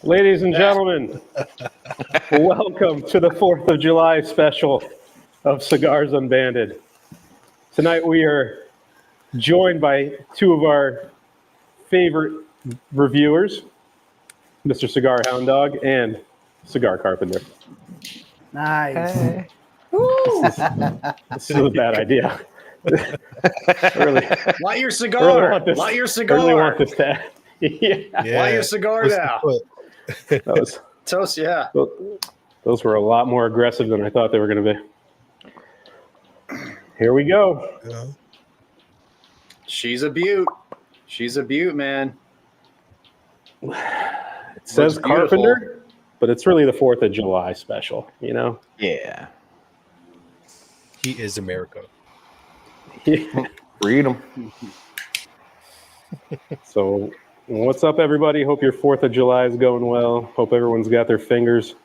Ladies and gentlemen, welcome to the 4th of July special of Cigars Unbanded. Tonight we are joined by two of our favorite reviewers, Mr. Cigar Hound Dog and Cigar Carpenter. Nice. Hey. This is a bad idea. Really, Light your cigar. Light your cigar. I really want this to Light your cigar now. That was Toast, yeah. Those were a lot more aggressive than I thought they were going to be. Here we go. Yeah. She's a beaut. She's a beaut, man. It says Carpenter, but it's really the 4th of July special, you know? Yeah. He is America. Read them. So, what's up, everybody? Hope your 4th of July is going well. Hope everyone's got their fingers.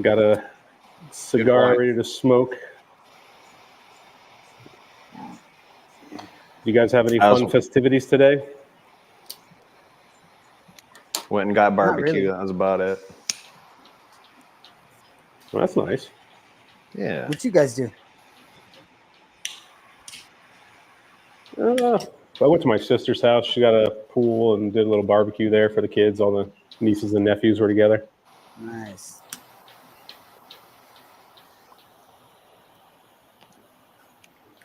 Got a cigar ready to smoke. You guys have any fun festivities today? Went and got barbecue. really. That was about it. Well, that's nice. Yeah. What you guys do? I went to my sister's house. She got a pool and did a little barbecue there for the kids. All the nieces and nephews were together. Nice.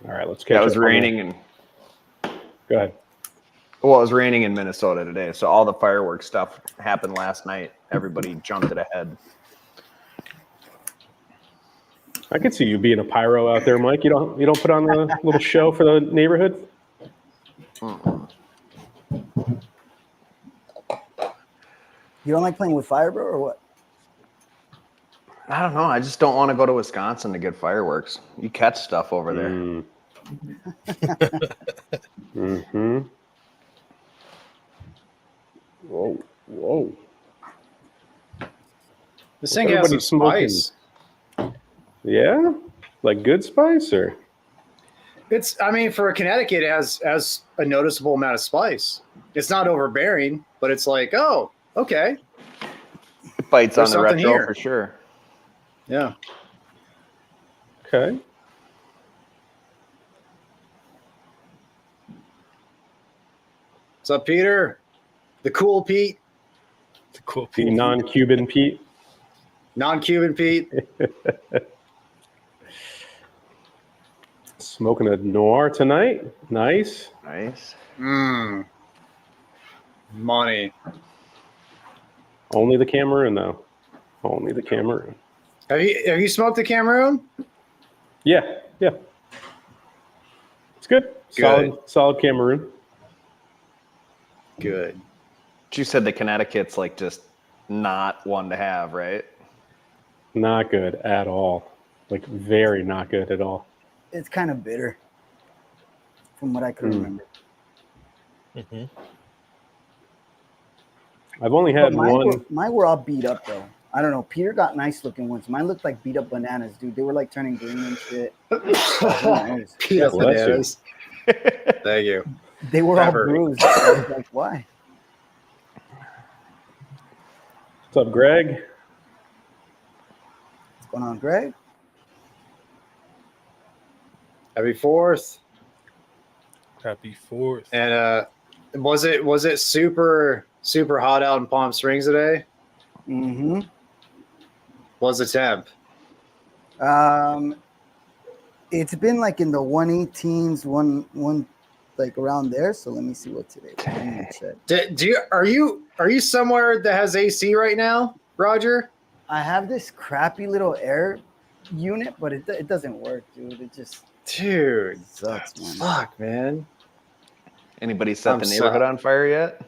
All right, let's catch Yeah, up. it was raining and Go ahead. well, it was raining in Minnesota today, so all the fireworks stuff happened last night. Everybody jumped it ahead. I could see you being a pyro out there, Mike. You don't put on a little show for the neighborhood? You don't like playing with fire, bro, or what? I don't know. I just don't want to go to Wisconsin to get fireworks. You catch stuff over there. Mm-hmm. Whoa. This thing has some Everybody's smoking. spice. Yeah? Like good spice or? For Connecticut, it has a noticeable amount of spice. It's not overbearing, but it's like, oh, okay. It bites There's on the something retro here. for sure. Yeah. Okay. What's up, Peter? The cool Pete. The cool The people. non-Cuban Pete. Non-Cuban Pete. Smoking a noir tonight. Nice. Nice. Money. Only the Cameroon, though. Only the Cameroon. Have you smoked the Cameroon? Yeah. It's good. Solid Cameroon. Good. But you said the Connecticut's like just not one to have, right? Not good at all. Like very not good at all. It's kind of bitter, from what I can remember. Mm-hmm. I've only had one. Mine were all beat up, though. I don't know. Peter got nice looking ones. Mine looked like beat up bananas, dude. They were like turning green and shit. Bless Bananas. Thank you. They were Pepper. all bruised. I was like, why? What's up, Greg? What's going on, Greg? Happy 4th. Happy 4th. And was it super hot out in Palm Springs today? Mm-hmm. What's the temp? It's been like in the 118s, one like around there. So let me see what today. Let me check. Are you somewhere that has AC right now, Roger? I have this crappy little air unit, but it doesn't work, dude. It just Dude, sucks, man. fuck, man. Anybody set I'm the neighborhood on fire yet?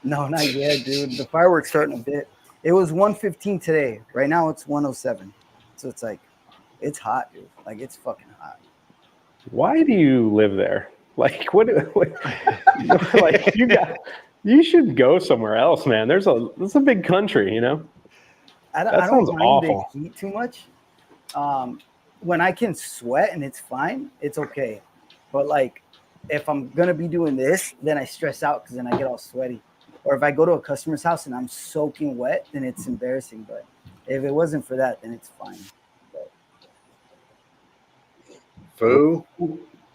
No, not yet, dude. The fireworks starting a bit. It was 115 today. Right now it's 107. So it's like, it's hot, dude. Like it's fucking hot. Why do you live there? Like what like you should go somewhere else, man. It's a big country, you know? I That don't sounds mind awful. the heat too much. When I can sweat and it's fine, it's okay. But like if I'm gonna be doing this, then I stress out because then I get all sweaty. Or if I go to a customer's house and I'm soaking wet, then it's embarrassing. But if it wasn't for that, then it's fine. But, Foo.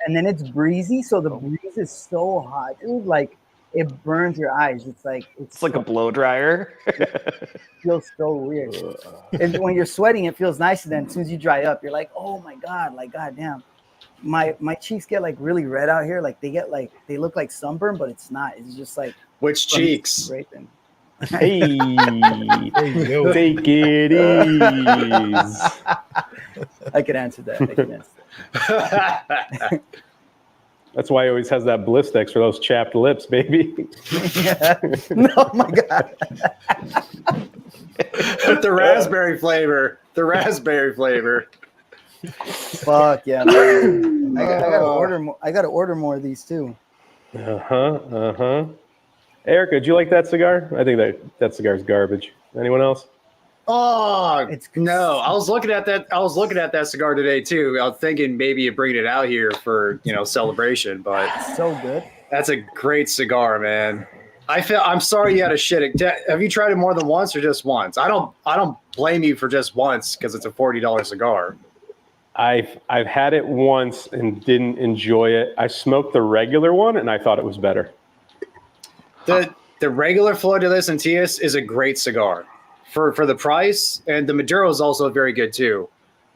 and then it's breezy, so the breeze is so hot, dude. Like it burns your eyes. It's like It's like a blow dryer. feels so weird. And when you're sweating, it feels nice. And then as soon as you dry up, you're like, oh my god, like goddamn. My cheeks get like really red out here. Like they look like sunburn, but it's not. It's just like Which cheeks? scraping. Hey, Hey, yo. take it easy. I could answer that. That's why he always has that Blistex for those chapped lips, baby. Yeah. No, my god. With the raspberry flavor. The raspberry flavor. Fuck yeah, man. I gotta order more. I gotta order more of these too. Erica, do you like that cigar? I think that cigar's garbage. Anyone else? Oh, It's no! I was looking at that. I was looking at that cigar today too. I was thinking maybe you bring it out here for celebration, but So good. that's a great cigar, man. I'm sorry you had to shit it. Have you tried it more than once or just once? I don't blame you for just once because it's a $40 cigar. I've had it once and didn't enjoy it. I smoked the regular one and I thought it was better. The regular Flor de Lis Antillas is a great cigar for the price, and the Maduro is also very good too.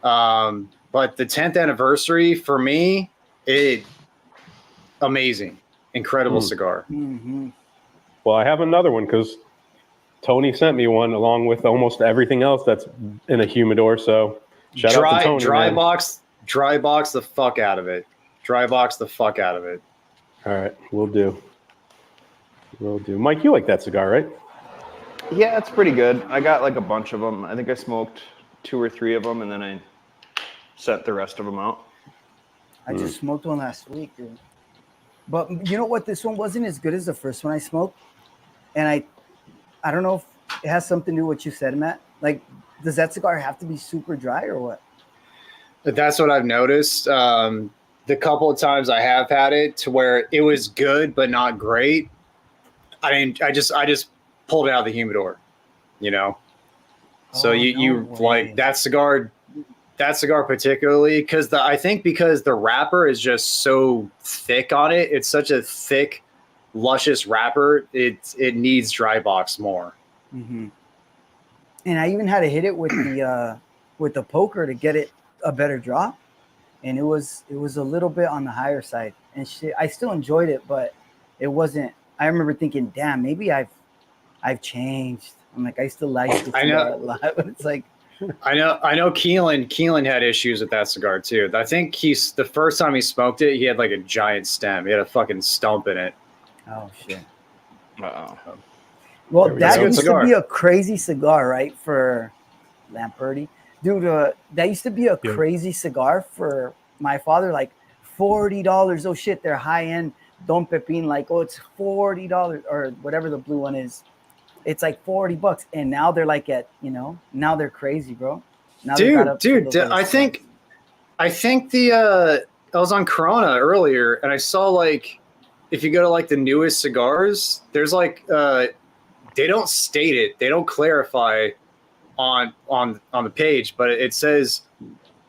But the 10th anniversary for me, amazing, incredible cigar. Mm-hmm. Well, I have another one because Tony sent me one along with almost everything else that's in a humidor. So shout out to Tony. Dry man. box the fuck out of it. Dry box the fuck out of it. All right, we'll do. Mike, you like that cigar, right? Yeah, it's pretty good. I got like a bunch of them. I think I smoked 2 or 3 of them, and then I sent the rest of them out. I just smoked one last week, dude. But you know what? This one wasn't as good as the first one I smoked. And I don't know if it has something to do with what you said, Matt. Like, does that cigar have to be super dry or what? That's what I've noticed. The couple of times I have had it to where it was good but not great. I just pulled it out of the humidor, So Oh, you no like way. that cigar particularly because the wrapper is just so thick on it. It's such a thick, luscious wrapper. It needs dry box more. Mm-hmm. And I even had to hit it with the poker to get it a better drop, and it was a little bit on the higher side. And shit, I still enjoyed it, but it wasn't. I remember thinking, damn, maybe I've changed. I'm like, I still like this I know. cigar a lot, but it's like, I know Keelan had issues with that cigar too. I think the first time he smoked it, he had like a giant stem. He had a fucking stump in it. oh shit. Uh-oh. Well, There we that go. used Cigar. to be a crazy cigar, right? For Lamperti. Dude, that used to be a Yeah. crazy cigar for my father, like $40. Oh shit, they're high end Don Pepin, like, oh, it's $40 or whatever the blue one is. It's like $40. And now they're like now they're crazy, bro. Now they got up to those other I think I was on Corona earlier and I saw like if you go to like the newest cigars, there's like they don't state it, they don't clarify on the page, but it says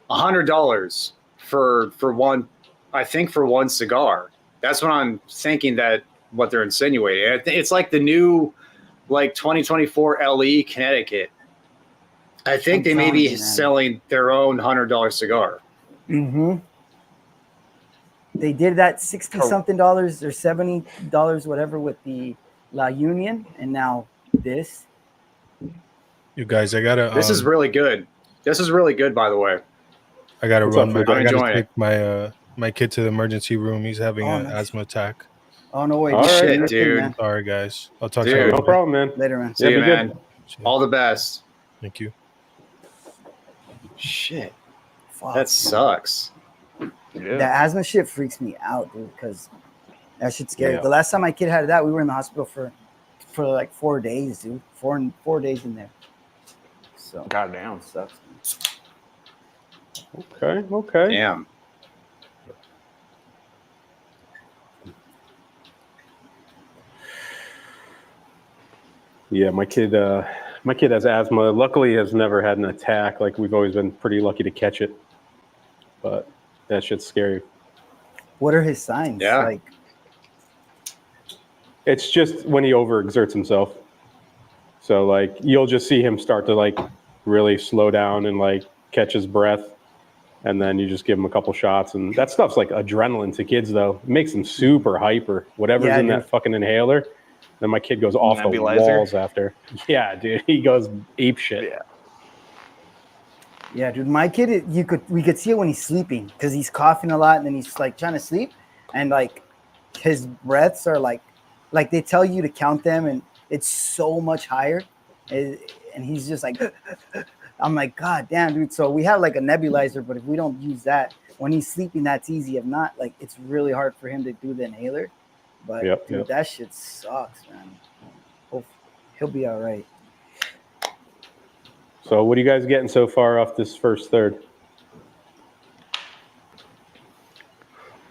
$100 for one, I think for one cigar. That's what I'm thinking that what they're insinuating. It's like the new like 2024 LE Connecticut. I think they may telling be you, man. selling their own $100 cigar. Mm-hmm. They did that $60-something or $70, whatever, with the La Union, and now this. You guys, I gotta. This is really good. This is really good, by the way. I gotta What's run up, back. Fugo? I I'm gotta enjoying take my kid to the emergency room. He's having Oh, an nice. asthma attack. Oh no way! All right. Shit, Good thing, dude. man. Sorry, guys. I'll talk to Dude. you No later. problem, man. Later, man. See Yeah, you, be good. man. All the best. Thank you. Shit, Fuck. that sucks. Yeah. That asthma shit freaks me out, dude, because that shit's scary. Yeah. The last time my kid had that, we were in the hospital for like 4 days, dude. Four days in there. So Goddamn. sucks. Okay. Damn. Yeah, my kid has asthma. Luckily, has never had an attack. Like we've always been pretty lucky to catch it, but that shit's scary. What are his signs? Yeah. Like, It's just when he overexerts himself. So like you'll just see him start to like really slow down and like catch his breath, and then you just give him a couple shots, and that stuff's like adrenaline to kids though. It makes them super hyper. Whatever's Yeah, in dude. that fucking inhaler. Then my kid goes off the Nebulizer? walls after. Yeah, dude, he goes ape shit. Yeah. yeah, dude, my kid, we could see it when he's sleeping because he's coughing a lot and then he's like trying to sleep, and like his breaths are like they tell you to count them, and it's so much higher, and he's just like, I'm like, God damn, dude. So we have like a nebulizer, but if we don't use that when he's sleeping, that's easy. If not, like it's really hard for him to do the inhaler. But dude, that shit sucks, man. He'll be all right. So what are you guys getting so far off this first third?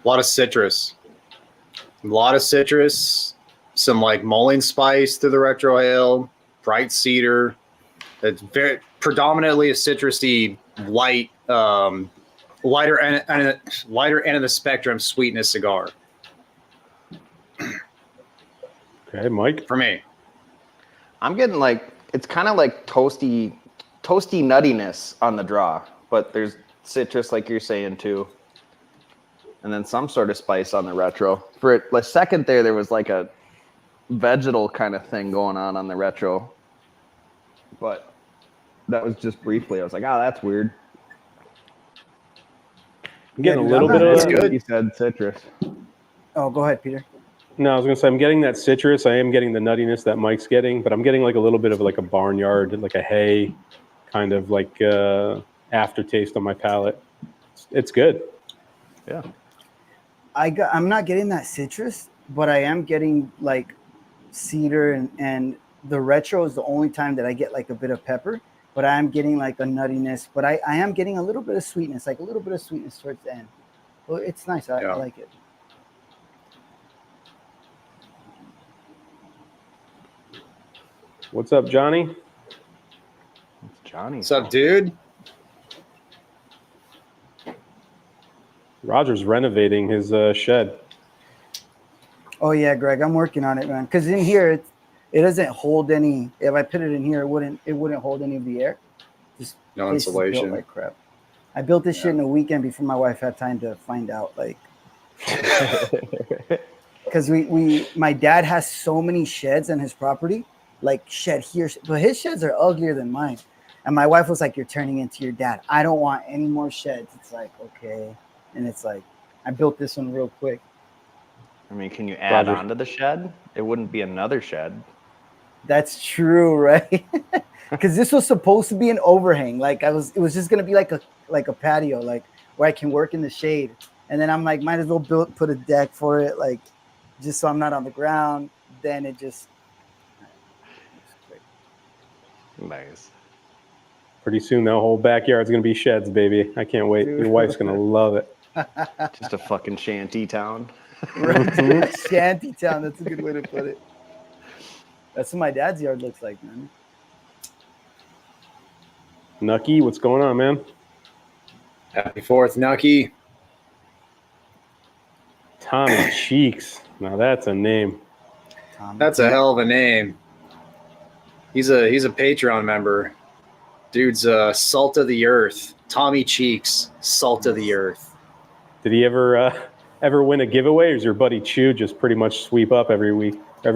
A lot of citrus. Some like mulling spice through the retro ale, bright cedar. It's very predominantly a citrusy, light, lighter end of the spectrum sweetness cigar Okay, Mike. for me. I'm getting like, it's kind of like toasty nuttiness on the draw, but there's citrus like you're saying too. And then some sort of spice on the retro. For a second there was like a vegetal kind of thing going on the retro. But that was just briefly. I was like, oh, that's weird. I'm getting dude, a little bit that's of good. You said citrus. Oh, go ahead, Peter. No, I was gonna say I'm getting that citrus. I am getting the nuttiness that Mike's getting, but I'm getting like a little bit of like a barnyard, like a hay, kind of like aftertaste on my palate. It's good. Yeah. I'm not getting that citrus, but I am getting like cedar and the retro is the only time that I get like a bit of pepper, but I am getting like a nuttiness, but I am getting a little bit of sweetness, like a little bit of sweetness towards the end. Well, it's nice. I like it. What's up, Johnny? It's Johnny. What's up, dude? Roger's renovating his shed. Oh yeah, Greg, I'm working on it, man. Because in here, it doesn't hold any. If I put it in here, it wouldn't hold any of the air. Just No place is built insulation. like crap. I built this shit in a weekend before my wife had time to find out. Like, because my dad has so many sheds on his property, like shed here, but his sheds are uglier than mine. And my wife was like, "You're turning into your dad. I don't want any more sheds." It's like, okay, and it's like, I built this one real quick. I mean, can you add Roger. on to the shed? It wouldn't be another shed. That's true, right? Because this was supposed to be an overhang. Like it was just gonna be like a patio, like where I can work in the shade. And then I'm like, might as well put a deck for it, like just so I'm not on the ground. Then it just Nice. Pretty soon, that whole backyard's gonna be sheds, baby. I can't wait. Your wife's gonna love it. Just a fucking shanty town. right. Shanty town. That's a good way to put it. That's what my dad's yard looks like, man. Nucky, what's going on, man? Happy 4th, Nucky. Tommy Cheeks. Now that's a name. Tom. That's a hell of a name. He's a Patreon member. Dude's salt of the earth. Tommy Cheeks, salt of the earth. Did he ever win a giveaway, or is your buddy Chew just pretty much sweep up every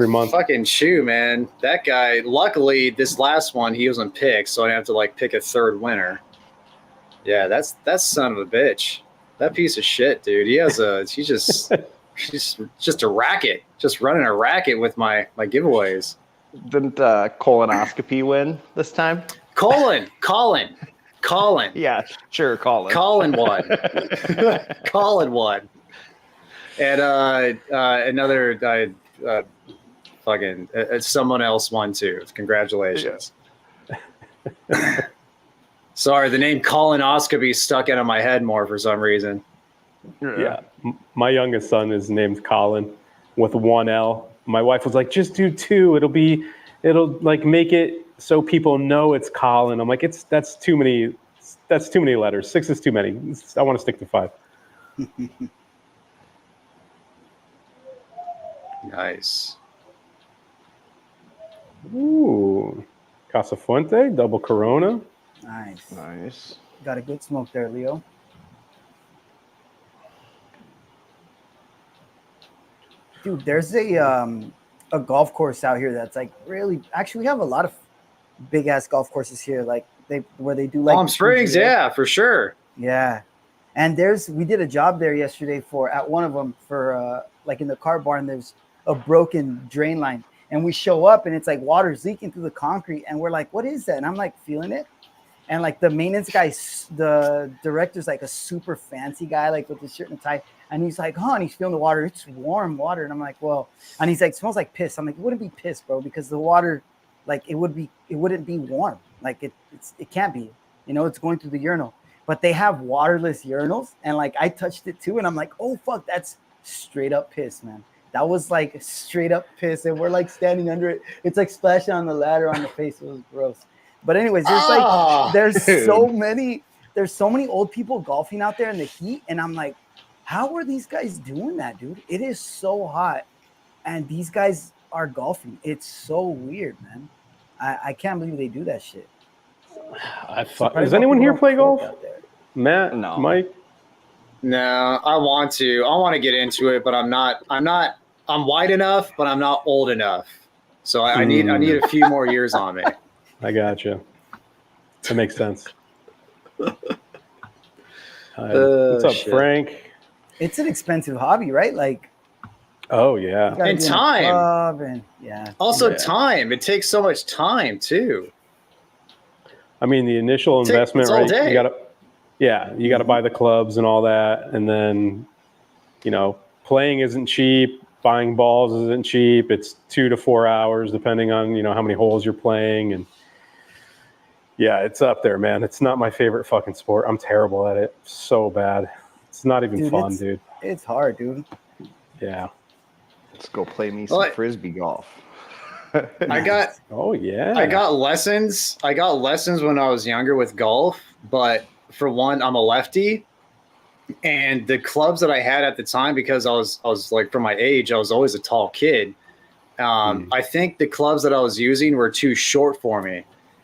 month? Fucking Chew, man. That guy, luckily, this last one, he wasn't picked, so I didn't have to, like, pick a third winner. Yeah, that's son of a bitch. That piece of shit, dude. He's just a racket. Just running a racket with my giveaways. Didn't colonoscopy win this time? Colin. Yeah, sure, Colin. Colin won. Colin won. And another fucking someone else won too. Congratulations. Yeah. Sorry, the name colonoscopy stuck out of my head more for some reason. Yeah. My youngest son is named Colin with one L. My wife was like, just do 2. It'll be it'll like make it so people know it's Colin. I'm like, that's too many letters. 6 is too many. I want to stick to 5. Nice. Ooh, Casa Fuente, double Corona. Nice. Nice. Got a good smoke there, Leo. Dude, there's a golf course out here that's like really. Actually, we have a lot of big ass golf courses here, like where they do like Palm Springs, yeah, for sure. Yeah, and we did a job there yesterday at one of them for like in the car barn. There's a broken drain line, and we show up and it's like water's leaking through the concrete, and we're like, "What is that?" And I'm like feeling it, and like the maintenance guy, the director's like a super fancy guy, like with his shirt and tie, and he's like, "Huh?" And he's feeling the water. It's warm water, and I'm like, "Well," and he's like, "Smells like piss." I'm like, "It wouldn't be piss, bro, because the water, like it wouldn't be warm. Like it can't be. You know, it's going through the urinal." But they have waterless urinals, and like I touched it too, and I'm like, "Oh fuck, that's straight up piss, man." That was like straight up piss, and we're like standing under it. It's like splashing on the ladder on the face. It was gross. But anyways, there's so many old people golfing out there in the heat, and I'm like, how are these guys doing that, dude? It is so hot, and these guys are golfing. It's so weird, man. I can't believe they do that shit. Does anyone here play golf? Matt, No. Mike? No, I want to get into it, but I'm not. I'm wide enough, but I'm not old enough. So I need a few more years on me. I gotcha. That makes sense. What's up, shit. Frank? It's an expensive hobby, right? Like, Oh yeah. you gotta And be in a time. club and yeah. Also, Yeah. time. It takes so much time too. I mean, the initial investment, it's all right? day. You gotta buy the clubs and all that, and then, playing isn't cheap. Buying balls isn't cheap. It's 2 to 4 hours, depending on how many holes you're playing, and yeah, it's up there, man. It's not my favorite fucking sport. I'm terrible at it. So bad. It's not even fun, dude. It's hard, dude. Yeah. Let's go play me some Well, frisbee golf. I got Oh yeah. I got lessons. I got lessons when I was younger with golf, but for one, I'm a lefty, and the clubs that I had at the time, because I was like, for my age, I was always a tall kid. I think the clubs that I was using were too short for me,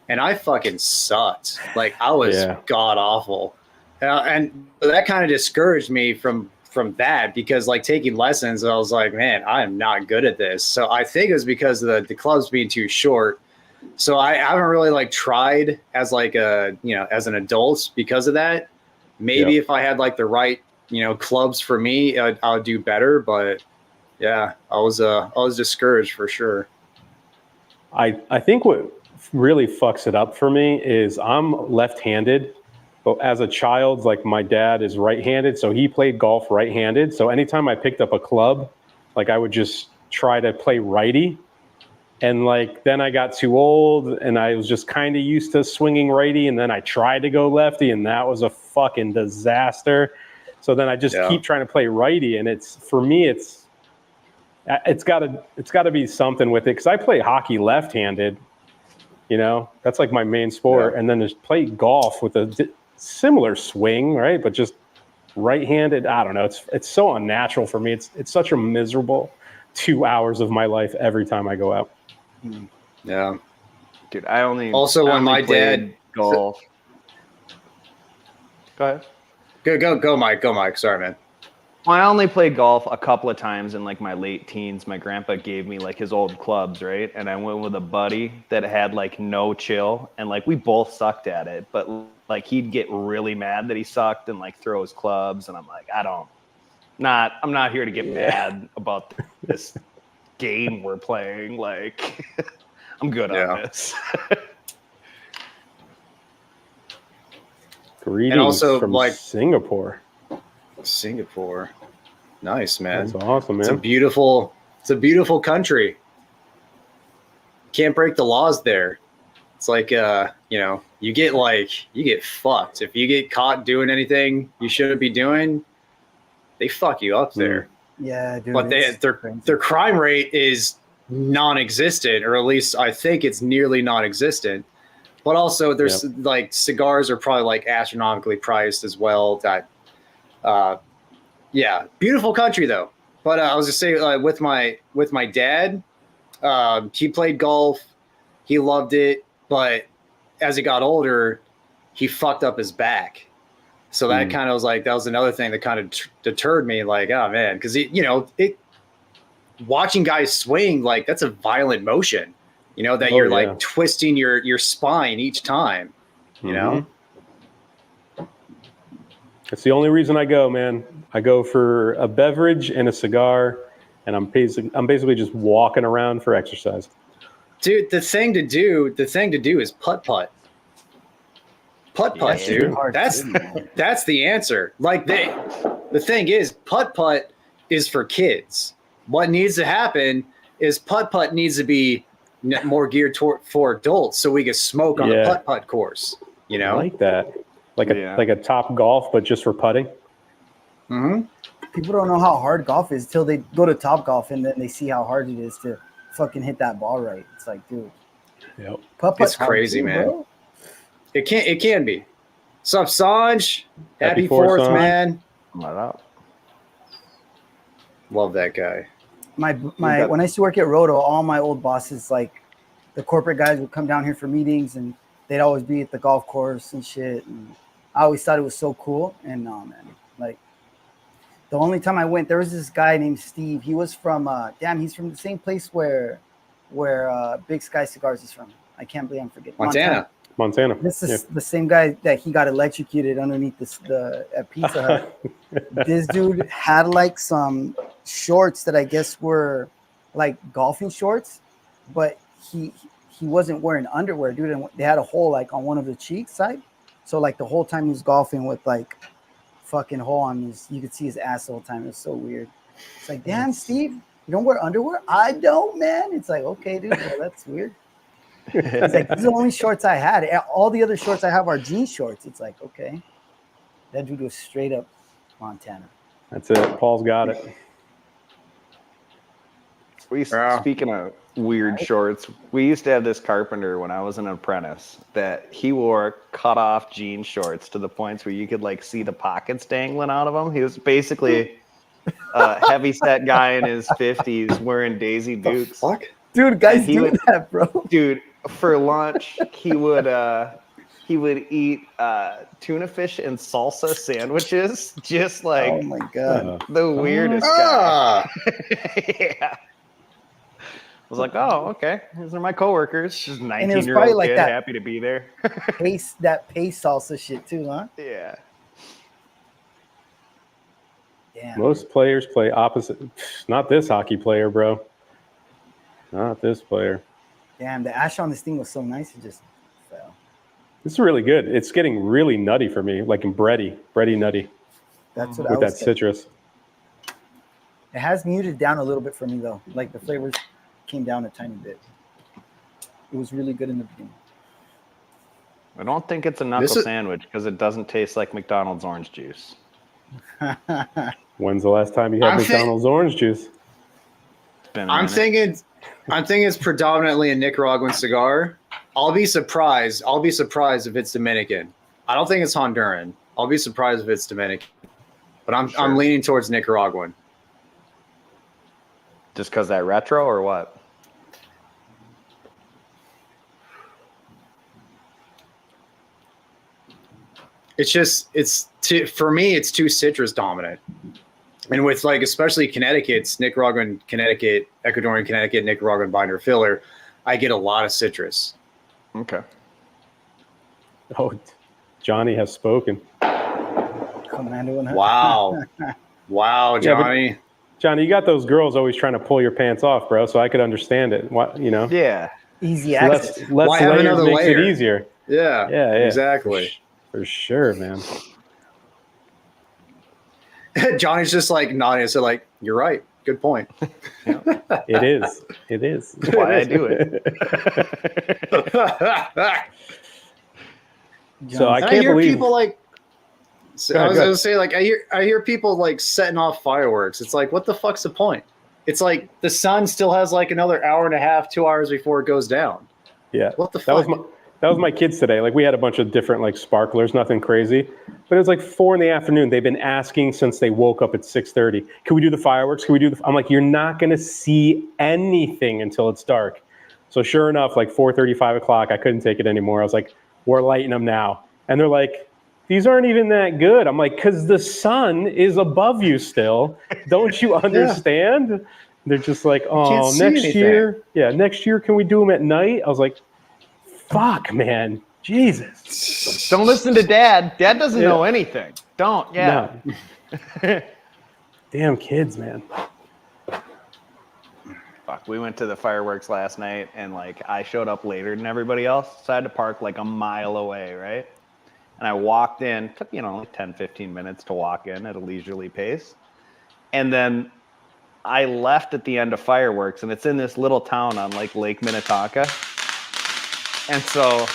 and I fucking sucked. Like I was god awful, and that kind of discouraged me from that, because like taking lessons, I was like, man, I am not good at this. So I think it was because of the clubs being too short. So I haven't really like tried as like as an adult because of that. Maybe if I had like the right, clubs for me, I would do better. But yeah, I was discouraged for sure. I think what really fucks it up for me is I'm left-handed, but as a child, like my dad is right-handed, so he played golf right-handed. So anytime I picked up a club, like I would just try to play righty. And like then I got too old and I was just kind of used to swinging righty, and then I tried to go lefty, and that was a fucking disaster. So then I just keep trying to play righty, and it's got to be something with it, because I play hockey left-handed. That's like my main sport, and then just play golf with a similar swing, right? But just right-handed. I don't know. It's so unnatural for me. It's such a miserable 2 hours of my life every time I go out. Yeah. Dude, I only When my played dad golf. Go ahead. Go, Mike. Sorry, man. Well, I only played golf a couple of times in like my late teens. My grandpa gave me like his old clubs, right? And I went with a buddy that had like no chill, and like we both sucked at it, but like he'd get really mad that he sucked and like throw his clubs, and I'm like, I'm not here to get mad about this game we're playing. Like I'm good on this. Greetings And also, from like, Singapore. Nice, man. That's awesome, man. It's a beautiful country. Can't break the laws there. It's like you get fucked if you get caught doing anything you shouldn't be doing. They fuck you up there. Yeah, dude. But their crime rate is non-existent, or at least I think it's nearly non-existent. But also, there's like cigars are probably like astronomically priced as well. That, yeah, beautiful country though. But I was just saying, with my dad, he played golf, he loved it, but as he got older, he fucked up his back. So that kind of was like, that was another thing that kind of deterred me. Like, oh man, because watching guys swing, like that's a violent motion. That you're like twisting your spine each time. You know. It's the only reason I go, man. I go for a beverage and a cigar, and I'm basically just walking around for exercise. Dude, the thing to do is putt. Putt, dude. That's the answer. Like the thing is, putt is for kids. What needs to happen is putt needs to be more geared for adults, so we can smoke on the putt course. I like that, like a Top Golf, but just for putting. People don't know how hard golf is till they go to Top Golf and then they see how hard it is to fucking hit that ball right. It's like, dude, it's crazy, man. Bro. It can be. Sup, Sanj? Happy 4th, man. Love that guy. My when I used to work at Roto, all my old bosses, like the corporate guys, would come down here for meetings, and they'd always be at the golf course and shit. And I always thought it was so cool. And no, man, like the only time I went, there was this guy named Steve. He was from he's from the same place where Big Sky Cigars is from. I can't believe I'm forgetting. Montana. This is the same guy that he got electrocuted underneath at Pizza Hut. This dude had like some shorts that I guess were like golfing shorts, but he wasn't wearing underwear, dude. And they had a hole like on one of the cheeks side, so like the whole time he was golfing with like fucking hole on his, you could see his ass the whole time. It was so weird. It's like, damn, Steve, you don't wear underwear? I don't, man. It's like, okay, dude, well, that's weird. It's like, these are the only shorts I had. All the other shorts I have are jean shorts. It's like, okay. That dude was straight up Montana. That's it. Paul's got it. Speaking of weird shorts, we used to have this carpenter when I was an apprentice that he wore cut off jean shorts to the points where you could like see the pockets dangling out of them. He was basically a heavy set guy in his 50s wearing Daisy Dukes. Fuck? Dude, guys do that, bro. Dude, for lunch, he would eat tuna fish and salsa sandwiches, just like, oh my god, the weirdest guy. Yeah. I was like, oh, okay. These are my coworkers. Just 19-year-old like kid, that happy to be there. paste salsa shit too, huh? Yeah. Damn. Most players play opposite. Not this hockey player, bro. Not this player. Damn, the ash on this thing was so nice. It just fell. This is really good. It's getting really nutty for me, like in bready nutty. That's what with I was that citrus. It has muted down a little bit for me though. Like the flavors came down a tiny bit. It was really good in the beginning. I don't think it's a knuckle sandwich because it doesn't taste like McDonald's orange juice. When's the last time you had McDonald's orange juice? I'm thinking it's predominantly a Nicaraguan cigar. I'll be surprised if it's Dominican. I don't think it's Honduran. I'll be surprised if it's Dominican. But I'm leaning towards Nicaraguan. Just because that retro or what? For me, it's too citrus dominant. And with like, especially Connecticut's Nicaraguan, Connecticut, Ecuadorian, Connecticut, Nicaraguan binder filler, I get a lot of citrus. Okay. Oh, Johnny has spoken. Commando and Wow. Wow, Johnny. Yeah, Johnny, you got those girls always trying to pull your pants off, bro, so I could understand it. What, you know? Yeah. Easy access. Less Why have layers another makes layer? it easier. Yeah, exactly. For sure, man. Johnny's just like nodding. So like, you're right. Good point. It is. It is. That's why I do it. So I And can't hear believe people like. So Go I ahead, was go gonna say like I hear people like setting off fireworks. It's like, what the fuck's the point? it's like the sun still has like another hour and a half, 2 hours before it goes down. Yeah. What the That fuck? was my kids today. Like we had a bunch of different like sparklers, nothing crazy. But it was like 4 in the afternoon. They've been asking since they woke up at 6:30. Can we do the fireworks? Can we do the I'm like, you're not gonna see anything until it's dark. So sure enough, like 4:30, 5 o'clock, I couldn't take it anymore. I was like, we're lighting them now. And they're like, these aren't even that good. I'm like, because the sun is above you still. Don't you understand? They're just like, oh, see next anything. year. Yeah, next year, can we do them at night? I was like, fuck, man. Jesus. Don't listen to Dad. Dad doesn't know anything. Don't. Yeah. No. Damn kids, man. Fuck. We went to the fireworks last night, and like I showed up later than everybody else, so I had to park like a mile away, right? And I walked in. Took like 10, 15 minutes to walk in at a leisurely pace, and then I left at the end of fireworks, and it's in this little town on like Lake Minnetonka, and so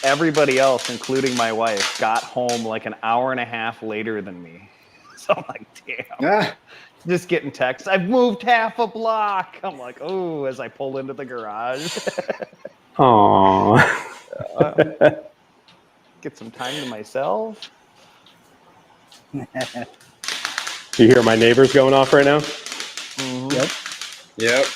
everybody else, including my wife, got home like an hour and a half later than me. So I'm like, damn. Just getting texts. I've moved half a block. I'm like, oh, as I pull into the garage. Aww. Get some time to myself. You hear my neighbors going off right now? Yep. Yep.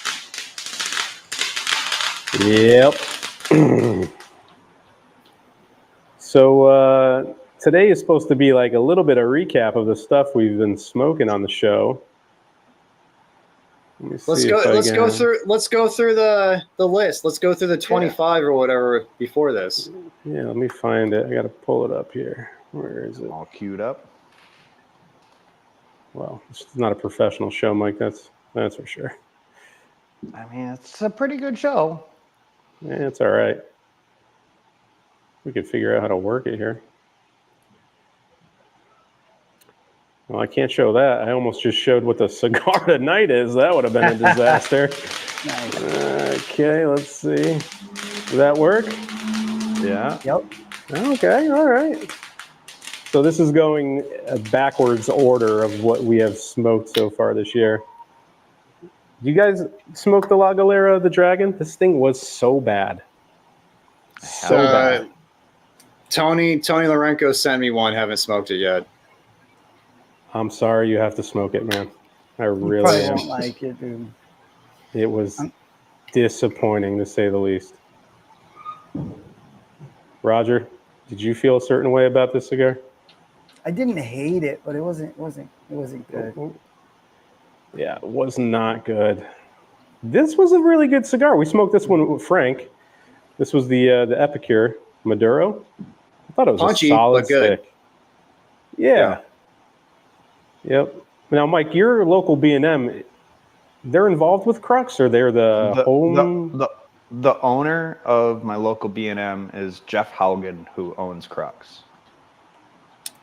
So today is supposed to be like a little bit of recap of the stuff we've been smoking on the show. Let's go through the list. Let's go through the 25 or whatever before this. Yeah, let me find it. I got to pull it up here. Where is it? All queued up. Well, it's not a professional show, Mike. That's for sure. I mean, it's a pretty good show. Yeah, it's all right. We could figure out how to work it here. Well, I can't show that. I almost just showed what the cigar tonight is. That would have been a disaster. Nice. Okay, let's see. Does that work? Yeah. Yep. Okay, all right. So this is going a backwards order of what we have smoked so far this year. You guys smoke the La Galera, the Dragon? This thing was so bad. So bad. Tony Lorenko sent me one. Haven't smoked it yet. I'm sorry you have to smoke it, man. I You really probably am. won't like it, dude. It was disappointing, to say the least. Roger, did you feel a certain way about this cigar? I didn't hate it, but it wasn't good. Yeah, it was not good. This was a really good cigar. We smoked this one with Frank. This was the Epicure Maduro. I thought it was Punchy, a solid but good. stick. Yeah. Yep. Now, Mike, your local B&M, they're involved with Crux, or they're the home? The owner of my local B&M is Jeff Haugen, who owns Crux.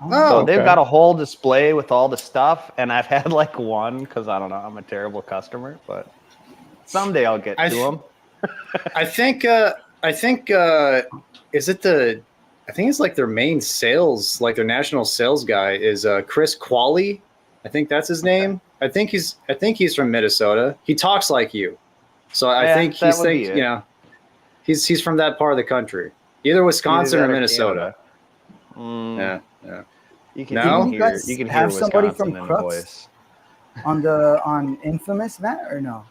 So they've got a whole display with all the stuff, and I've had like one because I don't know, I'm a terrible customer, but someday I'll get to them. I think it's like their main sales, like their national sales guy is Chris Qualley. I think that's his name. I think he's from Minnesota. He talks like you, so I think he's from that part of the country, either Wisconsin or Minnesota. Yeah. You can have hear somebody Wisconsin from in the Crux voice. on Infamous, Matt, or no?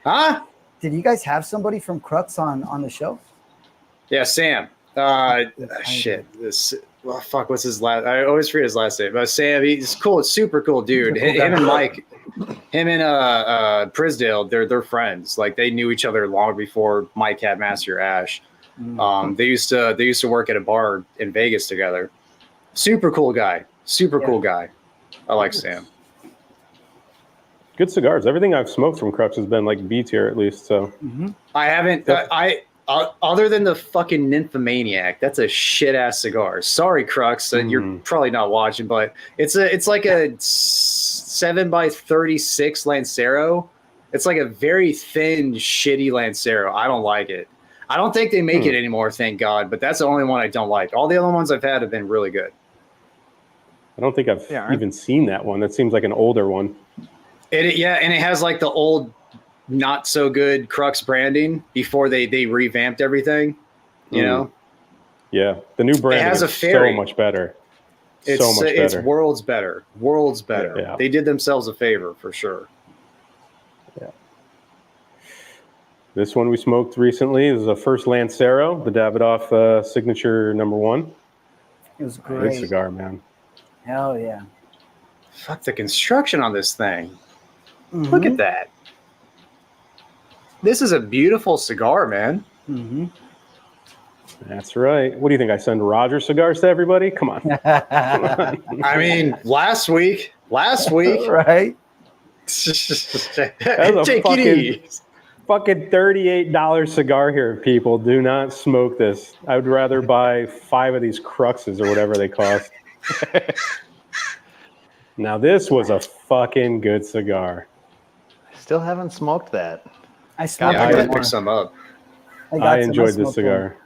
Huh? Did you guys have somebody from Crux on the show? Yeah, Sam. Shit. What's his last? I always forget his last name. But Sam, he's cool. Super cool dude. Him and Mike, him and Prisdale, they're friends. Like they knew each other long before Mike had Master Ash. They used to work at a bar in Vegas together. Super cool guy. Cool guy. I like Sam. Good cigars. Everything I've smoked from Crux has been like B tier at least. So I haven't. Other than the fucking Nymphomaniac, that's a shit ass cigar. Sorry, Crux, you're probably not watching, but it's like a 7x36 Lancero. It's like a very thin, shitty Lancero. I don't like it. I don't think they make it anymore, thank God. But that's the only one I don't like. All the other ones I've had have been really good. I don't think I've even seen that one. That seems like an older one. Yeah, and it has like the old, not so good Crux branding before they revamped everything. You know, Yeah, the new branding has is a fairy. so much better. it's so much it's better. worlds better. Worlds better. Yeah. They did themselves a favor for sure. This one we smoked recently. This is a first Lancero, the Davidoff signature #1. It was Good great. cigar, man. Hell yeah. Fuck the construction on this thing. Mhm. Look at that. This is a beautiful cigar, man. Mhm. That's right. What do you think? I send Roger cigars to everybody? Come on. I mean, last week. Right? That was a Take it easy. fucking $38 cigar here, people. Do not smoke this. I would rather buy 5 of these Cruxes or whatever they cost. Now, this was a fucking good cigar. Still haven't smoked that. I smoked Yeah, I it gotta more. pick some up. I enjoyed this smoked one. cigar.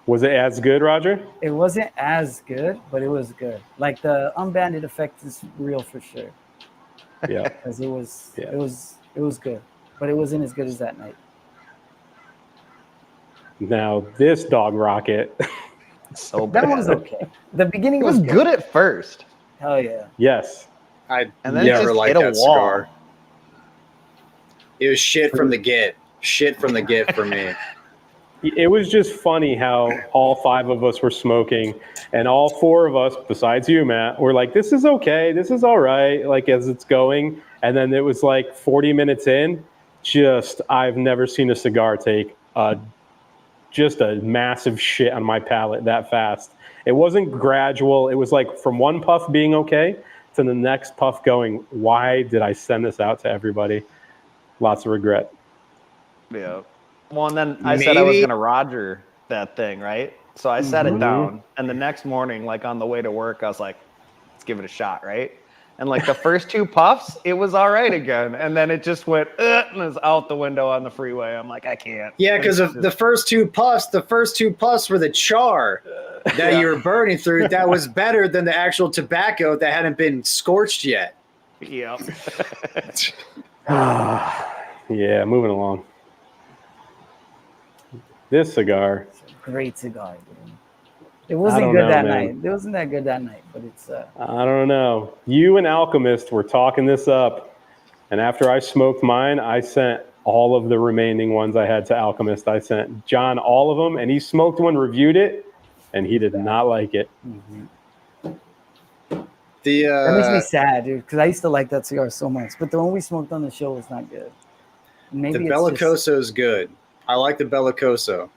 Was it as good, Roger? It wasn't as good, but it was good. Like the unbanded effect is real for sure. Yeah. Because it was Yeah. it was good. But it wasn't as good as that night. Now, this Dog Rocket. So bad. That one was okay. The beginning It was good at first. Hell yeah. Yes. I And then it never just liked hit a that wall. cigar. It was shit from the get. Shit from the get for me. It was just funny how all 5 of us were smoking, and all 4 of us, besides you, Matt, were like, this is okay, this is all right, like as it's going. And then it was like 40 minutes in, I've never seen a cigar take just a massive shit on my palate that fast. It wasn't gradual. It was like from one puff being okay to the next puff going, why did I send this out to everybody? Lots of regret. Yeah. Well, and then I said I was Maybe- going to Roger that thing, right? So I set it down, and the next morning, like on the way to work, I was like, let's give it a shot, right? And like the first 2 puffs, it was all right again. And then it just went, and it was out the window on the freeway. I'm like, I can't. Yeah, because of the first two puffs were the char that you were burning through. That was better than the actual tobacco that hadn't been scorched yet. Yep. Yeah, moving along. This cigar, Great cigar, dude. It wasn't don't good know, that man. night. It wasn't that good that night, but it's I don't know. You and Alchemist were talking this up, and after I smoked mine, I sent all of the remaining ones I had to Alchemist. I sent John all of them, and he smoked one, reviewed it, and he did not like it. that makes me sad, dude, because I used to like that cigar so much. But the one we smoked on the show was not good. Maybe The it's Bellicoso is good. I like the Bellicoso.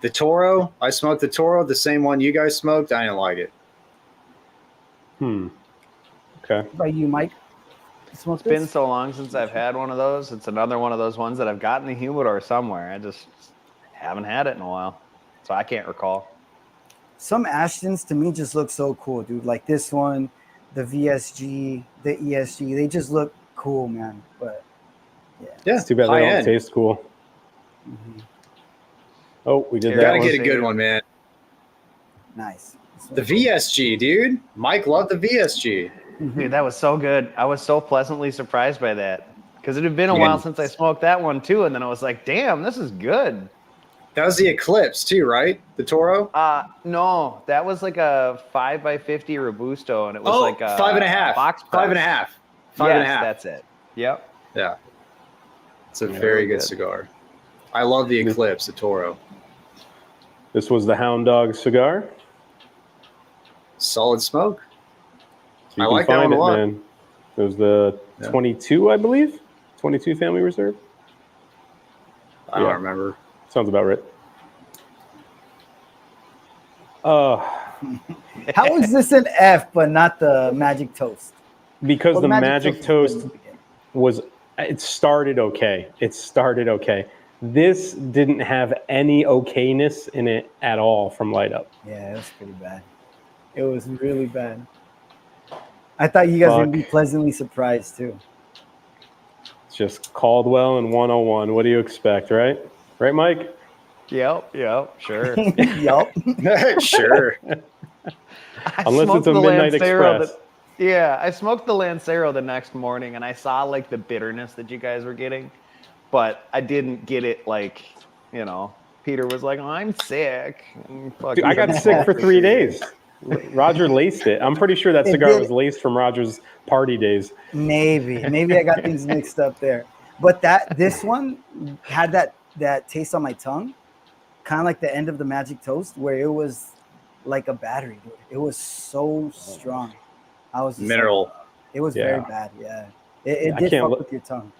The Toro, I smoked the Toro, the same one you guys smoked. I didn't like it. Okay. By you, Mike. You smoked It's been this? so long since I've had one of those. It's another one of those ones that I've got in the humidor somewhere. I just haven't had it in a while, so I can't recall. Some Ashtons to me just look so cool, dude. Like this one, the VSG, the ESG. They just look cool, man. But Yeah, It's too bad they high don't end. taste cool. Oh, we did Here, that Gotta one. get a good one, man. nice. The VSG, dude. Mike loved the VSG. Dude, that was so good. I was so pleasantly surprised by that because it had been a Yeah. while since I smoked that one too, and then I was like, "Damn, this is good." That was the Eclipse too, right? The Toro. No, that was like a 5x50 Robusto, and it was Oh, like a 5.5. box Five and a press. half. Five and a Yes, half. That's it. Yep. Yeah. It's a Yeah, very really good good. cigar. I love the Eclipse, the Toro. This was the Hound Dog cigar. Solid smoke. So you I can like that find one a it, lot. man. It was the Yeah. 22, I believe. 22 Family Reserve. I don't Yeah. remember. Sounds about right. How is this an F but not the Magic Toast? Because Well, the Magic was Toast good in the beginning. it started okay. This didn't have any okayness in it at all from Light Up. Yeah, it was pretty bad. It was really bad. I thought you guys were gonna be Fuck. pleasantly surprised too. It's just Caldwell and 101. What do you expect, right? Right, Mike? Yep. Sure. Yup. Sure. I Unless smoked it's a the Midnight Lancero Express. Yeah, I smoked the Lancero the next morning, and I saw like the bitterness that you guys were getting, but I didn't get it like, you know. Peter was like, "Oh, I'm sick." And fuck, Dude, I got sick for 3 days. Roger laced it. I'm pretty sure that It cigar did. was laced from Roger's party days. Maybe I got things mixed up there. But this one had that taste on my tongue, kind of like the end of the Magic Toast, where it was like a battery, dude. It was so strong. I was just Mineral. Like, it was Yeah. very bad. Yeah, it I did can't fuck look- with your tongue.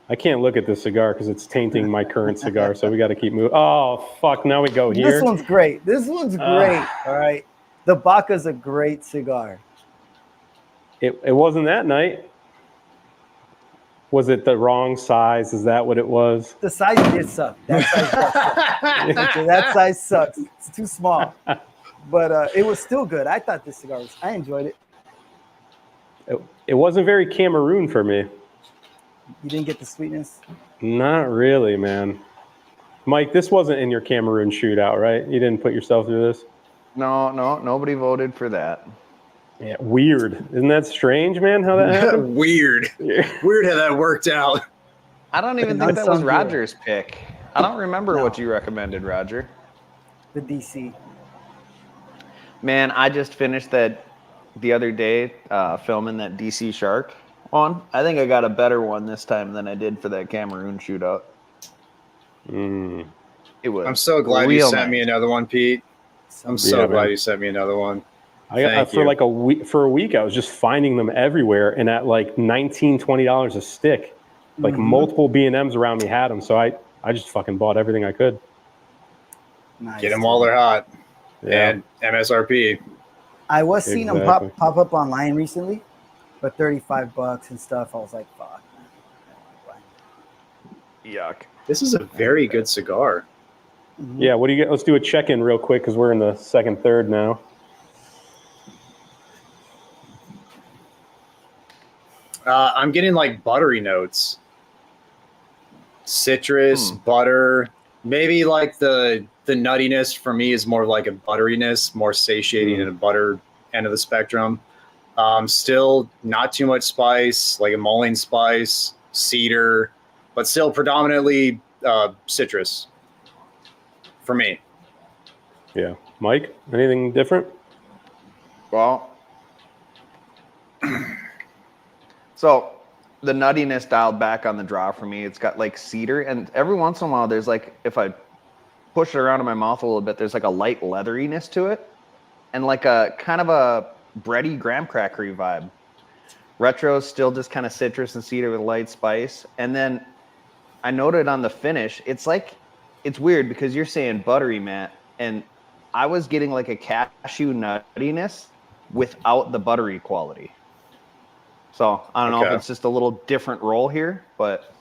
I can't look at this cigar because it's tainting my current cigar, so we got to keep moving. Oh, fuck. Now we go here. This one's great. This one's great. All right, the Baca's a great cigar. It wasn't that night. Was it the wrong size? Is that what it was? The size did suck. That size sucks. Okay, that size sucks. It's too small. But it was still good. I thought this cigar was. I enjoyed it. It wasn't very Cameroon for me. You didn't get the sweetness. Not really, man. Mike, this wasn't in your Cameroon shootout, right? You didn't put yourself through this? No, nobody voted for that. Yeah, weird. Isn't that strange, man, how that happened? Weird. Weird how that worked out. I don't even think that was Unsung hero. Roger's pick. I don't remember No. what you recommended, Roger. The DC. Man, I just finished that the other day, filming that DC Shark one. I think I got a better one this time than I did for that Cameroon shootout. Mm. It was. I'm so glad you real sent me nice. another one, Pete. I'm so Yeah, glad man. you sent me another one. For you. like a week, I was just finding them everywhere and at like $19, $20 a stick. Like multiple B&Ms around me had them, so I just fucking bought everything I could. Nice. Get them while they're hot. Yeah. And MSRP. I was seeing them Exactly. pop up online recently, but $35 and stuff. I was like, fuck. Yuck. This is a very good cigar. Yeah, what do you get? Let's do a check-in real quick because we're in the second, third now. I'm getting like buttery notes. Citrus, butter. Maybe like the nuttiness for me is more like a butteriness, more satiating in a butter end of the spectrum. Still not too much spice, like a mulling spice, cedar, but still predominantly citrus for me. Yeah. Mike, anything different? Well, so the nuttiness dialed back on the draw for me. It's got like cedar, and every once in a while, there's like, if I push it around in my mouth a little bit, there's like a light leatheriness to it, and like a kind of a bready graham crackery vibe. Retro is still just kind of citrus and cedar with light spice, and then I noted on the finish, it's like, it's weird because you're saying buttery, Matt, and I was getting like a cashew nuttiness without the buttery quality. So I don't know if Okay. it's just a little different roll here, but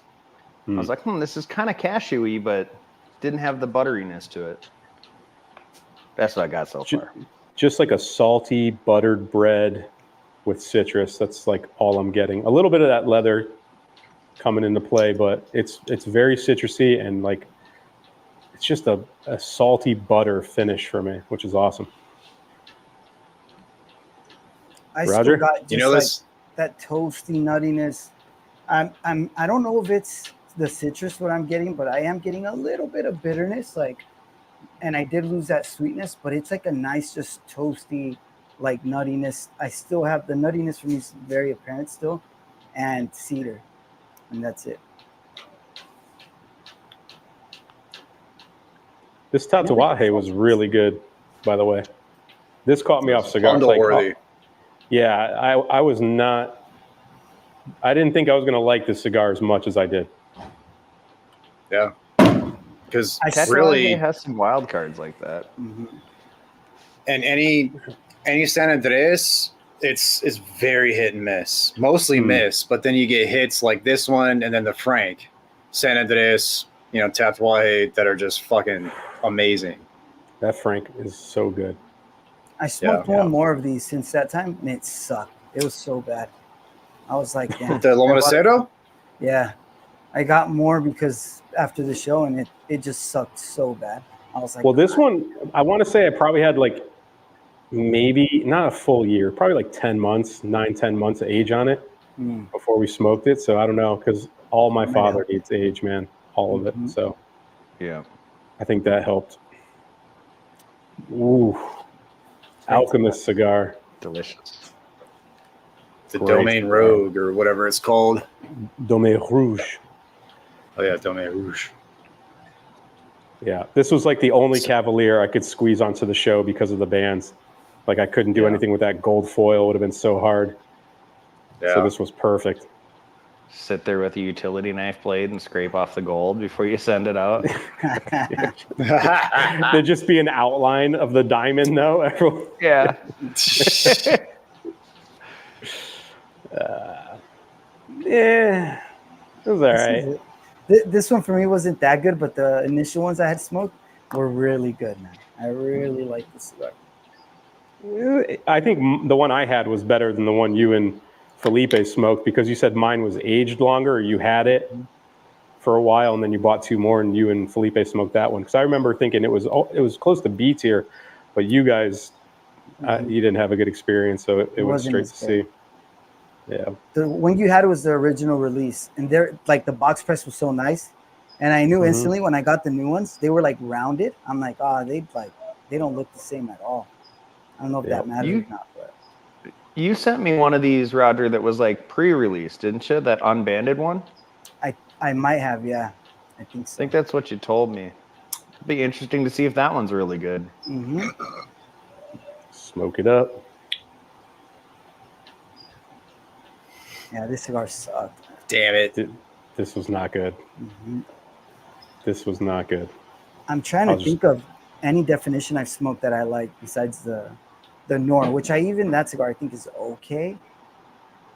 I was like, this is kind of cashewy, but didn't have the butteriness to it. That's what I got so far. Just like a salty buttered bread with citrus. That's like all I'm getting. A little bit of that leather coming into play, but it's very citrusy and like it's just a salty butter finish for me, which is awesome. I Roger? still got just You know like this? that toasty nuttiness. I don't know if it's the citrus what I'm getting, but I am getting a little bit of bitterness, like, and I did lose that sweetness, but it's like a nice, just toasty, like nuttiness. I still have the nuttiness for me is very apparent still, and cedar, and that's it. This Tatuaje was really good, by the way. This caught me off cigar. Bundle worthy. Yeah, I was not. I didn't think I was going to like this cigar as much as I did. Yeah. Because Tatuaje really, has some wild cards like that. and any San Andres, it's very hit and miss. Mostly miss, but then you get hits like this one and then the Frank. San Andres, Tatuaje that are just fucking amazing. That Frank is so good. I smoked Yeah. one more of these since that time, and it sucked. It was so bad. I was like, damn. The Lomonacero? Yeah, I got more because after the show, and it just sucked so bad. I was like, Well, this one, I want to say I probably had like maybe not a full year, probably like 10 months, 9-10 months of age on it before we smoked it. So I don't know, because all my father needs age, man, all of it. So Yeah. I think that helped. Ooh, Alchemist cigar. Delicious. The Great. Domaine Rogue or whatever it's called. Domaine Rouge. Oh yeah, Domaine Rouge. Yeah, this was like the only Cavalier I could squeeze onto the show because of the bands. Like I couldn't do anything with that gold foil; it would have been so hard. Yeah. So this was perfect. Sit there with a utility knife blade and scrape off the gold before you send it out. There'd just be an outline of the diamond, though. Everyone. Yeah. Yeah, it was all right. This one for me wasn't that good, but the initial ones I had smoked were really good, man. I really like this cigar. I think the one I had was better than the one you and Felipe smoked, because you said mine was aged longer, or you had it for a while and then you bought two more and you and Felipe smoked that one. Because I remember thinking it was close to B tier, but you guys, you didn't have a good experience, so it went straight to C. Yeah. The one you had was the original release, and they're like, the box press was so nice, and I knew instantly when I got the new ones, they were like rounded. I'm like, they don't look the same at all. I don't know if that matters or not, but You sent me one of these, Roger, that was like pre-released, didn't you? That Unbanded one? I might have, yeah. I think so. I think that's what you told me. It'd be interesting to see if that one's really good. Smoke it up. Yeah, this cigar sucked. Damn it. This was not good. This was not good. I'm trying to think of any definition I've smoked that I like besides the Nor, which that cigar I think is okay.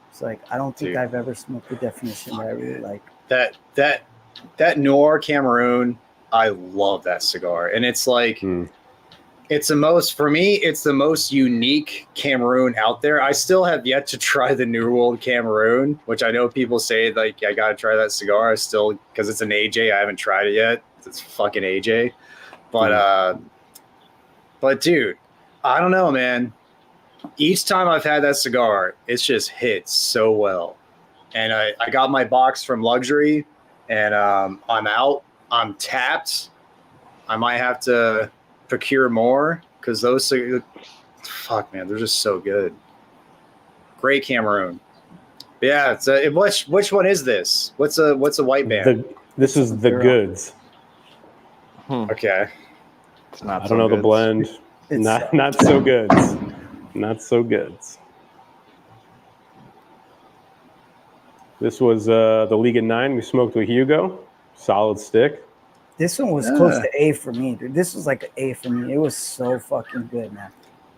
It's like, I don't think I've ever smoked the definition that I really like. That Noir Cameroon, I love that cigar. And it's like, it's the most unique Cameroon out there. I still have yet to try the New World Cameroon, which I know people say, like, I got to try that cigar. Because it's an AJ, I haven't tried it yet. It's fucking AJ. But dude, I don't know, man. Each time I've had that cigar, it's just hit so well. And I got my box from Luxury, and I'm out. I'm tapped. I might have to procure more, because those, fuck, man, they're just so good. Great Cameroon. But yeah, it's which one is this? What's a white band? This is the goods. Okay. It's not. I don't know the blend. Not so good. Not so good. This was the League of Nine. We smoked with Hugo. Solid stick. This one was close to A for me, dude. This was like an A for me. It was so fucking good, man.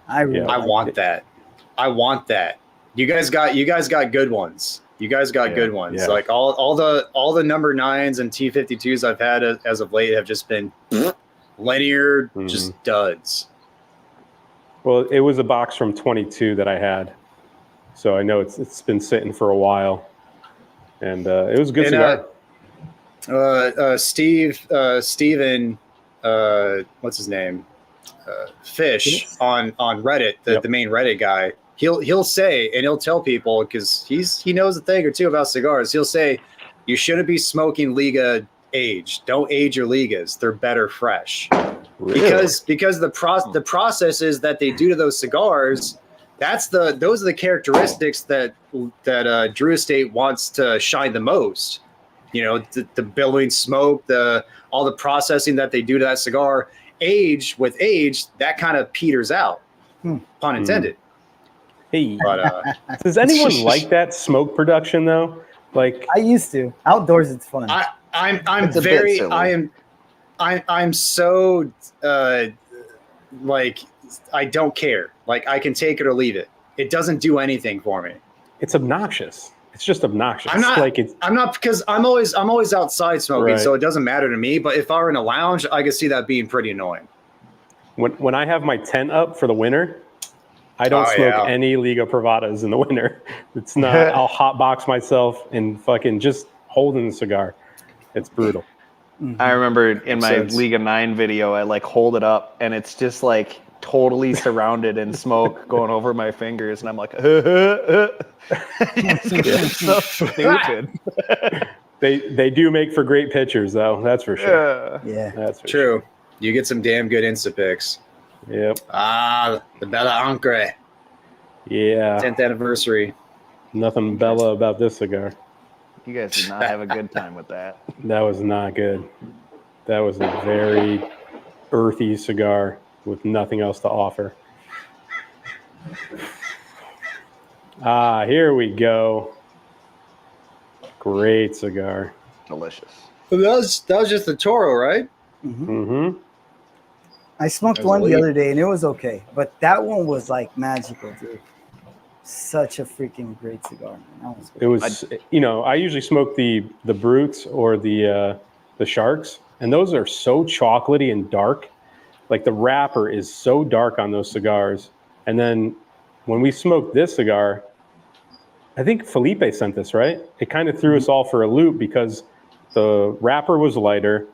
I want that. I want that. You guys got good ones. You guys got good ones. Yeah. Like all the number 9s and T52s I've had as of late have just been linear, just duds. Well, it was a box from 22 that I had, so I know it's been sitting for a while, and it was a good cigar. Steven, what's his name? Fish on Reddit, the main Reddit guy. He'll say, and he'll tell people, because he knows a thing or two about cigars. He'll say, you shouldn't be smoking Liga aged. Don't age your Ligas. They're better fresh. Really? Because the processes that they do to those cigars, those are the characteristics that Drew Estate wants to shine the most. You know, the billowing smoke, all the processing that they do to that cigar. With age, that kind of peters out. Pun intended. Hey, but, does anyone like that smoke production though? Like, I used to. Outdoors, it's fun. I'm so like, I don't care. Like, I can take it or leave it. It doesn't do anything for me. It's obnoxious. It's just obnoxious. I'm not because I'm always outside smoking, so it doesn't matter to me. But if I were in a lounge, I could see that being pretty annoying. When I have my tent up for the winter, I don't smoke any Liga Privadas in the winter. It's not. I'll hotbox myself and fucking just holding the cigar. It's brutal. I remember in my League of 9 video, I like hold it up, and it's just like totally surrounded in smoke going over my fingers, and I'm like, it's so stupid. They do make for great pictures, though. That's for sure. Yeah. That's for True. You get some damn good Insta pics. Sure. Yep. Ah, the Bella Ancre, Yeah. 10th anniversary. Nothing Bella about this cigar. You guys did not have a good time with that. That was not good. That was a very earthy cigar with nothing else to offer. Ah, here we go. Great cigar. Delicious. That was just the Toro, right? Mm-hmm. I smoked That was one the elite. other day and it was okay, but that one was like magical, dude. Such a freaking great cigar, man. That was It was, I usually smoke the Brutes or the Sharks, and those are so chocolatey and dark. Like the wrapper is so dark on those cigars. And then when we smoked this cigar, I think Felipe sent this, right? It kind of threw us all for a loop because the wrapper was lighter.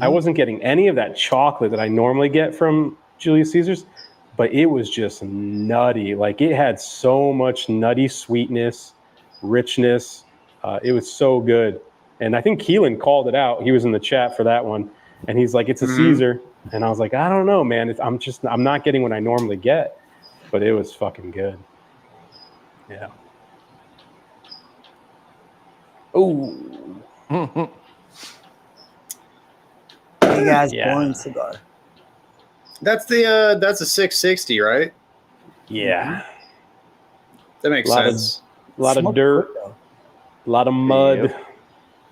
I wasn't getting any of that chocolate that I normally get from Julius Caesar's, but it was just nutty. Like it had so much nutty sweetness, richness. It was so good. And I think Keelan called it out. He was in the chat for that one. And he's like, it's a Caesar. And I was like, I don't know, man. I'm not getting what I normally get, but it was fucking good. Yeah. Oh, Big ass Yeah. boring cigar. That's a 660, right? yeah. That makes Lot of- sense. A lot of Smoked dirt, quick, though. a lot of mud, Yep.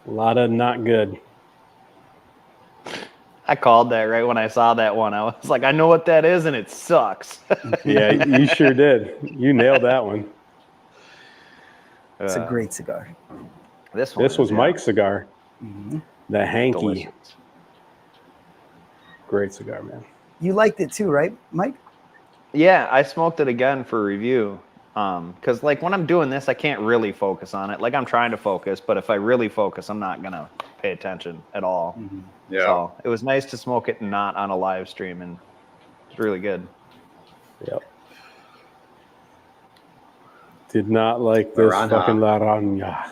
a lot of not good. I called that right when I saw that one. I was like, I know what that is, and it sucks. Yeah, you sure did. You nailed that one. It's a great cigar. This one. This was is, yeah, Mike's cigar, the Hanky. delicious. Great cigar, man. You liked it too, right, Mike? Yeah, I smoked it again for review. Because like when I'm doing this, I can't really focus on it. Like I'm trying to focus, but if I really focus, I'm not gonna pay attention at all. Yeah. So it was nice to smoke it not on a live stream, and it's really good. Yep. Did not like this Laranja. fucking Laranja.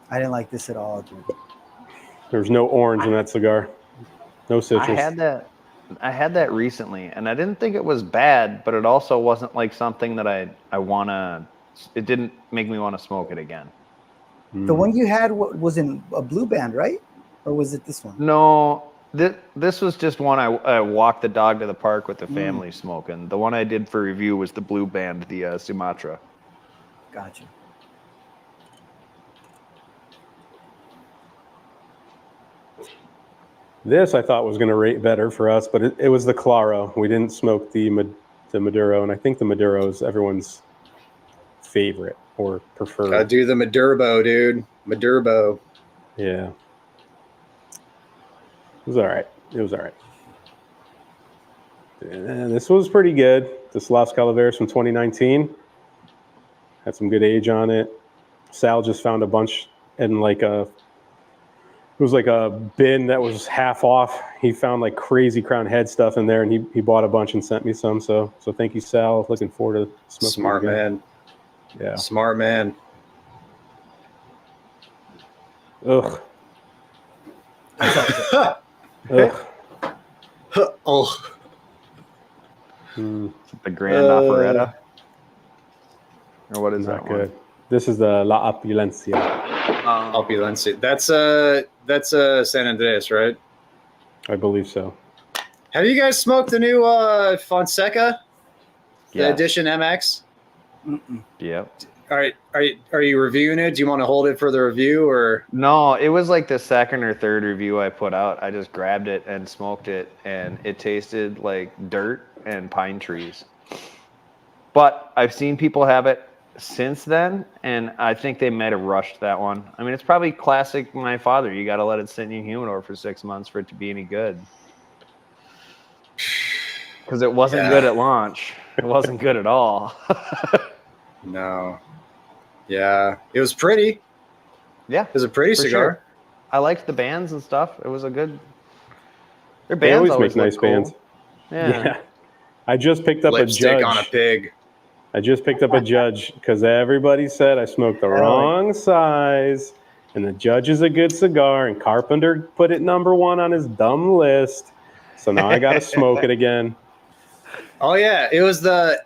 I didn't like this at all, dude. There's no orange in that cigar. No citrus. I had that recently, and I didn't think it was bad, but it also wasn't like something that I wanna. It didn't make me want to smoke it again. The one you had was in a blue band, right? Or was it this one? No, this was just one I walked the dog to the park with the family smoking. The one I did for review was the blue band, the Sumatra. Gotcha. This I thought was going to rate better for us, but it was the Claro. We didn't smoke the Maduro, and I think the Maduro is everyone's favorite or preferred. Gotta do the Madurbo, dude. Madurbo. Yeah. It was all right. It was all right. And this was pretty good. This Las Calaveras from 2019. Had some good age on it. Sal just found a bunch in like it was like a bin that was half off. He found like crazy Crown Head stuff in there, and he bought a bunch and sent me some. So thank you, Sal. Looking forward to smoking. Smart again. man. Yeah. Smart man. Ugh. Huh. Ugh. Oh. Mm, The Grand Operetta, or what is not that good. This is the La Opulencia. Opulencia. That's San Andreas, right? I believe so. Have you guys smoked the new Fonseca? The Yes. Edition MX? Yep. Are you reviewing it? Do you want to hold it for the review or? No, it was like the second or third review I put out. I just grabbed it and smoked it, and it tasted like dirt and pine trees. But I've seen people have it since then, and I think they might have rushed that one. I mean, it's probably classic my father. You got to let it sit in your humidor for 6 months for it to be any good. Because it wasn't Yeah. good at launch. It wasn't good at all. No. Yeah, it was pretty. Yeah, It was a pretty for cigar. sure. I liked the bands and stuff. It was a good. Their They bands always make look nice cool. bands. Yeah. I just picked up Lipstick a on a judge. pig. I just picked up a judge because everybody said I smoked the wrong size, and the judge is a good cigar, and Carpenter put it #1 on his dumb list. So now I got to smoke it again. Oh yeah, it was the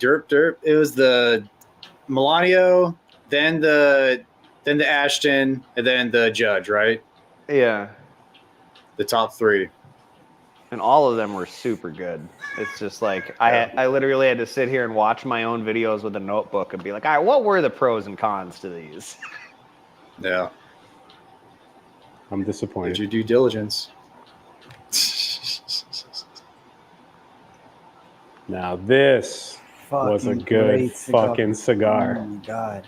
derp. It was the Melanio, then the Ashton, and then the Judge, right? Yeah. The top 3. And all of them were super good. It's just like I literally had to sit here and watch my own videos with a notebook and be like, all right, what were the pros and cons to these? Yeah. I'm disappointed. Did your due diligence? Now this was a Fucking good great fucking cigar. Oh my god.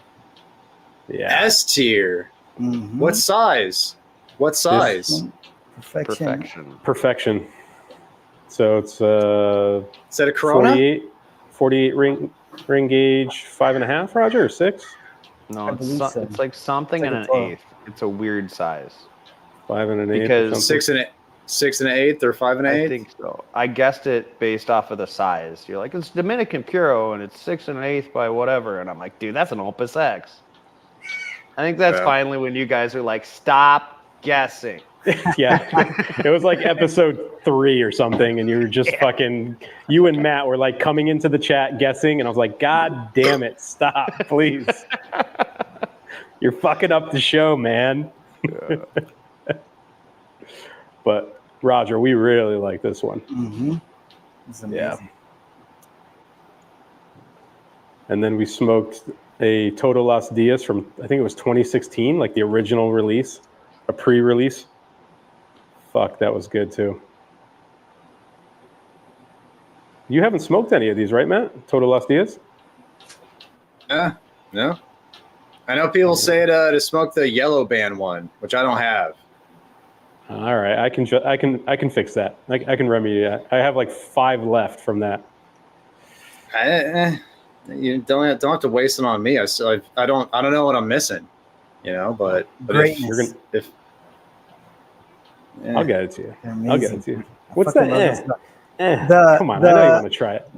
Yeah. S tier. Mhm. What size? What size? Perfection. Perfection. So it's Is that a Corona? 48 ring gauge, 5.5, Roger, or 6? No, I believe so. it's like something It's in like an a 12. eighth. It's a weird size. 5 and an 8. Because 6 and an 8 or 5 and an 8? I think so. I guessed it based off of the size. You're like, it's Dominican Puro and it's 6 1/8 by whatever. And I'm like, dude, that's an Opus X. I think that's Yeah. finally when you guys are like, stop guessing. Yeah. It was like episode 3 or something, and you were just fucking, you and Matt were like coming into the chat guessing, and I was like, God damn it, stop, please. You're fucking up the show, man. But Roger, we really like this one. Mm-hmm. It's amazing. Yeah. And then we smoked a Todo Los Dias from, I think it was 2016, like the original release, a pre-release. Fuck, that was good too. You haven't smoked any of these, right, Matt? Todo Los Dias? No. I know people say to smoke the yellow band one, which I don't have. All right, I can fix that. I can remedy that. I have like 5 left from that. You don't have to waste it on me. I don't know what I'm missing, But Greatness. I'll get it to you. They're I'll get amazing. it to you. I What's fucking that? love this stuff. Come on, I know you want to try it.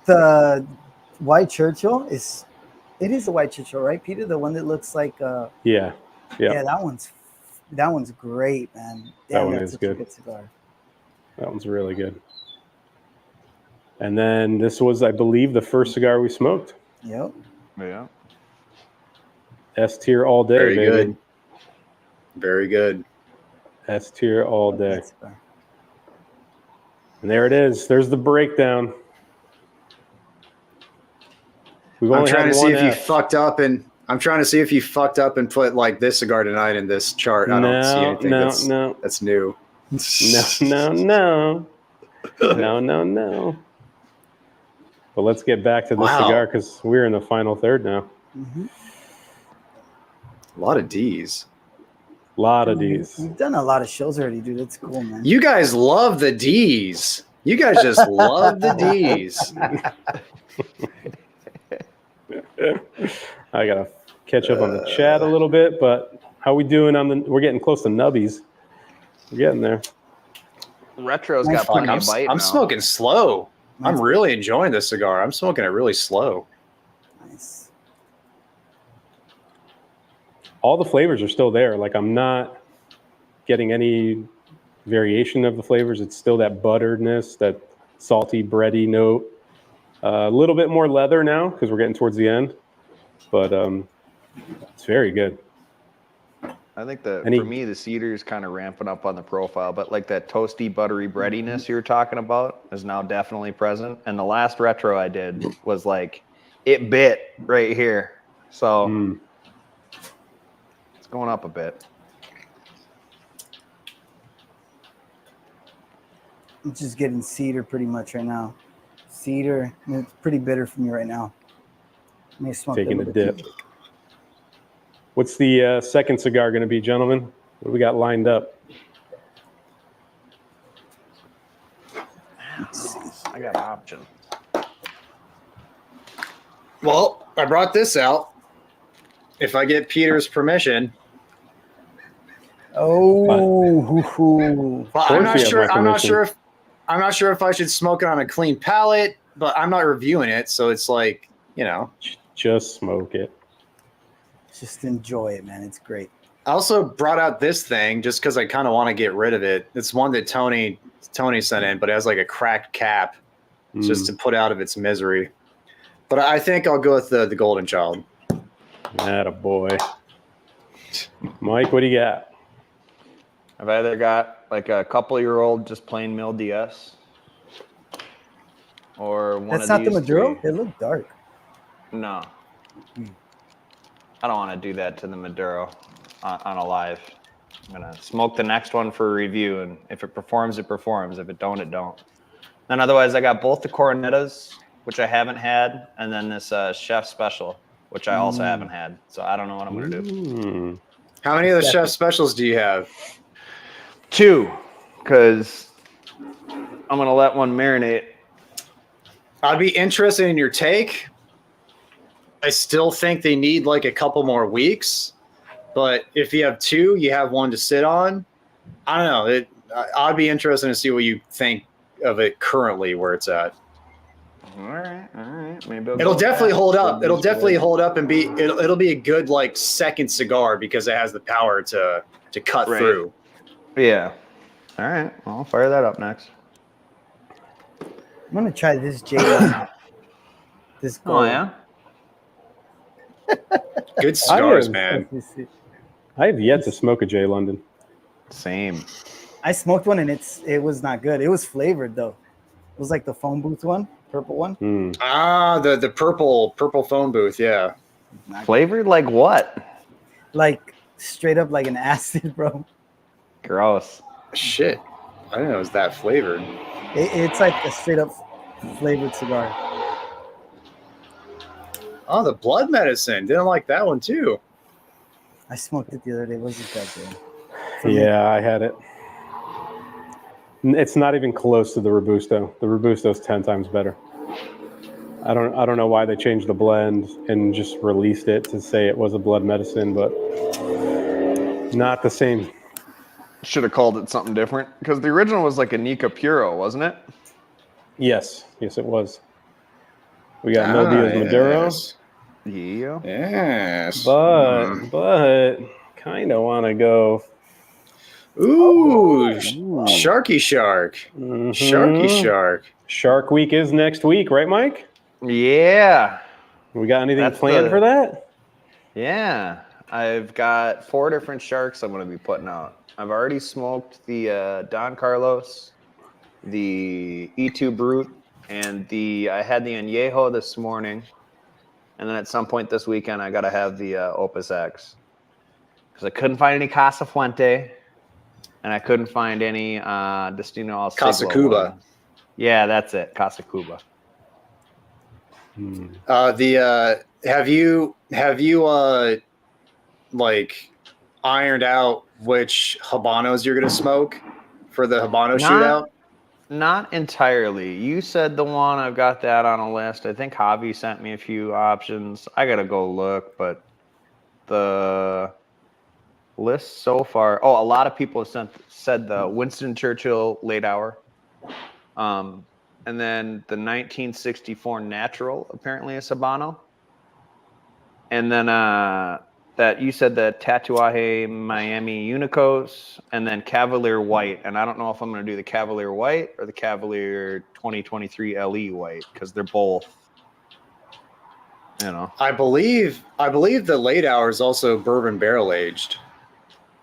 The White Churchill is a White Churchill, right, Peter? The one that looks like Yeah. yeah, that one's great, man. That one that's is such a good. good cigar. That one's really good. And then this was, I believe, the first cigar we smoked. Yep. Yeah. S tier all day, Very baby. good. Very good. S tier all day. That cigar. And there it is. There's the breakdown. We've I'm only trying had to see one if you F. fucked up and put like this cigar tonight in this chart. I don't see anything No. that's new. No. But let's get back to this Wow. cigar because we're in the final third now. Mm-hmm. A lot of D's. A lot of these. We've done a lot of shows already, dude. That's cool, man. You guys love the D's. You guys just love the D's. I gotta catch up on the chat a little bit, but how we doing we're getting close to nubbies. We're getting there. Retro's Nice got plenty I'm of bite now. smoking slow. I'm Nice. really enjoying this cigar. I'm smoking it really slow. Nice. All the flavors are still there. Like I'm not getting any variation of the flavors. It's still that butteredness, that salty, bready note. A little bit more leather now because we're getting towards the end, but it's very good. I think for me, the cedar is kind of ramping up on the profile, but like that toasty, buttery breadiness you were talking about is now definitely present. And the last retro I did was like, it bit right here. So it's going up a bit. I'm just getting cedar pretty much right now. Cedar, it's pretty bitter for me right now. Let me smoke Taking a a little bit dip. What's the second cigar going to be, gentlemen? What do we got lined up? I got an option. Well, I brought this out. If I get Peter's permission. Oh, hoo-hoo. Well, Of course you have my I'm not permission. sure if I'm not sure if I should smoke it on a clean palate, but I'm not reviewing it, so it's like, Just smoke it. Just enjoy it, man. It's great. I also brought out this thing just because I kind of want to get rid of it. It's one that Tony sent in, but it has like a cracked cap just to put out of its misery. But I think I'll go with the Golden Child. Attaboy. Mike, what do you got? I've either got like a couple-year-old just plain mill DS, or one That's of not these the Maduro? three. It looked dark. No. I don't want to do that to the Maduro on a live. I'm going to smoke the next one for a review, and if it performs, it performs. If it don't, it don't. Then otherwise, I got both the Coronettas, which I haven't had, and then this Chef Special, which I also haven't had. So I don't know what I'm going to do. How many of the Chef Specials do you have? 2, because I'm going to let one marinate. I'd be interested in your take. I still think they need like a couple more weeks, but if you have 2, you have one to sit on. I don't know. I'd be interested to see what you think of it currently, where it's at. All right. Maybe It'll definitely hold up. It'll definitely hold up and be. It'll be a good like second cigar because it has the power to cut through. Yeah. All right. Well, I'll fire that up next. I'm gonna try this J. This Oh gold. yeah. Good cigars, I man. I have yet to smoke a J. London. Same. I smoked one and it was not good. It was flavored though. It was like the phone booth one, purple one. Ah, the purple phone booth. Yeah. Flavored like what? Like straight up like an acid, bro. Gross. Shit. I didn't know it was that flavored. It's like a straight up flavored cigar. Oh, the blood medicine. Didn't like that one too. I smoked it the other day. It wasn't that good. For me. Yeah, I had it. It's not even close to the Robusto. The Robusto's 10 times better. I don't know why they changed the blend and just released it to say it was a blood medicine, but not the same. Should have called it something different because the original was like a Nika Puro, wasn't it? Yes, it was. We got Mil Diaz Maduro, Yeah. Yes. but kind of want to go. Ooh, Sharky Shark. Sharky Shark. Shark Week is next week, right, Mike? Yeah. We got anything That's planned for that? Yeah. I've got 4 different sharks I'm going to be putting out. I've already smoked the Don Carlos, the E2 Brute, and I had the Añejo this morning. And then at some point this weekend, I got to have the Opus X. Because I couldn't find any Casa Fuente, and I couldn't find any Destino Al Siglo Casa Cuba. one. Yeah, that's it. Casa Cuba. Have you like ironed out which Habanos you're gonna smoke for the Habano shootout? Not entirely. You said the one. I've got that on a list. I think Javi sent me a few options. I gotta go look, but the list so far. Oh, a lot of people have said the Winston Churchill late hour. And then the 1964 Natural apparently is Habano. And then that you said the Tatuaje Miami Unicos, and then Cavalier White. And I don't know if I'm going to do the Cavalier White or the Cavalier 2023 LE White because they're both, I believe the late hour is also bourbon barrel aged.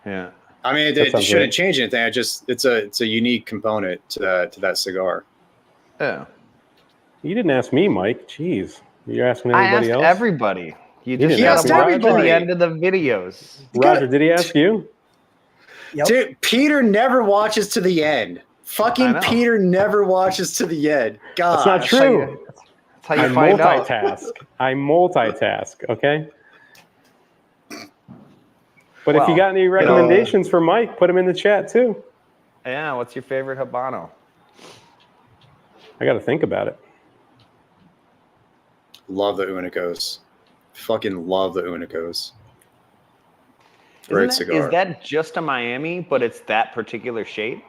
Yeah. I mean, it shouldn't change anything. It's a unique component to that cigar. Yeah. You didn't ask me, Mike. Jeez. You're asking everybody else? Everybody. You just didn't got ask to watch to everybody. the end of the videos. Roger, did he ask you? Yep. Dude, Peter never watches to the end. I Fucking know. Peter never watches to the end. God. That's not true. That's how you I find out. I multitask, okay? But if you Well, got any recommendations for Mike, put them in the chat too. Yeah, what's your favorite Habano? I got to think about it. Love the Unicos. Fucking love the Unicos. Great cigar. Is that just a Miami, but it's that particular shape?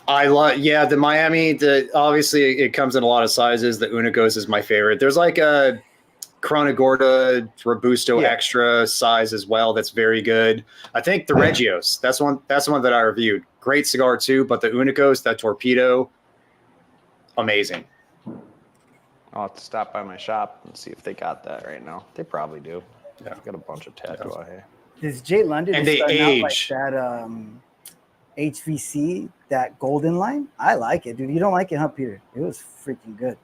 I love, yeah, the Miami. Obviously it comes in a lot of sizes. The Unicos is my favorite. There's like a Corona Gorda Robusto Yeah. extra size as well. That's very good. I think the Regios. That's one. That's the one that I reviewed. Great cigar too. But the Unicos, that Torpedo, amazing. I'll have to stop by my shop and see if they got that right now. They probably do. Yeah. I've got a bunch of tattoo out here. This Jay London And is they starting out like age. that HVC, that golden line. I like it, dude. You don't like it, huh, Peter? It was freaking good.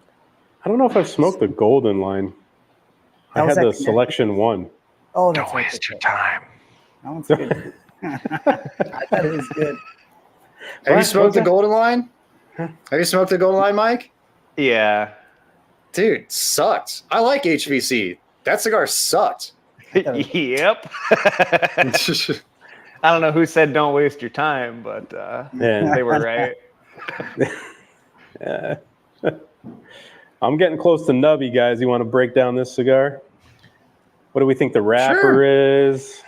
I don't know if I've smoked the golden line. That I was had the that selection one. Oh, that's right. That's right. time. That one's good. I thought it was good. Have you What? smoked the What's that? Golden Line? Have you smoked the Golden Line, Mike? Yeah. Dude, sucked. I like HVC. That cigar sucked. Yep. I don't know who said don't waste your time, but Yeah. they were right. Yeah. I'm getting close to nubby, guys. You want to break down this cigar? What do we think the wrapper is?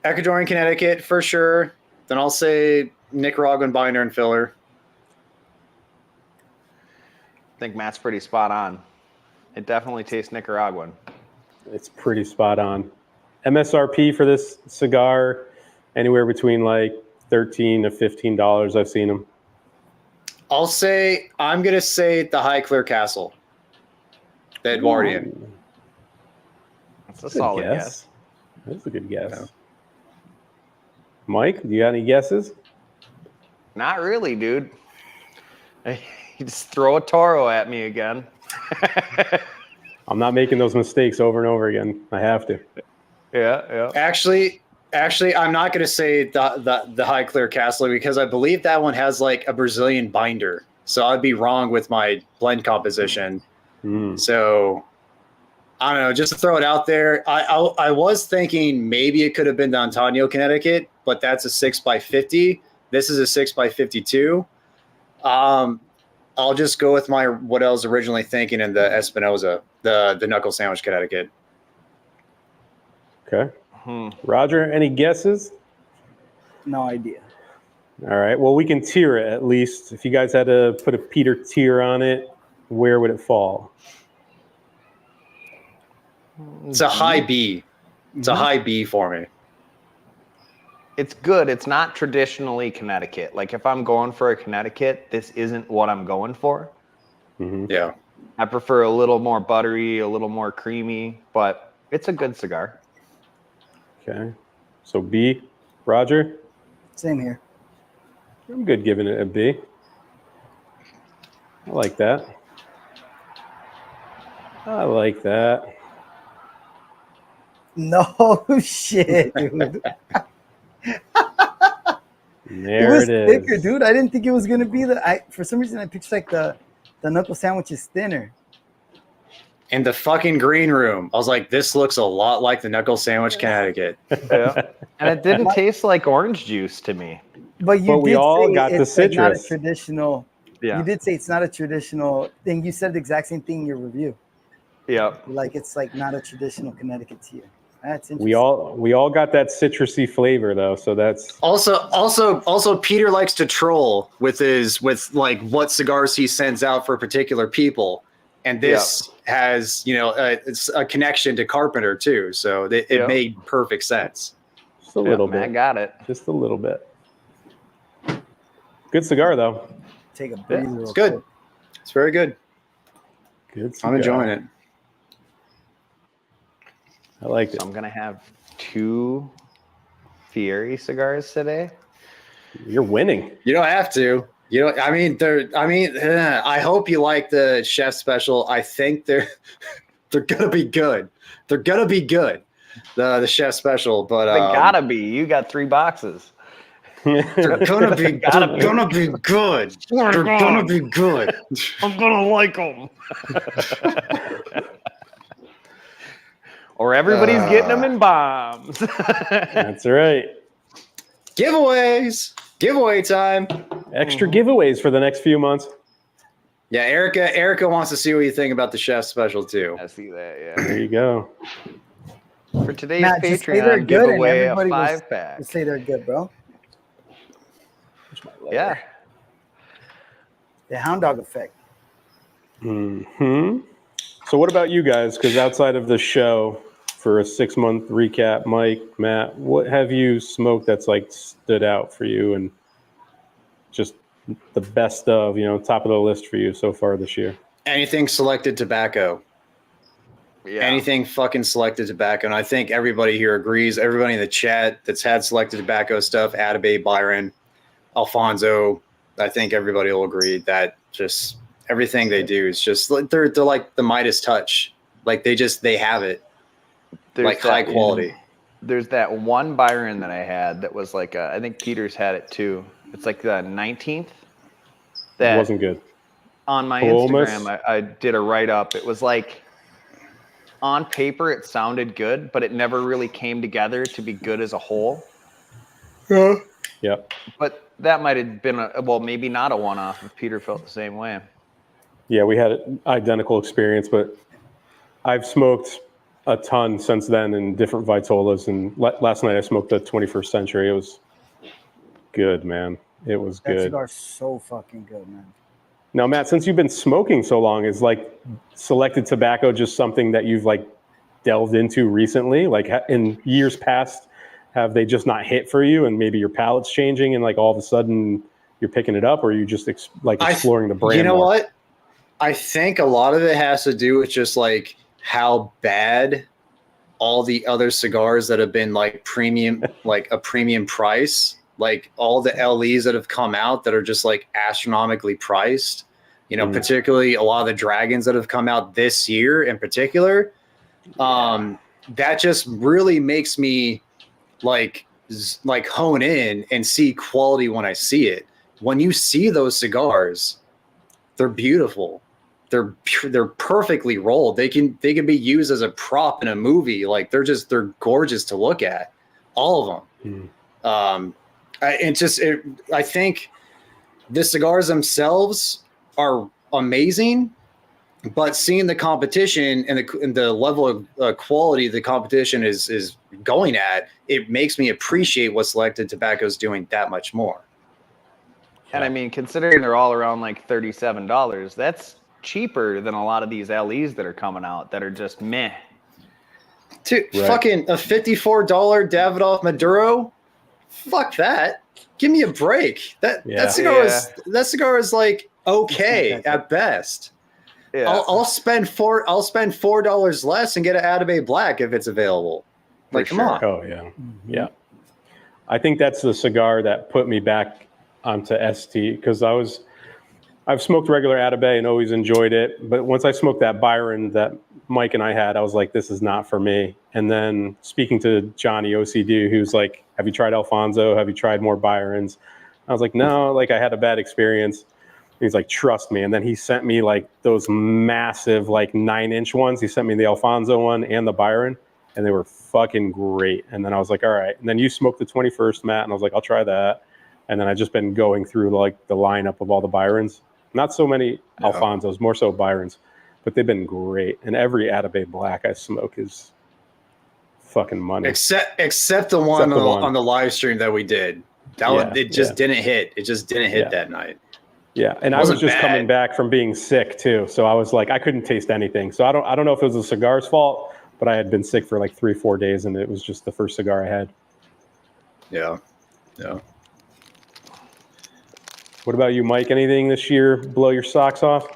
Ecuadorian, Connecticut, for sure. Then I'll say Nicaraguan binder and filler. I think Matt's pretty spot on. It definitely tastes Nicaraguan. It's pretty spot on. MSRP for this cigar, anywhere between like $13 to $15. I've seen them. I'm going to say the High Clear Castle. The Edwardian. That's a solid guess. That's a good guess. Yeah. Mike, do you got any guesses? Not really, dude. You just throw a Toro at me again. I'm not making those mistakes over and over again. I have to. Yeah. Actually, I'm not going to say the High Clear Castle because I believe that one has like a Brazilian binder. So I'd be wrong with my blend composition. So I don't know, just to throw it out there. I was thinking maybe it could have been the Antonio, Connecticut, but that's a 6x50. This is a 6x52. I'll just go with what I was originally thinking in the Espinosa, the Knuckle Sandwich, Connecticut. Okay. Roger, any guesses? No idea. All right. Well, we can tier it at least. If you guys had to put a Peter tier on it, where would it fall? It's a high B. It's a high B for me. It's good. It's not traditionally Connecticut. Like if I'm going for a Connecticut, this isn't what I'm going for. Yeah. I prefer a little more buttery, a little more creamy, but it's a good cigar. Okay. So B, Roger? Same here. I'm good giving it a B. I like that. I like that. No shit, dude. There was it is. thicker, dude. I didn't think it was gonna be for some reason I pictured like the knuckle sandwich is thinner. In the fucking green room, I was like, this looks a lot like the Knuckle Sandwich, Connecticut. Yeah. And it didn't taste like orange juice to me. But we did all say got the it's like not a citrus. traditional. Yeah. You did say it's not a traditional thing. You said the exact same thing in your review. Yeah. Like it's like not a traditional Connecticut tier. That's interesting. We all got that citrusy flavor though, so that's Also, Peter likes to troll with like what cigars he sends out for particular people, and this has it's a connection to Carpenter too, so it made perfect sense. just a little Matt bit. got it. Just a little bit. Good cigar though. Take a breather. It's good. It's very good. Good cigar. I'm enjoying it. I liked it. So I'm gonna have 2 Fieri cigars today. You're winning. You don't have to. I hope you like the chef special. I think they're gonna be good. They're gonna be good. The chef special, but They gotta be. You got 3 boxes. they're gonna be good. They're gonna be good. I'm gonna like them. Or everybody's getting them in bombs. That's right. Giveaway time. Extra giveaways for the next few months. Yeah, Erica wants to see what you think about the chef special too. I see that, yeah. There you go. For today's Matt, just say they're Patreon good and giveaway, a everybody 5-pack. Just say they're good, bro. Yeah, The hound dog effect. Hmm. So what about you guys? Because outside of the show, for a 6-month recap, Mike, Matt, what have you smoked that's like stood out for you and just the best of, top of the list for you so far this year? Anything selected tobacco. Yeah. Anything fucking selected tobacco. And I think everybody here agrees. Everybody in the chat that's had selected tobacco stuff, Atabey, Byron, Alfonso, I think everybody will agree that just everything they do is just like they're like the Midas touch. Like they have it. Like high quality. There's that one Byron that I had that was like I think Peter's had it too. It's like the 19th. That Wasn't good. on my Almost. Instagram, I did a write-up. It was like on paper it sounded good, but it never really came together to be good as a whole. Yeah. But that might have been maybe not a one-off if Peter felt the same way. Yeah, we had an identical experience, but I've smoked a ton since then in different Vitolas. And last night I smoked the 21st Century. It was good, man. It was That good. cigar's so fucking good, man. Now, Matt, since you've been smoking so long, is like selected tobacco just something that you've like delved into recently? Like in years past, have they just not hit for you and maybe your palate's changing and like all of a sudden you're picking it up, or are you just exploring the brand? You know more? what? I think a lot of it has to do with just like how bad all the other cigars that have been like premium, like a premium price, like all the LEs that have come out that are just like astronomically priced, particularly a lot of the Dragons that have come out this year in particular. That just really makes me like hone in and see quality when I see it. When you see those cigars, they're beautiful. They're perfectly rolled. They can be used as a prop in a movie. Like they're gorgeous to look at, all of them. I think the cigars themselves are amazing, but seeing the competition and the level of quality the competition is going at, it makes me appreciate what selected tobacco is doing that much more. And I mean, considering they're all around like $37, that's cheaper than a lot of these LEs that are coming out that are just meh. Dude, fucking a $54 Davidoff Maduro? Fuck that. Give me a break. That cigar is like okay at best. Yeah. I'll spend $4 less and get an Atabey Black if it's available. Like, come on. Oh yeah, yeah. I think that's the cigar that put me back onto ST because I've smoked regular Atabey and always enjoyed it, but once I smoked that Byron that Mike and I had, I was like, this is not for me. And then speaking to Johnny OCD, who's like, have you tried Alfonso? Have you tried more Byrons? I was like, no, like I had a bad experience. He's like, trust me. And then he sent me like those massive, like 9-inch ones. He sent me the Alfonso one and the Byron, and they were fucking great. And then I was like, all right. And then you smoked the 21st, Matt, and I was like, I'll try that. And then I just been going through like the lineup of all the Byrons. Not so many Alfonsos, more so Byrons, but they've been great. And every Atabey Black I smoke is fucking money. Except the one on the live stream that we did. It just didn't hit. It just didn't hit that night. Yeah, and I was just coming back from being sick too, so I was like, I couldn't taste anything. So I don't know if it was the cigar's fault, but I had been sick for like 3-4 days, and it was just the first cigar I had. Yeah. What about you, Mike? Anything this year blow your socks off?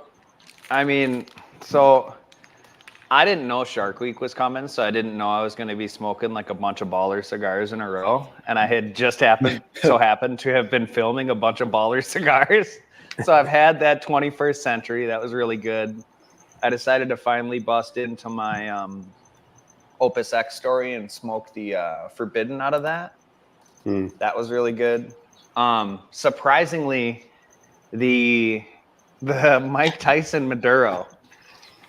I mean, so I didn't know Shark Week was coming, so I didn't know I was going to be smoking like a bunch of baller cigars in a row. And I had just happened to have been filming a bunch of baller cigars. So I've had that 21st Century. That was really good. I decided to finally bust into my Opus X story and smoke the Forbidden out of that. That was really good. Surprisingly, the Mike Tyson Maduro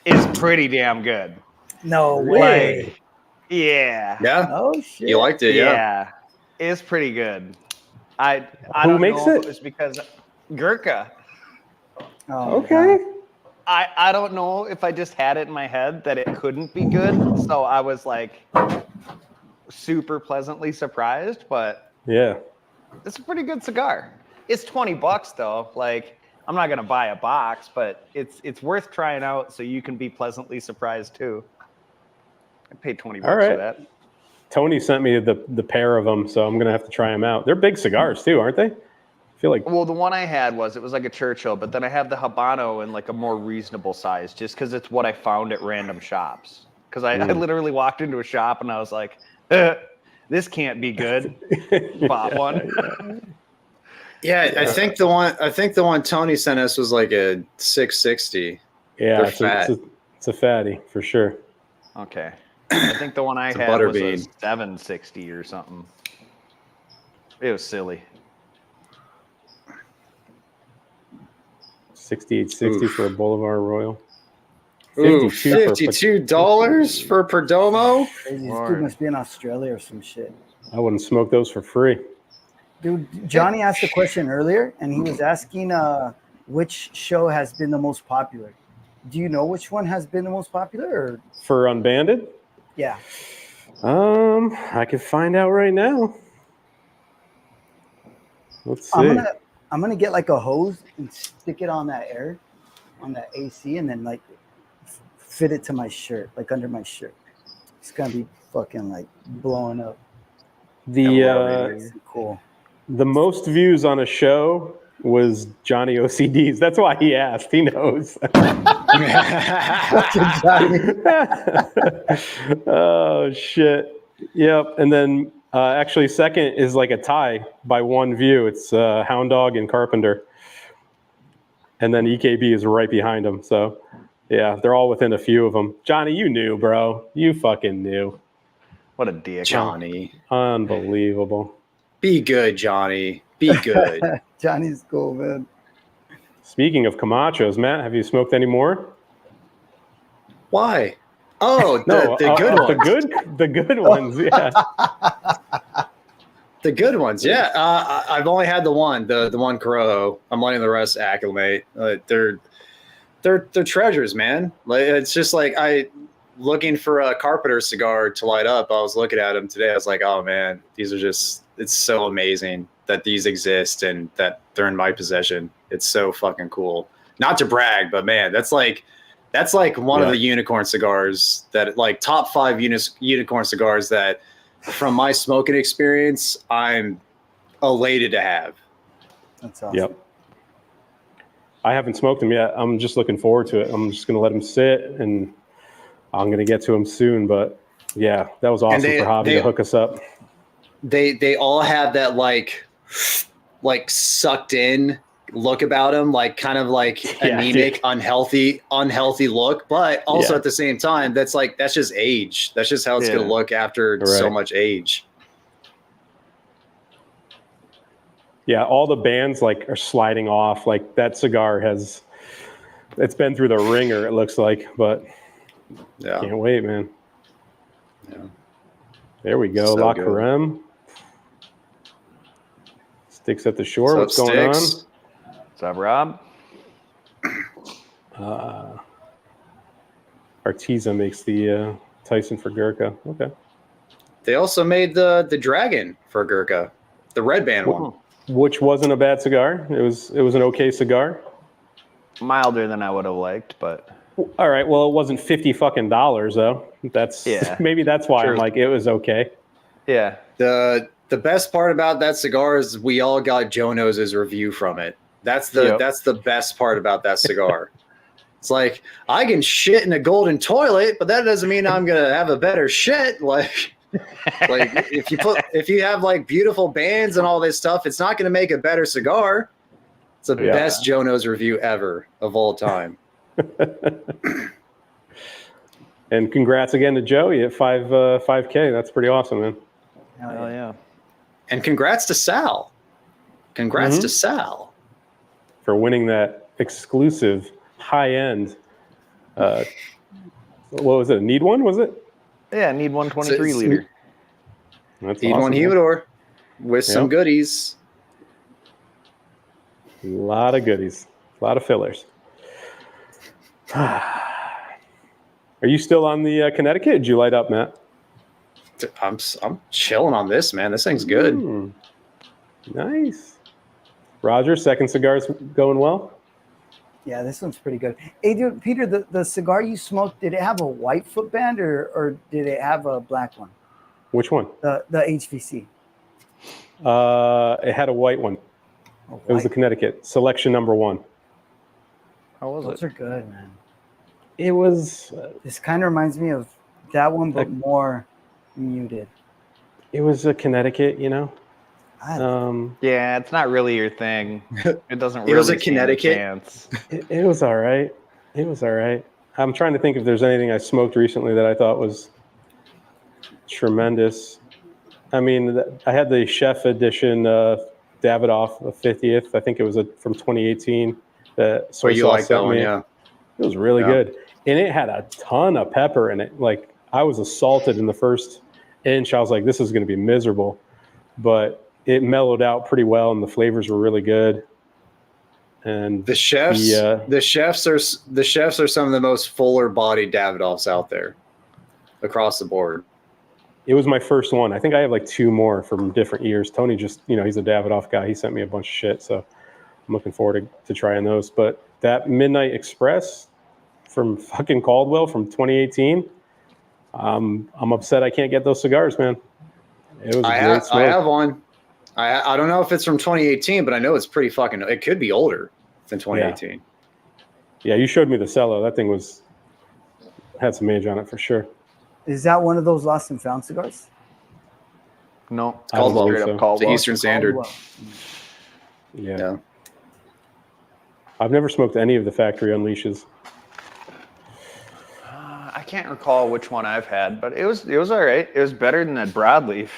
is pretty damn good. No way. Like, yeah. Yeah. Oh shit. You liked it, Yeah. It's pretty good. I Who don't makes know it? if it was because Gurkha. Oh, Okay. God. I don't know if I just had it in my head that it couldn't be good, so I was like super pleasantly surprised, but Yeah. it's a pretty good cigar. It's $20 though. Like, I'm not gonna buy a box, but it's worth trying out so you can be pleasantly surprised too. I paid $20 All right. for that. Tony sent me the pair of them, so I'm gonna have to try them out. They're big cigars too, aren't they? I feel like Well, the one I had was like a Churchill, but then I have the Habano in like a more reasonable size, just because it's what I found at random shops. Because I literally walked into a shop and I was like, "This can't be good." Bought one. Yeah, I think the one Tony sent us was like a 660. yeah, They're fat. it's a fatty for sure. Okay. I think the one I It's a had was a butterbean. 760 or something. It was silly. 68.60 for a Boulevard Royal. Ooh, 52 $52 for Perdomo? Crazy. This Lord. dude must be in Australia or some shit. I wouldn't smoke those for free. Dude, Johnny asked a question earlier, and he was asking which show has been the most popular. Do you know which one has been the most popular? Or? For Unbanded? Yeah. I can find out right now. Let's see. I'm gonna get like a hose and stick it on that air, on that AC, and then like fit it to my shirt, like under my shirt. It's gonna be fucking like blowing up. The Cool. the most views on a show was Johnny OCD's. That's why he asked. He knows. Oh shit. Yep. And then actually second is like a tie by one view. It's Hound Dog and Carpenter. And then EKB is right behind him. So yeah, they're all within a few of them. Johnny, you knew, bro. You fucking knew. What a dick. Johnny. Unbelievable. Be good, Johnny. Be good. Johnny's cool, man. Speaking of Camachos, Matt, have you smoked any more? Why? Oh, the No, good ones. The good ones, yeah. The good ones, yeah. I've only had the one Corojo. I'm letting the rest acclimate. They're treasures, man. Like it's just like looking for a Carpenter cigar to light up. I was looking at them today. I was like, oh man, these are just. It's so amazing that these exist and that they're in my possession. It's so fucking cool. Not to brag, but man, that's like one of the unicorn cigars that like top 5 unicorn cigars that from my smoking experience, I'm elated to have. That's awesome. Yep. I haven't smoked them yet. I'm just looking forward to it. I'm just going to let them sit, and I'm going to get to them soon. But yeah, that was awesome for Hobby to hook us up. They all have that like sucked in look about them, like kind of like anemic, unhealthy look, but also at the same time, that's just age. That's just how it's going to look after so much age. Yeah, all the bands like are sliding off. Like that cigar it's been through the ringer, it looks like, but can't wait, man. Yeah. There we go. So La good. Carême. Sticks at the shore. What's going on? What's up, Rob? Arteza makes the Tyson for Gurkha. Okay. They also made the Dragon for Gurkha, the red band one. Which wasn't a bad cigar. It was an okay cigar. Milder than I would have liked, but all right. Well, it wasn't $50 fucking though. That's maybe that's why I'm like it was okay. Yeah. The best part about that cigar is we all got Joe Nose's review from it. That's the best part about that cigar. It's like I can shit in a golden toilet, but that doesn't mean I'm gonna have a better shit. Like if you have like beautiful bands and all this stuff, it's not gonna make a better cigar. It's the best Joe Nose review ever of all time. And congrats again to Joe. You hit 5K. That's pretty awesome, man. Hell yeah. And congrats to Sal. Congrats to Sal. For winning that exclusive high-end, what was it, a Need One, was it? Yeah, Need 123 liter. That's Need awesome, one man. humidor with some goodies. A lot of goodies. A lot of fillers. Are you still on the Connecticut? Did you light up, Matt? I'm chilling on this, man. This thing's good. Nice. Roger, second cigar's going well? Yeah, this one's pretty good. Hey, dude, Peter, the cigar you smoked, did it have a white footband or did it have a black one? Which one? The HVC. It had a white one. Oh, It was the white. Connecticut selection number 1. How was Those it? are good, man. It was This kind of reminds me of that one, but more muted. it was a Connecticut, you know. I, Yeah, it's not really your thing. It doesn't It was really a stand Connecticut? chance. It was all right. It was all right. I'm trying to think if there's anything I smoked recently that I thought was tremendous. I mean, I had the Chef Edition Davidoff, the 50th. I think it was from 2018. That Oh, soy you sauce like that sent one, me. yeah. It was really Yeah. good, and it had a ton of pepper in it. Like I was assaulted in the first inch. I was like, "This is going to be miserable," but it mellowed out pretty well, and the flavors were really good. And The chefs, the chefs are some of the most fuller bodied Davidoffs out there across the board. it was my first one. I think I have like 2 more from different years. Tony just, he's a Davidoff guy. He sent me a bunch of shit, so I'm looking forward to trying those. But that Midnight Express from fucking Caldwell from 2018, I'm upset I can't get those cigars, man. It was a great smoke. I have one. I don't know if it's from 2018, but I know it's pretty fucking. It could be older than 2018. Yeah, you showed me the cello. That thing had some age on it for sure. is that one of those lost and found cigars? No, It's Caldwell. straight up It's the Caldwell. Eastern Standard. Caldwell. Yeah. Yeah. I've never smoked any of the factory unleashes. I can't recall which one I've had, but it was all right. It was better than that broadleaf.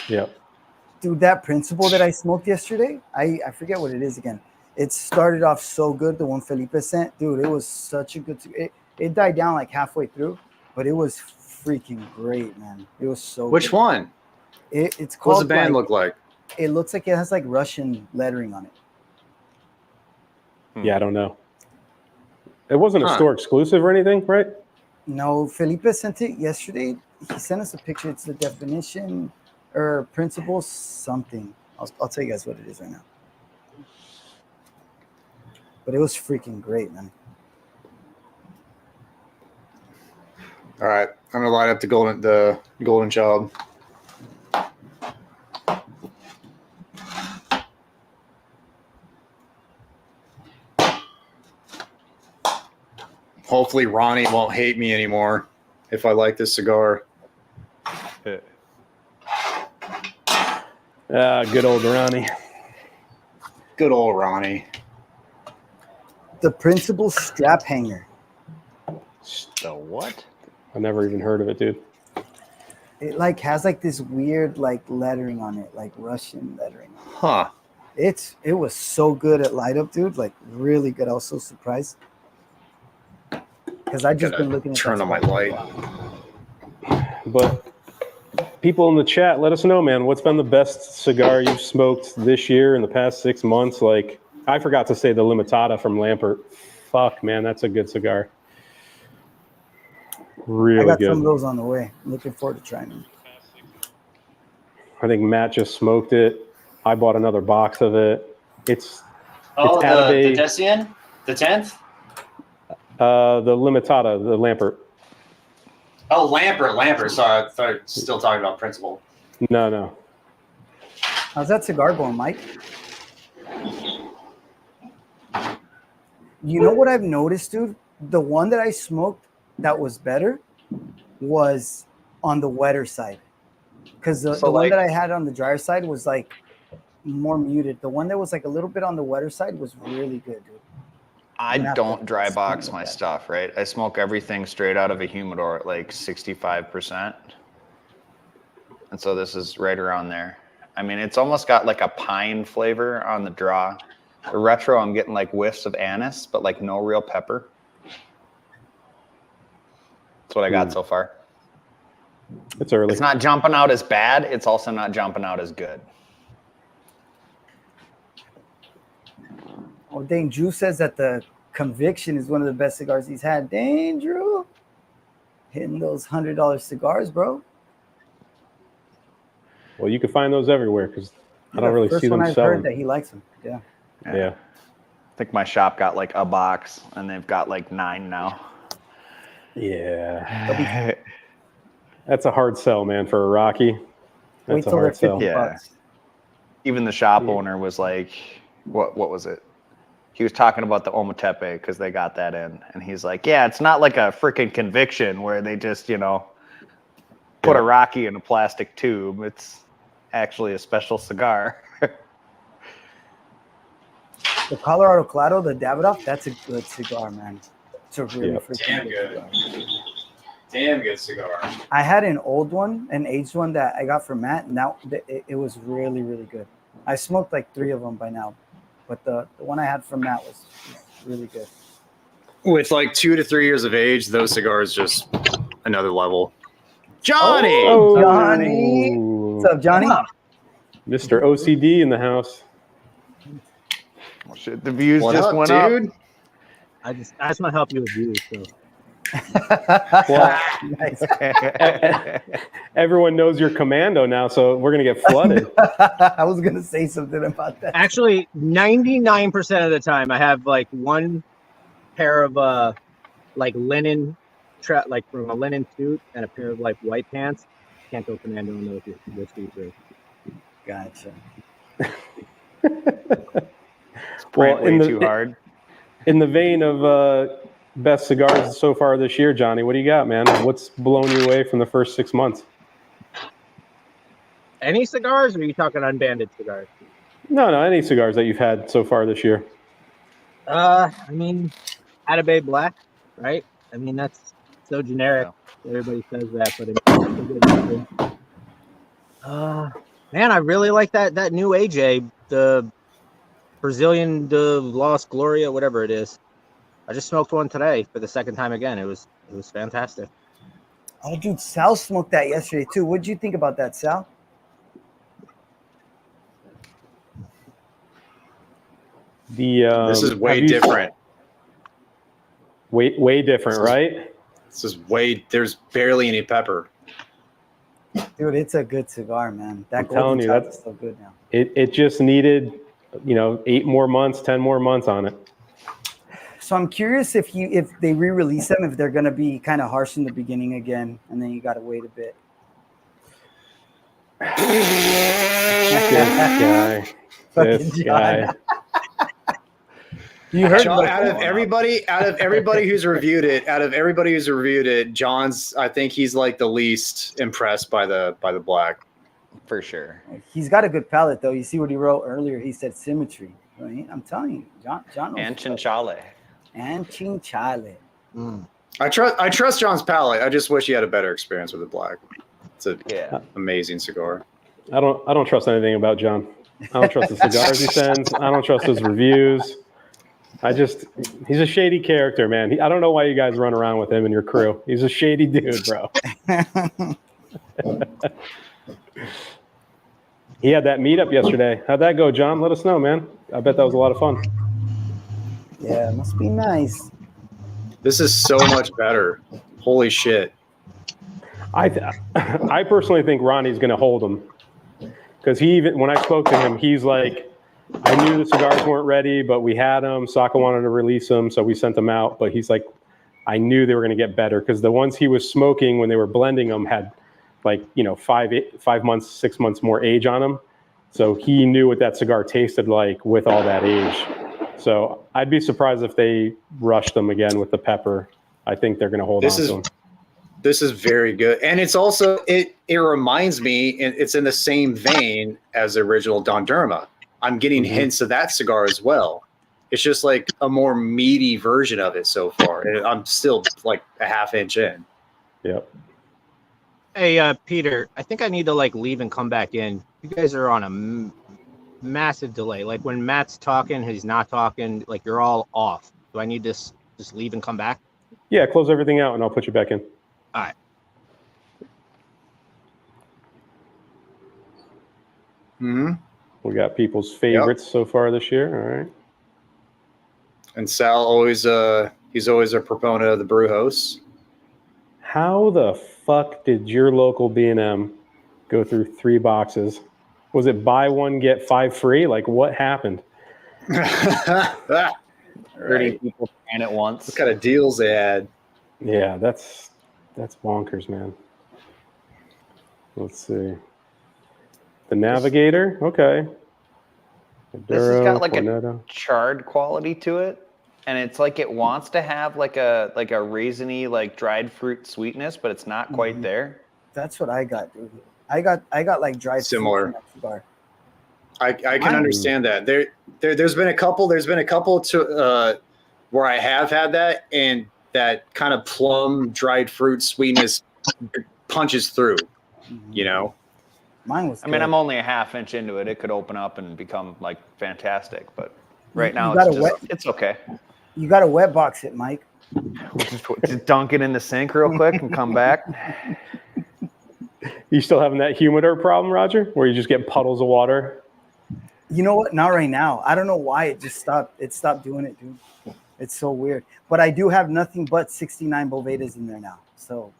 Yeah. Dude, that principle that I smoked yesterday, I forget what it is again. It started off so good, the one Felipe sent. Dude, it was such a good... It died down like halfway through, but it was freaking great, man. It was so Which good. one? It's What called... does the band like, look like? It looks like it has like Russian lettering on it. Yeah, I don't know. It wasn't a Huh. store exclusive or anything, right? No, Felipe sent it yesterday. He sent us a picture. It's the definition or principle something. I'll tell you guys what it is right now. But it was freaking great, man. All right, I'm gonna line up the golden child. Hopefully Ronnie won't hate me anymore if I like this cigar. Good old Ronnie. Good old Ronnie. The principal strap hanger. The what? I never even heard of it, dude. It like has like this weird like lettering on it, like Russian lettering. Huh. It was so good at light up, dude. Like really good. I was so surprised because I just Gotta been looking at turn that on my cigar. light. But people in the chat, let us know, man. What's been the best cigar you've smoked this year in the past 6 months? Like, I forgot to say the Limitada from Lampert. Fuck, man, that's a good cigar. Really I got good. some of those on the way. I'm looking forward to trying them. I think Matt just smoked it. I bought another box of it. It's Oh, out of the Decian? The 10th? the Limitada, the Lampert. Oh, Lampert. Sorry, I thought you were still talking about Principal. No. How's that cigar going, Mike? You know what I've noticed, dude? The one that I smoked that was better was on the wetter side. Because the one like- that I had on the drier side was like more muted. The one that was like a little bit on the wetter side was really good, dude. I Not don't that dry box smell my bad. stuff, right? I smoke everything straight out of a humidor at like 65%. And so this is right around there. I mean, it's almost got like a pine flavor on the draw. The retro, I'm getting like whiffs of anise, but like no real pepper. That's what I got so far. It's early. It's not jumping out as bad. It's also not jumping out as good. Oh, dang, Drew says that the Conviction is one of the best cigars he's had. Dang, Drew. Hitting those $100 cigars, bro. Well, you can find those everywhere because I don't really First see them one I've selling. heard that he likes them. Yeah. Yeah. think my shop got like a box, and they've got like 9 now. Yeah. That's a hard sell, man, for a Rocky. Wait That's a till they're hard sell. 50 Yeah. bucks. Even the shop Yeah. owner was like, what was it? He was talking about the Ometepe because they got that in. And he's like, yeah, it's not like a freaking conviction where they just, put a Rocky in a plastic tube. It's actually a special cigar. The Colorado Claro, the Davidoff, that's a good cigar, man. It's a really Yep. freaking Damn good good. cigar. Damn good cigar. I had an old one, an aged one that I got from Matt, and it was really, really good. I smoked like 3 of them by now, but the one I had from Matt was really good. With like 2 to 3 years of age, those cigars just another level. Johnny! Oh, Johnny! What's up, Johnny? Mr. OCD in the house. Well, shit, the views What just up, went dude? I just want to help you with views. So Well, Nice. up. everyone knows you're commando now, so we're going to get flooded. I was gonna say something about that. actually, 99% of the time, I have like one pair of like linen, like from a linen suit, and a pair of like white pants. Can't go commando in those with these. Gotcha. Sprint way in the- too hard. In the vein of best cigars so far this year, Johnny, what do you got, man? What's blown you away from the first 6 months? Any cigars, or are you talking unbanded cigars? No, any cigars that you've had so far this year. I mean, Atabey Black, right? I mean, that's so generic. Everybody says that, but it's a good method. Man, I really like that new AJ, the Brazilian de Los Gloria, whatever it is. I just smoked one today for the second time again. It was fantastic. Oh, dude, Sal smoked that yesterday too. What'd you think about that, Sal? This is way have you- different. Way different, right? There's barely any pepper. Dude, it's a good cigar, man. That I'm golden telling you, top that's- is so good now. It just needed, 8 more months, 10 more months on it. So I'm curious if they re-release them, if they're gonna be kind of harsh in the beginning again, and then you gotta wait a bit. This guy. You heard John, me. out of everybody who's reviewed it, John's. I think he's like the least impressed by the black. For sure. He's got a good palate, though. You see what he wrote earlier? He said symmetry. Right? I'm telling you, John. And Chinchale. And Chinchale. I trust John's palate. I just wish he had a better experience with the black. It's an amazing cigar. I don't trust anything about John. I don't trust the cigars he sends. I don't trust his reviews. He's a shady character, man. I don't know why you guys run around with him and your crew. He's a shady dude, bro. He had that meetup yesterday. How'd that go, John? Let us know, man. I bet that was a lot of fun. Yeah, it must be nice. This is so much better. Holy shit. I personally think Ronnie's going to hold him because when I spoke to him, he's like, I knew the cigars weren't ready, but we had them. Saka wanted to release them, so we sent them out. But he's like, I knew they were going to get better because the ones he was smoking when they were blending them had 5 months, 6 months more age on them. So he knew what that cigar tasted like with all that age. So I'd be surprised if they rushed them again with the pepper. I think they're going to hold on to them. This is very good. And it's also, it reminds me, and it's in the same vein as the original Don Derma. I'm getting hints of that cigar as well. It's just like a more meaty version of it so far. And I'm still like a half inch in. Yep. Hey, Peter, I think I need to leave and come back in. You guys are on a massive delay. Like when Matt's talking, he's not talking. Like you're all off. Do I need to just leave and come back? Yeah, close everything out and I'll put you back in. All right. Mm-hmm. We got people's favorites so far this year. All right. And Sal he's always a proponent of the brew house. How the fuck did your local B&M go through 3 boxes? Was it buy one, get 5 free? Like what happened? 30 people trying at once. What kind of deals they had? Yeah, that's bonkers, man. Let's see. The Navigator, okay. This has got Maduro, like Cornetto. a charred quality to it, and it's like it wants to have like a raisiny, like dried fruit sweetness, but it's not quite there. That's what I got, dude. I got like dried fruit Similar. in that cigar. I can understand that. There's been a couple to where I have had that, and that kind of plum dried fruit sweetness punches through. You know, Mine was. I mean, I'm only a half inch into it. It could open up and become like fantastic, but right You now gotta it's okay. You got to wet box it, Mike. Just dunk it in the sink real quick and come back. You still having that humidor problem, Roger, where you just get puddles of water? You know what? Not right now. I don't know why it just stopped. It stopped doing it, dude. It's so weird. But I do have nothing but 69 Bovedas in there now. So,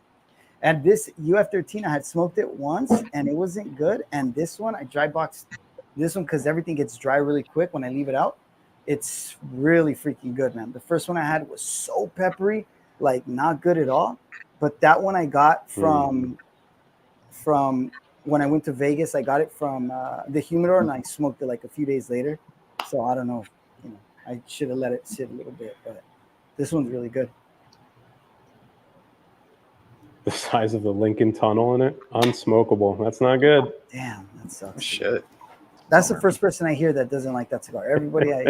and this UF13, I had smoked it once and it wasn't good. And this one, I dry boxed this one because everything gets dry really quick when I leave it out. It's really freaking good, man. The first one I had was so peppery, like not good at all. But that one I got from when I went to Vegas. I got it from the humidor and I smoked it like a few days later. So I don't know, I should have let it sit a little bit, but this one's really good. The size of the Lincoln Tunnel in it, unsmokable. That's not good. Damn, that sucks. shit. That's the first person I hear that doesn't like that cigar. Everybody I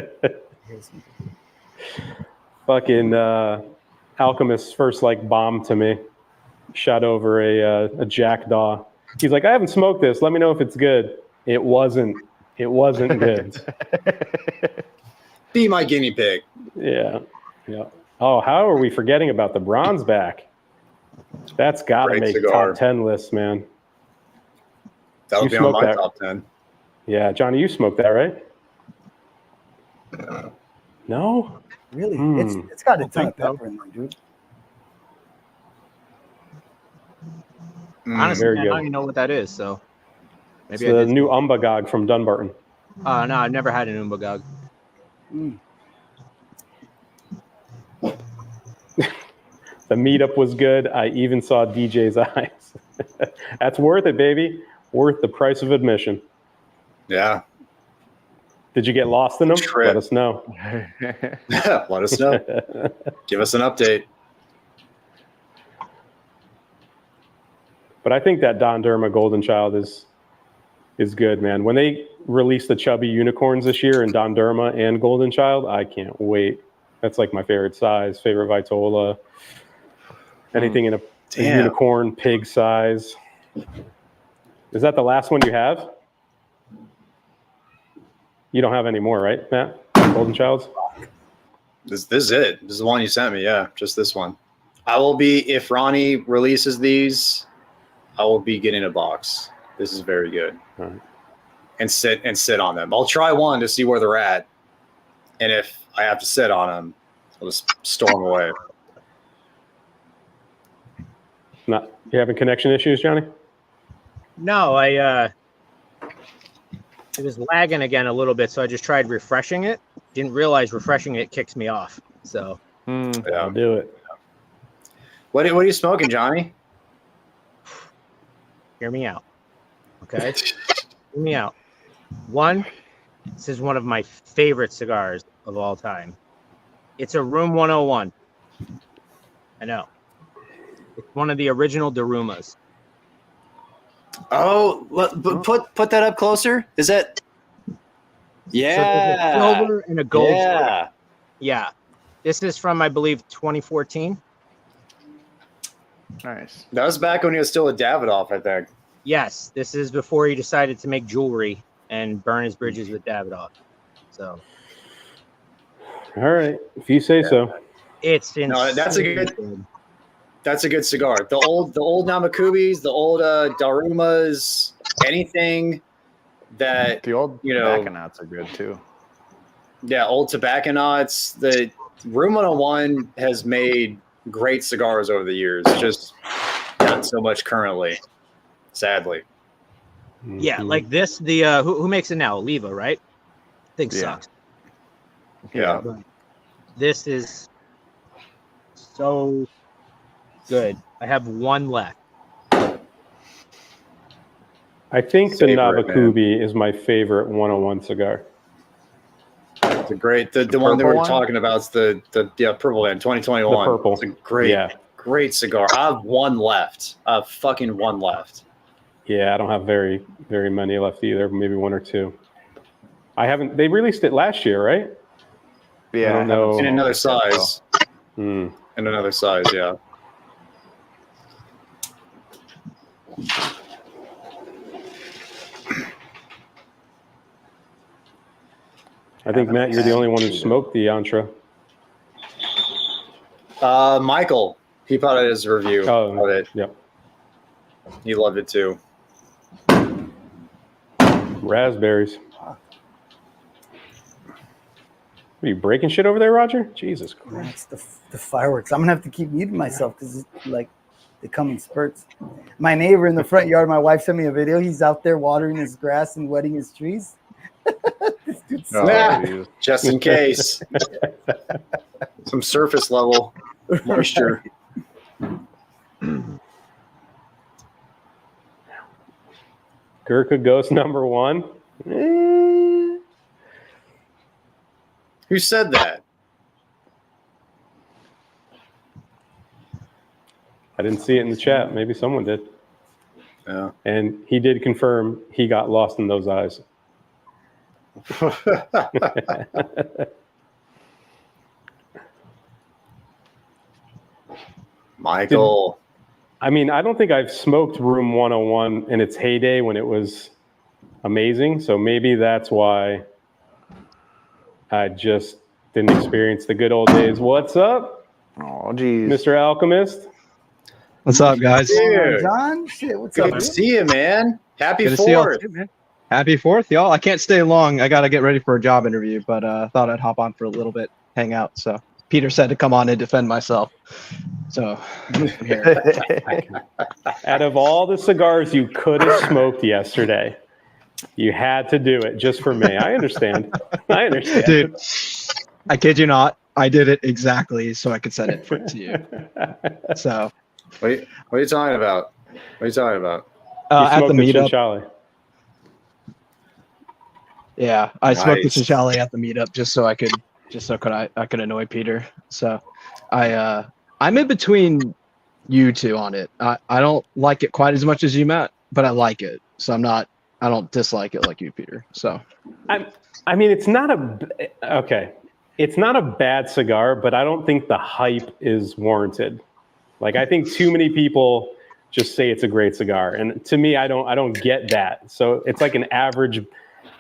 hears me. Fucking Alchemist's first like bomb to me. Shot over a jackdaw. He's like, I haven't smoked this. Let me know if it's good. It wasn't good. Be my guinea pig. Yeah. Oh, how are we forgetting about the bronze back? That's got to Great make cigar. top 10 lists, man. That'll You be on smoked my that. top 10. Yeah, Johnny, you smoked that, right? No? Really? It's got a ton of think so. pepper in there, dude. Honestly, Very man, I good. don't even know what that is. So It's maybe the new Umbagog from Dunbarton. No, I've never had an Umbagog. The meetup was good. I even saw DJ's eyes. That's worth it, baby. Worth the price of admission. Yeah. Did you get lost in them? Trip. Let us know. Let us know. Give us an update. But I think that Don Derma Golden Child is good, man. When they release the chubby unicorns this year in Don Derma and Golden Child, I can't wait. That's like my favorite size, favorite Vitola. Anything in a unicorn pig size. Is that the last one you have? You don't have any more, right, Matt? Golden Childs? This is it. This is the one you sent me. Yeah, just this one. I will be, if Ronnie releases these, I will be getting a box. This is very good. All right. And sit on them. I'll try one to see where they're at. And if I have to sit on them, I'll just storm away. You having connection issues, Johnny? No, it was lagging again a little bit, so I just tried refreshing it. Didn't realize refreshing it kicks me off. So I'll do it. What are you smoking, Johnny? hear me out. Okay? Hear me out. One, this is one of my favorite cigars of all time. It's a Room 101. I know. It's one of the original Darumas. Oh, put that up closer. Is that? Yeah. So there's a silver and a gold. Yeah. Yeah. This is from, I believe, 2014. Nice. That was back when he was still a Davidoff, I think. Yes, this is before he decided to make jewelry and burn his bridges with Davidoff. So All right. If you say so. it's No, that's a good- insane. That's a good cigar. The old Namakubis, the old Darumas, anything that The old tobacco nuts are good too. old tobacco nuts. The Room 101 has made great cigars over the years. Just not so much currently, sadly. Yeah, like this. The who makes it now? Oliva, right? Thing Yeah. sucks. Yeah. This is so good. I have one left. I think the Savor it, man. Navakubi is my favorite 101 cigar. It's a great. The one that purple we were one? talking about is the purple one, 2021. The purple. It's a great, Yeah. great cigar. I have one left. I have fucking one left. Yeah, I don't have very many left either. Maybe one or two. I haven't. They released it last year, right? Yeah, I don't know. In another smoked it yet, size. Hmm. In another size, yeah. I think, Matt, you're the only one who smoked the Yantra. Michael, he put out his review of it. Yep. He loved it too. Raspberries. Are you breaking shit over there, Roger? Jesus Christ. That's the fireworks. I'm gonna have to keep muting myself because like they come in spurts. My neighbor in the front yard, my wife sent me a video. He's out there watering his grass and wetting his trees. This dude's Oh, just in case. Some surface level moisture. Gurkha Ghost number 1. Who said that? I didn't see it in the chat. Maybe someone did. Yeah. And he did confirm he got lost in those eyes. Michael. I mean, I don't think I've smoked Room 101 in its heyday when it was amazing. So maybe that's why I just didn't experience the good old days. What's up, Oh, geez. Mr. Alchemist? What's up, guys? Dude. John, shit, what's Good up? to dude? see you, man. Happy Good to see y'all 4th. too, man. Happy 4th, y'all. I can't stay long. I got to get ready for a job interview, but thought I'd hop on for a little bit, hang out. So Peter said to come on and defend myself. So I'm here. Out of all the cigars you could have smoked yesterday, you had to do it just for me. I understand. I understand. Dude, I kid you not. I did it exactly so I could send it to you. So What are you talking about? What are you talking about? You at the smoked meetup. Chinchali. Yeah, I smoked the Nice. Chinchali at the meetup just so I could annoy Peter. So I'm in between you two on it. I don't like it quite as much as you, Matt, but I like it. So I don't dislike it like you, Peter. So I mean, it's not it's not a bad cigar, but I don't think the hype is warranted. Like, I think too many people just say it's a great cigar, and to me, I don't get that. So it's like an average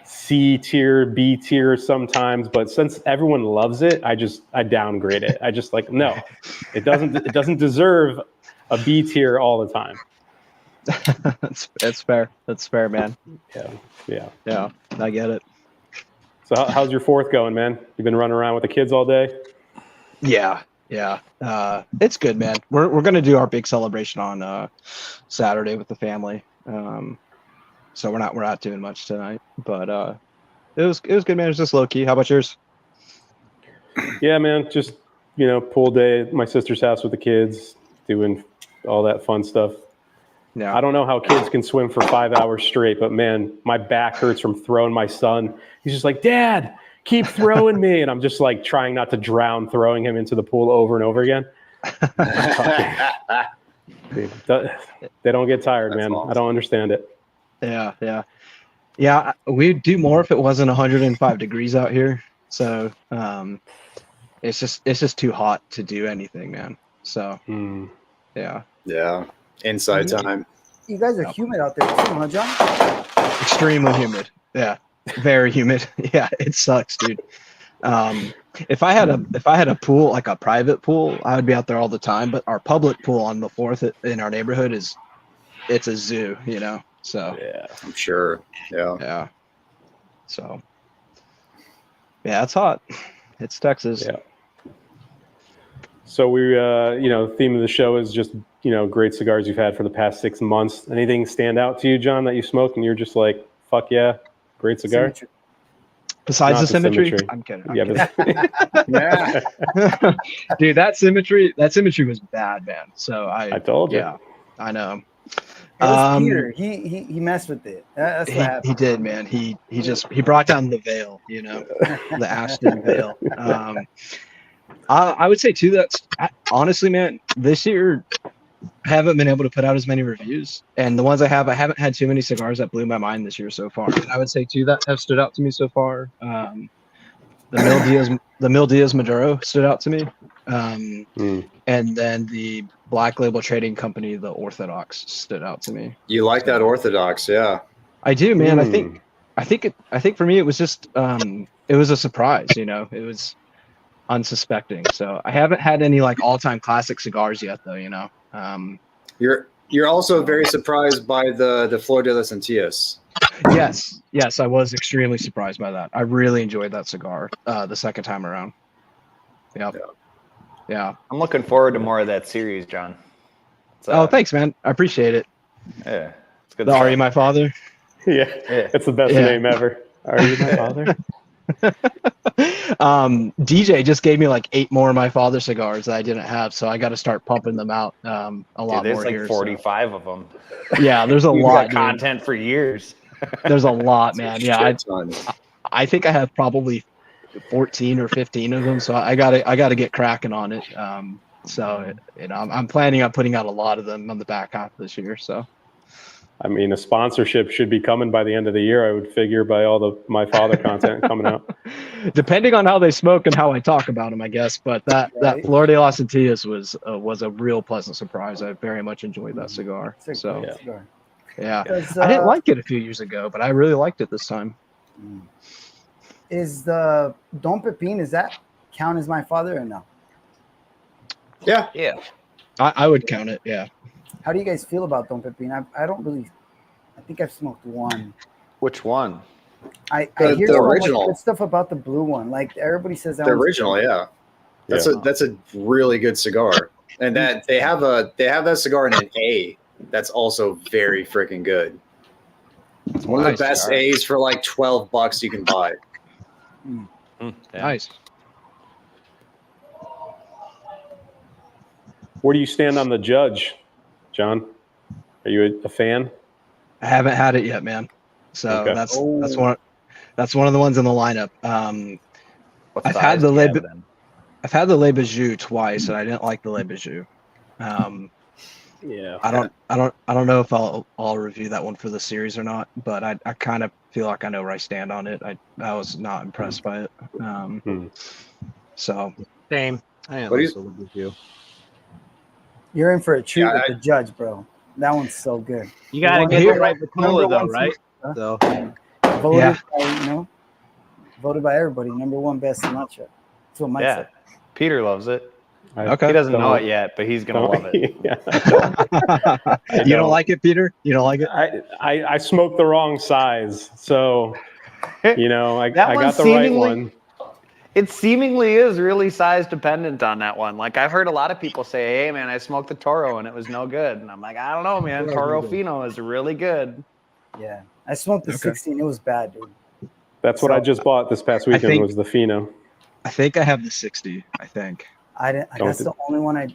C tier, B tier sometimes, but since everyone loves it, I downgrade it. I just like, no, it doesn't deserve a B tier all the time. That's fair. That's fair, man. Yeah. I get it. So how's your 4th going, man? You've been running around with the kids all day? Yeah. It's good, man. We're gonna do our big celebration on Saturday with the family. So we're not doing much tonight, but it was good, man. It was just low key. How about yours? Yeah, man. Just, pool day at my sister's house with the kids, doing all that fun stuff. Yeah. I don't know how kids can swim for 5 hours straight, but man, my back hurts from throwing my son. He's just like, Dad, keep throwing me. And I'm just like trying not to drown, throwing him into the pool over and over again. Dude, they don't get tired, man. awesome. I don't understand it. Yeah. We'd do more if it wasn't 105 degrees out here. So it's just too hot to do anything, man. So yeah. Yeah. Inside time. You guys are humid out there too, huh, John? Extremely humid. Yeah. Very humid. Yeah, it sucks, dude. If I had a pool, like a private pool, I would be out there all the time. But our public pool on the 4th in our neighborhood it's a zoo, So Yeah. I'm sure. Yeah. yeah. So yeah, it's hot. It's Texas. Yeah. So we, the theme of the show is just, great cigars you've had for the past 6 months. Anything stand out to you, John, that you smoked and you're just like, fuck yeah, great cigar? Besides Not the the symmetry? symmetry. I'm kidding. I'm Yeah, kidding. but Yeah. Dude, that symmetry was bad, man. So I told you. yeah, I know. It was Peter. He messed with it. That's what He happened. did, man. He brought down the veil, the Ashton veil. I would say too that's honestly, man, this year I haven't been able to put out as many reviews, and the ones I haven't had too many cigars that blew my mind this year so far. And I would say two that have stood out to me so far. The Mil Diaz Maduro stood out to me, and then the Black Label Trading Company, the Orthodox, stood out to me. You like that Orthodox, yeah. I do, man. I think for me it was just it was a surprise. It was unsuspecting. So I haven't had any like all-time classic cigars yet, though. You're also very surprised by the Flor de las Antillas. Yes, I was extremely surprised by that. I really enjoyed that cigar the second time around. Yeah. I'm looking forward to more of that series, John. Oh, thanks, man. I appreciate it. Yeah, it's good. Are You My Father? Yeah, it's the best name ever. Are You My Father? DJ just gave me like 8 more of My Father cigars that I didn't have, so I got to start pumping them out a lot there's more like here. 45 of them. Yeah, there's a You've lot. got content for years. There's a lot, man. Yeah, Ton. I think I have probably 14 or 15 of them, so I gotta get cracking on it. So I'm planning on putting out a lot of them on the back half of this year. So I mean, a sponsorship should be coming by the end of the year, I would figure, by all the My Father content coming out. Depending on how they smoke and how I talk about them, I guess. But that Flor de las Antillas was a real pleasant surprise. I very much enjoyed that cigar. So yeah, I didn't like it a few years ago, but I really liked it this time. Is the Don Pepin, does that count as My Father or no? Yeah. I would count it. Yeah. How do you guys feel about Don Pepin? I don't really. I think I've smoked one. Which one? I The hear so much original. good stuff about the blue one. Like everybody says that The one's original, good. yeah. That's a really good cigar. And that they have that cigar in an A that's also very freaking good. It's one of the best cigar. A's for like $12 you can buy. Nice. Where do you stand on the Judge, John? Are you a fan? I haven't had it yet, man. So Okay. that's one of the ones in the lineup. What I've size had the do you have Le then? I've had the Le Bijou twice, and I didn't like the Le Bijou. Yeah. I don't know if I'll review that one for the series or not, but I kind of feel like I know where I stand on it. I was not impressed by it. So Same. I What do also live with you. You're in for a treat Yeah, with the Judge, bro. That one's so good. You gotta get the right Vitola though, right? Huh? So Voted by, voted by everybody. #1 best Sinatra. That's what Mike Yeah. said. Peter loves it. Okay. He doesn't know it yet, but he's gonna love it. Yeah, you don't like it, Peter? You don't like it? I smoked the wrong size, so I That got one's the right seemingly- one. It seemingly is really size dependent on that one. Like I've heard a lot of people say, "Hey, man, I smoked the Toro and it was no good." And I'm like, I don't know, man. Toro Fino is really good. Yeah. I smoked the 16. It was bad, dude. That's what I just bought this past weekend think- was the Fino. I think I have the 60. I think. That's the only one I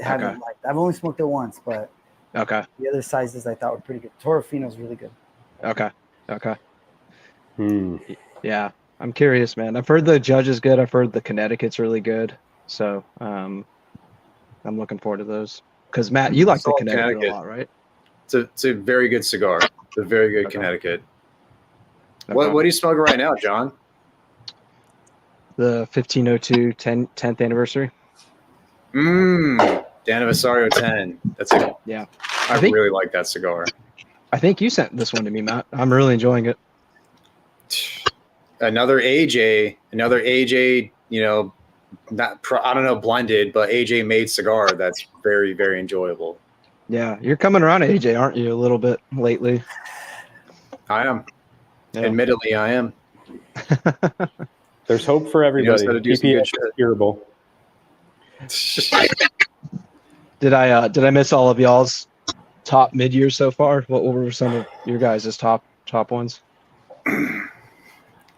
haven't liked. I've only smoked it once, but Okay. the other sizes I thought were pretty good. Toro Fino's really good. Okay. Hmm. Yeah. I'm curious, man. I've heard the Judge is good. I've heard the Connecticut's really good. So I'm looking forward to those. Because Matt, you like the Salt Connecticut a Connecticut. lot, right? It's a very good cigar. It's a very good Okay. Connecticut. Okay. What are you smoking right now, John? The 1502 10th anniversary. D'Anniversario 10. That's a Yeah. I think- really like that cigar. I think you sent this one to me, Matt. I'm really enjoying it. Another AJ, I don't know blended, but AJ made cigar that's very, very enjoyable. Yeah. You're coming around, AJ, aren't you, a little bit lately? I am. Yeah. Admittedly, I am. There's hope for knows everybody. how to do some good PPH shit. is curable. Did I miss all of y'all's top mid-year so far? What were some of your guys' top ones?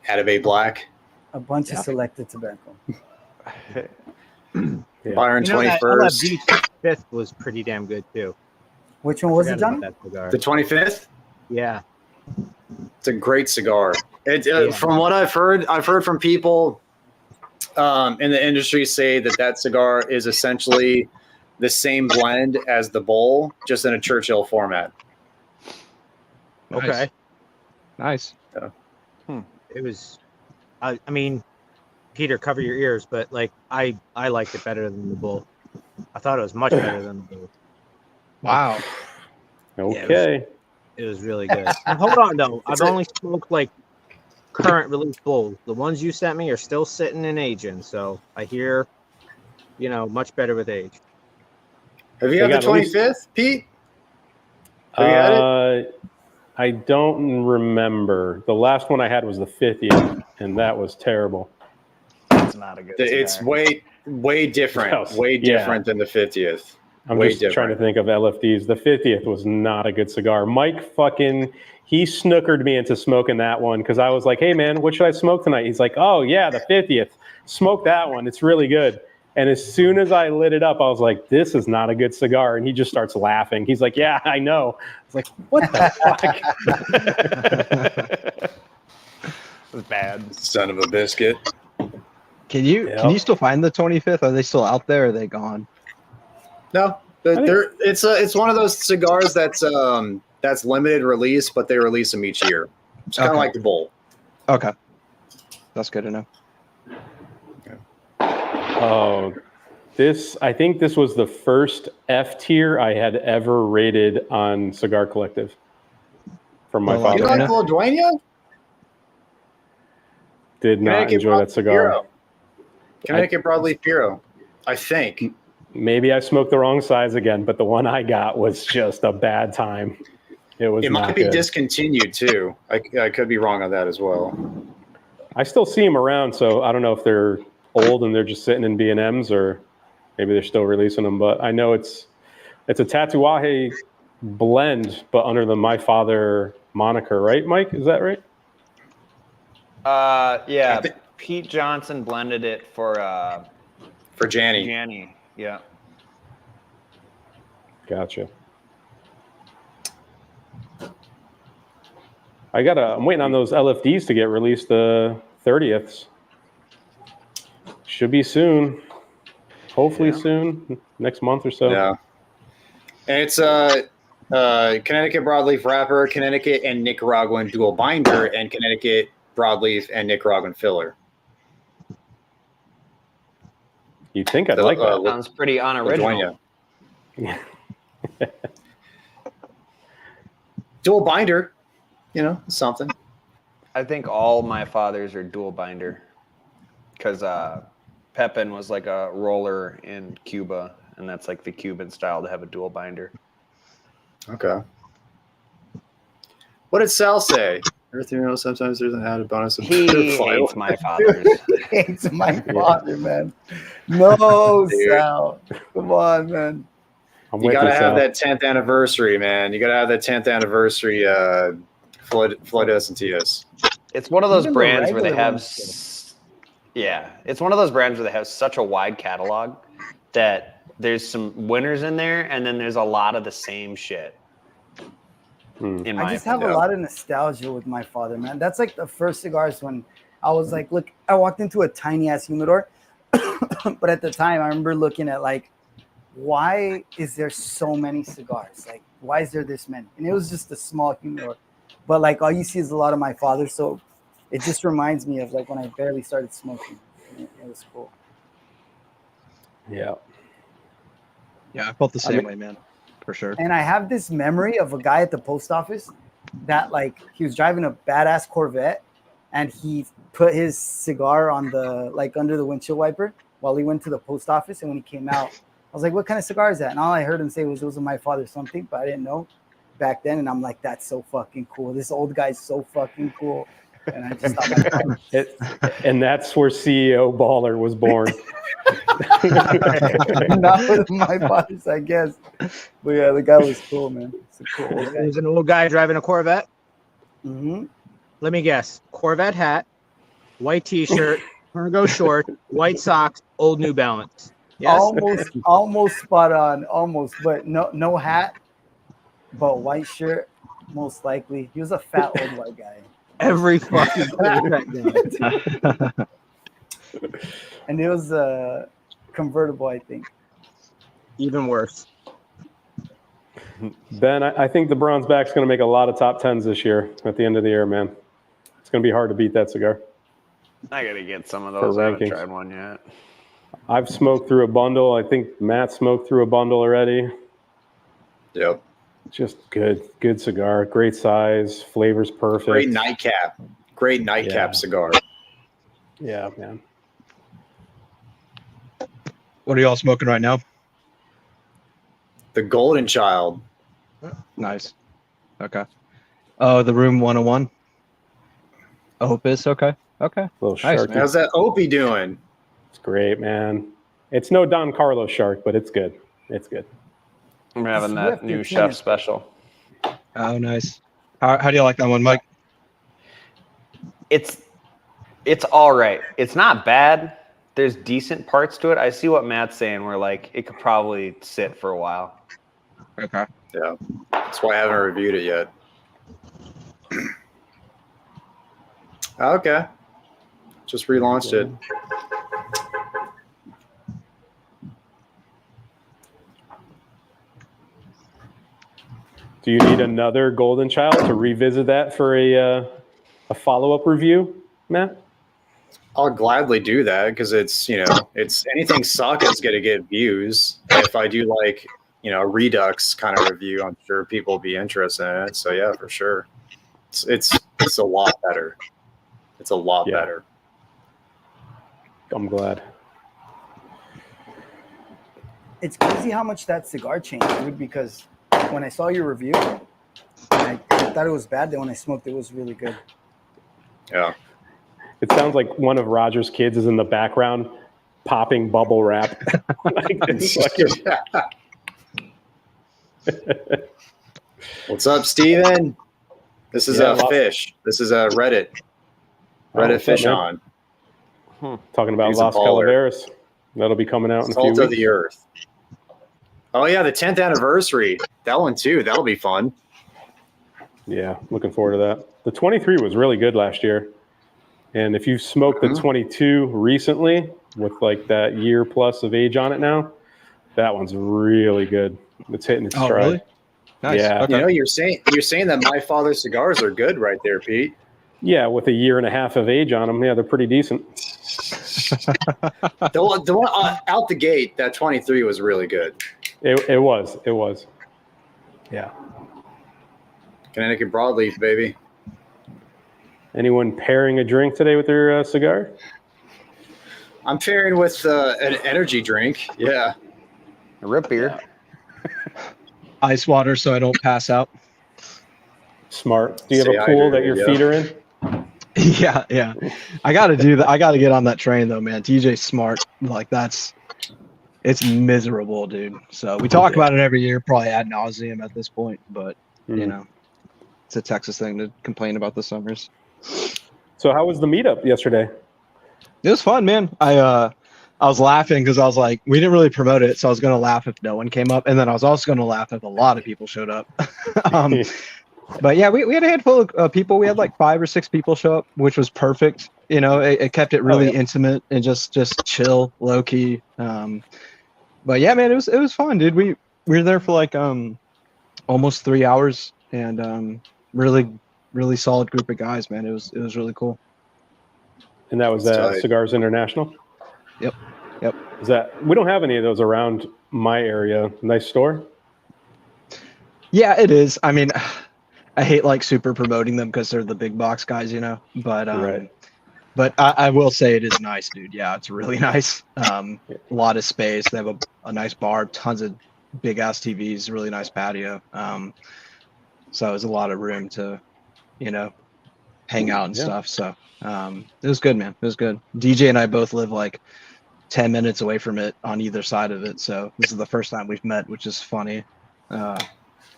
Atabey Black. A bunch of selected tobacco. Yeah. Byron You know, that 21st. LFD 5th was pretty damn good too. Which one was it, Forgot about Johnny? that cigar. The 25th. Yeah. It's a great cigar. Yeah. From what I've heard from people in the industry say that cigar is essentially the same blend as the bowl, just in a Churchill format. Okay. Nice. It was. I mean, Peter, cover your ears, but like I liked it better than the bull. I thought it was much better than the bull. Wow. Okay. It was really good. And hold on though, I've only smoked like current release bulls. The ones you sent me are still sitting and aging, so I hear, much better with age. Have you They had the got at least- 25th, Pete? Have you had it? I don't remember. The last one I had was the 50th, and that was terrible. It's not a good cigar. It's way different. Yes. Way Yeah. different than the 50th. I'm Way just trying to different. think of LFDs. The 50th was not a good cigar. Mike he snookered me into smoking that one because I was like, hey, man, what should I smoke tonight? He's like, oh, yeah, the 50th. Smoke that one. It's really good. And as soon as I lit it up, I was like, this is not a good cigar. And he just starts laughing. He's like, yeah, I know. I was like, what the fuck? It was bad. Son of a biscuit. Can you still find the 25th? Are they still out there? Or are they gone? No, it's one of those cigars that's limited release, but they release them each year. It's kind of Okay. like the bowl. Okay. That's good to know. Oh, I think this was the first F tier I had ever rated on Cigar Collective from my Well, You father. like Dueña? Did not enjoy that cigar. Connecticut Broadleaf Puro, I think. Maybe I smoked the wrong size again, but the one I got was just a bad time. It was It not might be good. discontinued too. I could be wrong on that as well. I still see them around, so I don't know if they're old and they're just sitting in B&Ms or maybe they're still releasing them. But I know it's a Tatuaje blend, but under the My Father moniker, right, Mike? Is that right? Yeah. I think- Pete Johnson blended it for Janny. Janny. Yeah. Gotcha. I'm waiting on those LFDs to get released the 30th. Should be soon. Hopefully soon, next month or so. Yeah. And it's Connecticut Broadleaf Wrapper, Connecticut and Nicaraguan Dual Binder, and Connecticut Broadleaf and Nicaraguan Filler. You'd think I'd like that. Sounds pretty unoriginal. Dueña. Dual Binder, something. I think all my fathers are dual binder because Pepin was like a roller in Cuba, and that's like the Cuban style to have a dual binder. Okay. What did Sal say? Everything else sometimes there's an added bonus of He hates my fathers. It's my father, man. No, Dude. Sal. Come on, man. I'm You with gotta you, have Sal. that 10th anniversary, man. You gotta have that 10th anniversary Floydus and TS. It's one of those Even the brands where they regular have, ones it's one of those brands where they have such a wide catalog that there's some winners in there, and then there's a lot of the same shit. In my I just have a opinion. lot of nostalgia with my father, man. That's like the first cigars when I was like, look, I walked into a tiny ass humidor, but at the time I remember looking at like, why is there so many cigars? Like, why is there this many? And it was just a small humidor, but like all you see is a lot of my father. So it just reminds me of like when I barely started smoking. It was cool. Yeah. Yeah, I felt the same way, man. For sure. And I have this memory of a guy at the post office that like he was driving a badass Corvette and he put his cigar on the like under the windshield wiper while he went to the post office. And when he came out, I was like, what kind of cigar is that? And all I heard him say was, those are my father's something, but I didn't know back then. And I'm like, that's so fucking cool. This old guy's so fucking cool. And I just thought my father. And that's where CEO Baller was born. Not with my father's, I guess. But yeah, the guy was cool, man. It's a cool old guy. There's an old guy driving a Corvette. Mm-hmm. Let me guess. Corvette hat, white T-shirt, cargo short, white socks, old New Balance. Yes. Almost spot on, almost, but no hat, but white shirt, most likely. He was a fat old white guy, Every fucking day. and it was a convertible, I think. Even worse. Ben, I think the Bronze Back's going to make a lot of top tens this year at the end of the year, man. It's going to be hard to beat that cigar. I gotta get some of those. I haven't tried one yet. I've smoked through a bundle. I think Matt smoked through a bundle already. Yep. Just good cigar. Great size. Flavor's perfect. Great nightcap. Great nightcap cigar. Yeah, man. What are y'all smoking right now? The Golden Child. Nice. Okay. Oh, the Room 101. Opus. Okay. Okay. Little Nice, shark. man. How's that Opie doing? It's great, man. It's no Don Carlos shark, but it's good. It's good. I'm having that Swift new is chef in it. special. Oh, nice. How do you like that one, Mike? It's all right. It's not bad. There's decent parts to it. I see what Matt's saying where like it could probably sit for a while. Okay. Yeah. That's why I haven't reviewed it yet. Okay. Just relaunched it. Do you need another Golden Child to revisit that for a follow-up review, Matt? I'll gladly do that because it's anything suck is going to get views. If I do like, a Redux kind of review, I'm sure people will be interested in it. So yeah, for sure. It's a lot better. It's a lot better. I'm glad. It's crazy how much that cigar changed, dude, because when I saw your review, I thought it was bad. Then when I smoked, it was really good. Yeah. It sounds like one of Roger's kids is in the background popping bubble wrap. What's up, Steven? This is Fish. This is a Reddit. Reddit Fish on. Talking about He's a Las baller. Calaveras. That'll be coming out in a few Salt weeks. of the Earth. Oh yeah, the 10th anniversary. That one too. That'll be fun. Yeah, looking forward to that. The 23 was really good last year. And if you've smoked the 22 recently with like that year plus of age on it now, that one's really good. It's hitting its stride. Really? Nice. Yeah. Okay. You're saying that My Father's cigars are good right there, Pete. Yeah, with a year and a half of age on them, yeah, they're pretty decent. The one out the gate, that 23 was really good. It was. Yeah. Connecticut broadleaf, baby. Anyone pairing a drink today with their cigar? I'm pairing with an energy drink. Yeah. A rip beer. Ice water so I don't pass out. Smart. Do you have Stay a pool that hydrated, your yeah. feet are in? Yeah. I got to do that. I got to get on that train though, man. TJ's smart. Like it's miserable, dude. So we talk about it every year, probably ad nauseum at this point, but it's a Texas thing to complain about the summers. So how was the meetup yesterday? It was fun, man. I was laughing because I was like, we didn't really promote it, so I was gonna laugh if no one came up, and then I was also gonna laugh if a lot of people showed up. But yeah, we had a handful of people. We had like 5 or 6 people show up, which was perfect. It kept it really intimate and just chill, low key. But yeah, man, it was fun, dude. We were there for like almost 3 hours, and really solid group of guys, man. It was really cool. And that was That's at tight. Cigars International? Yep. We don't have any of those around my area. Nice store? Yeah, it is. I mean, I hate like super promoting them because they're the big box guys, but Right. but I will say it is nice, dude. Yeah, it's really nice. A lot of space. They have a nice bar, tons of big ass TVs, really nice patio. So there's a lot of room to, hang out and stuff. So it was good, man. It was good. DJ and I both live like 10 minutes away from it on either side of it. So this is the first time we've met, which is funny.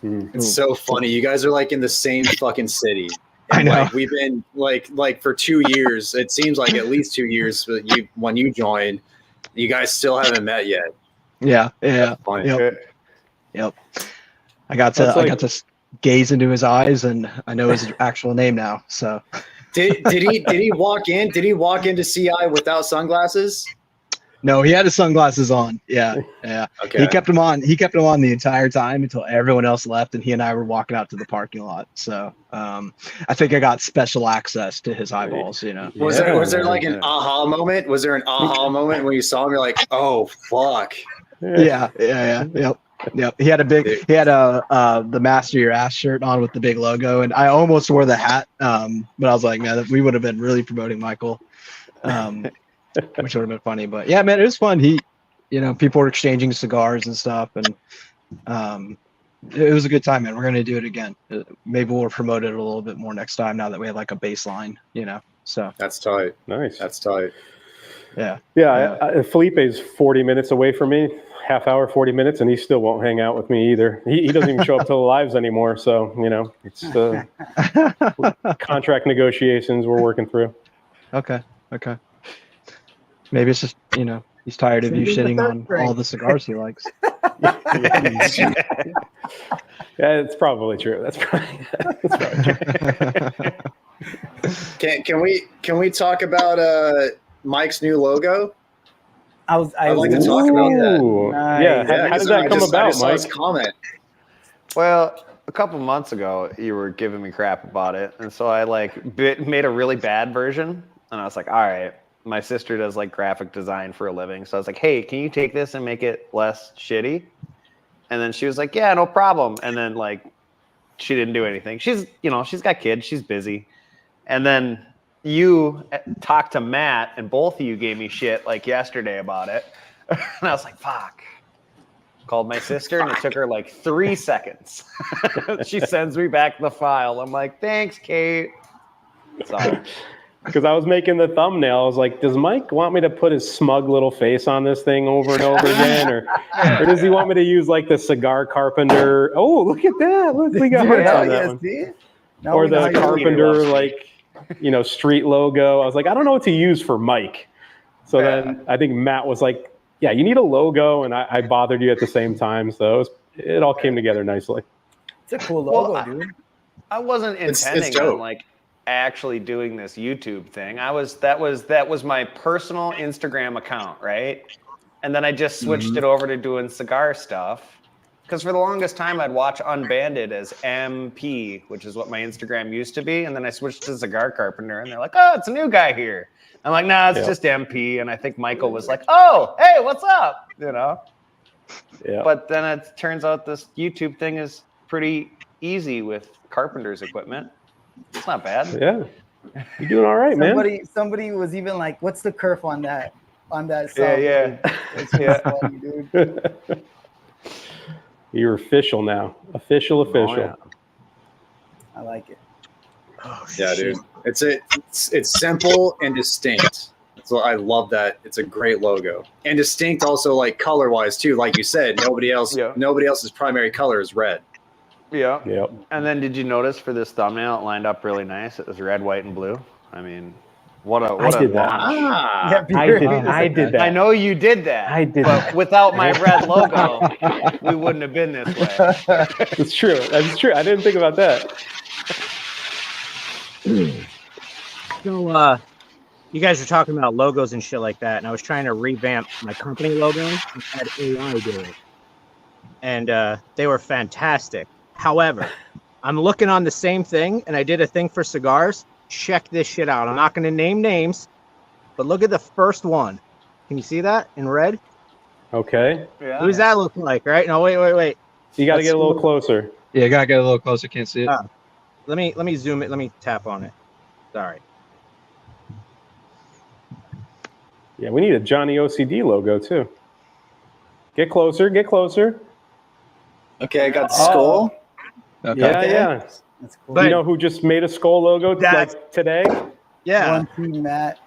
It's so funny. You guys are like in the same fucking city. I know. Like, we've been like for 2 years. It seems like at least 2 years. But when you joined, you guys still haven't met yet. Yeah. Funny. Yep. I got to gaze into his eyes, and I know his actual name now. So Did he walk in? Did he walk into CI without sunglasses? no, he had his sunglasses on. Yeah. Okay. He kept them on. He kept them on the entire time until everyone else left, and he and I were walking out to the parking lot. So I think I got special access to his eyeballs. Was there like an aha moment? Was there an aha moment when you saw him? You're like, oh fuck. Yeah. Yep. He had the Master Your Ass shirt on with the big logo, and I almost wore the hat. But I was like, man, we would have been really promoting Michael, which would have been funny. But yeah, man, it was fun. People were exchanging cigars and stuff, and it was a good time, man. We're gonna do it again. Maybe we'll promote it a little bit more next time now that we have like a baseline, So That's tight. Nice. That's tight. Yeah. Felipe's 40 minutes away from me, half hour, 40 minutes, and he still won't hang out with me either. He doesn't even show up to the lives anymore. So, it's contract negotiations we're working through. Okay. Maybe it's just, he's tired of you shitting on all the cigars he likes. Yeah, it's probably true. That's probably true. Can we talk about Mike's new logo? I'd like to talk about that. Nice. Yeah, how did that come about, saw his Mike? comment. Well, a couple months ago, you were giving me crap about it, and so I made a really bad version, and I was like, all right. My sister does like graphic design for a living, so I was like, hey, can you take this and make it less shitty? And then she was like, yeah, no problem. And then she didn't do anything. She's got kids, she's busy. And then you talked to Matt, and both of you gave me shit like yesterday about it. And I was like, fuck. Called my sister, and it took her like 3 seconds. She sends me back the file. I'm like, thanks, Kate. Sorry. Because I was making the thumbnail. I was like, does Mike want me to put his smug little face on this thing over and over again? Or does he want me to use like the cigar carpenter? Oh, look at that. Look, we got hearts on that one. Or the carpenter, street logo. I was like, I don't know what to use for Mike. So then I think Matt was like, yeah, you need a logo. And I bothered you at the same time. So it all came together nicely. It's a cool logo, dude. I wasn't intending on actually doing this YouTube thing. That was my personal Instagram account, right? And then I just switched it over to doing cigar stuff. Because for the longest time, I'd watch Unbanded as MP, which is what my Instagram used to be. And then I switched to Cigar Carpenter, and they're like, oh, it's a new guy here. I'm like, nah, it's just MP. And I think Michael was like, oh, hey, what's up? Yeah. But then it turns out this YouTube thing is pretty easy with carpenter's equipment. It's not bad. Yeah. You're doing all right, man. Somebody was even like, what's the kerf on that song? Yeah. It's just funny, dude. You're official now. Official. Oh, yeah. I like it. Oh, yeah, dude. It's simple and distinct. So I love that. It's a great logo. And distinct also like color wise too. Like you said, nobody else's primary color is red. Yeah. Yep. And then did you notice for this thumbnail it lined up really nice? It was red, white, and blue. I mean, what a launch. I did that. I know you did that. I did but that. Without my red logo, we wouldn't have been this way. It's true. That's true. I didn't think about that. So, you guys are talking about logos and shit like that, and I was trying to revamp my company logo and had AI do it. And they were fantastic. However, I'm looking on the same thing, and I did a thing for cigars. Check this shit out. I'm not going to name names, but look at the first one. Can you see that in red? Okay. Yeah. Who does that look like, right? No, wait. You got to get a little closer. Yeah, gotta get a little closer. Can't see it. Let me zoom it. Let me tap on it. Sorry. Yeah, we need a Johnny OCD logo too. Get closer. Okay, I got the skull. Okay. Yeah. That's cool. But- You know who just made a skull logo like today? Yeah. One, two, Matt.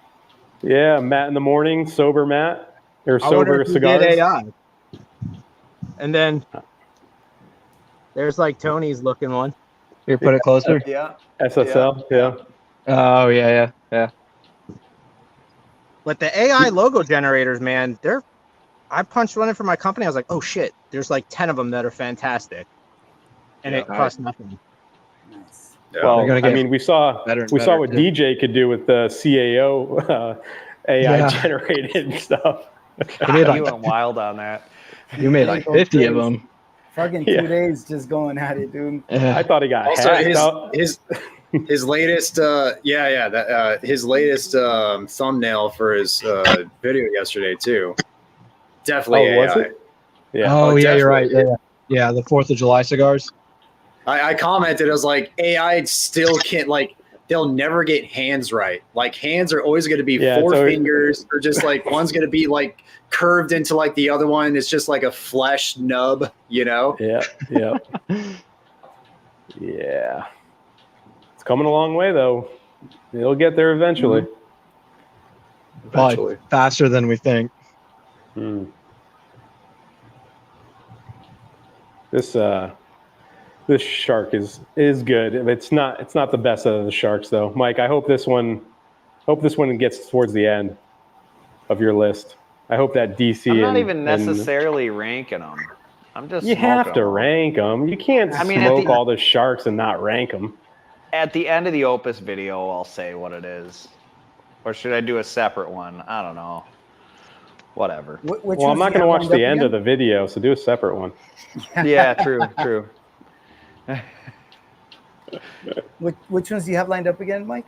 Yeah, Matt in the morning, sober Matt, or I wonder sober if he cigars. did AI. And then there's like Tony's looking one. You put it closer. Yeah. SSL, yeah. Oh yeah. But the AI logo generators, man, I punched one in for my company. I was like, oh shit, there's like 10 of them that are fantastic, and it costs nothing. Nice. Yeah. Well, They're gonna I get mean, we saw better and what better, too. DJ could do with the CAO AI Yeah. generated stuff. You made You like went wild on that. you made like 50 of them. Fucking Yeah. 2 days just going at it, dude. I thought he got Also, hacked out. his latest his latest thumbnail for his video yesterday too. Definitely Oh, was AI. it? Yeah. Oh yeah, you're right. definitely. Yeah, the 4th of July cigars. I commented, I was like, AI still can't, like, they'll never get hands right. Like, hands are always going to be Yeah, four it's always- fingers, or just like one's going to be like curved into like the other one. It's just like a flesh nub, you know? Yeah. Yeah. Yeah. It's coming a long way, though. It'll get there eventually. Probably faster than we think. Hmm. This shark is good. It's not the best of the sharks though. Mike, I hope this one gets towards the end of your list. I hope that DC. I'm not and- even and- necessarily ranking them. I'm just. You have smoking to them all. rank them. You can't I mean, at smoke the- all the sharks and not rank them. At the end of the Opus video, I'll say what it is. Or should I do a separate one? I don't know. Whatever. Well, I'm not going to watch the end of the video, so do a separate one. Yeah, true. Which ones do you have lined up again, Mike?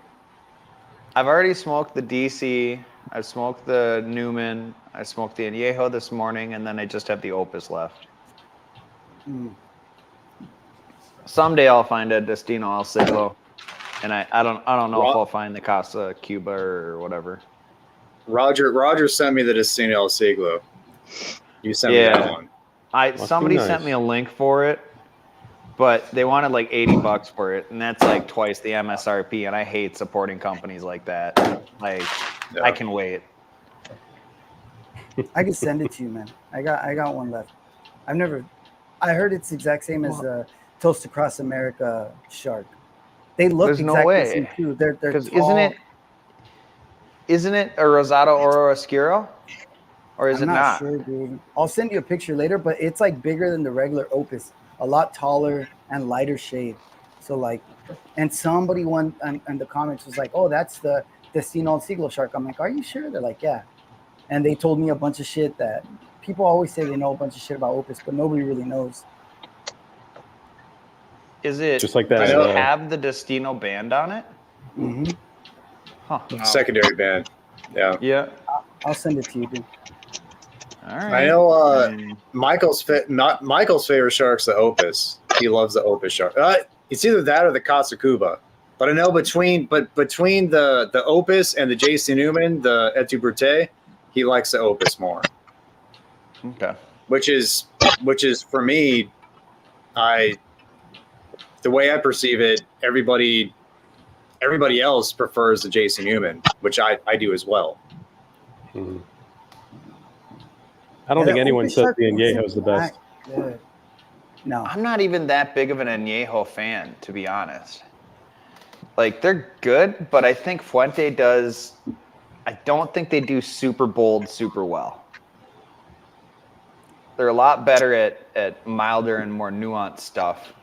I've already smoked the DC. I've smoked the Newman. I smoked the Añejo this morning, and then I just have the Opus left. Someday I'll find a Destino El Siglo, and I don't know if I'll find the Casa Cuba or whatever. Roger sent me the Destino El Siglo. You sent me that one. Somebody nice. sent me a link for it, but they wanted like $80 for it, and that's like twice the MSRP. And I hate supporting companies like that. Like, Yeah. I can wait. I can send it to you, man. I got one left. I heard it's the exact same as Toast Across America Shark. They look There's no exactly way. the same too. They're Because tall. isn't it a Rosado Oro Oscuro? Or is I'm it not? sure, dude. I'll send you a picture later, but it's like bigger than the regular Opus, a lot taller and lighter shade. So like, and somebody in the comments was like, "Oh, that's the Destino El Siglo Shark." I'm like, "Are you sure?" They're like, "Yeah." And they told me a bunch of shit that people always say they know a bunch of shit about Opus, but nobody really knows. Is it Just like that, Does uh, it have the Destino band on it? hmm Huh. Secondary band. Yeah. Yeah. I'll send it to you, dude. All right. I know Michael's favorite shark's the Opus. He loves the Opus shark. It's either that or the Casa Cuba. But I know between the Opus and the JC Newman, the Et tu Brute, he likes the Opus more. Okay. Which is for me, the way I perceive it, everybody else prefers the JC Newman, which I do as well. Mhm. I don't think anyone says the Añejo's the best. Good. No. I'm not even that big of an Añejo fan, to be honest. Like, they're good, but I think Fuente does. I don't think they do super bold super well. They're a lot better at milder and more nuanced stuff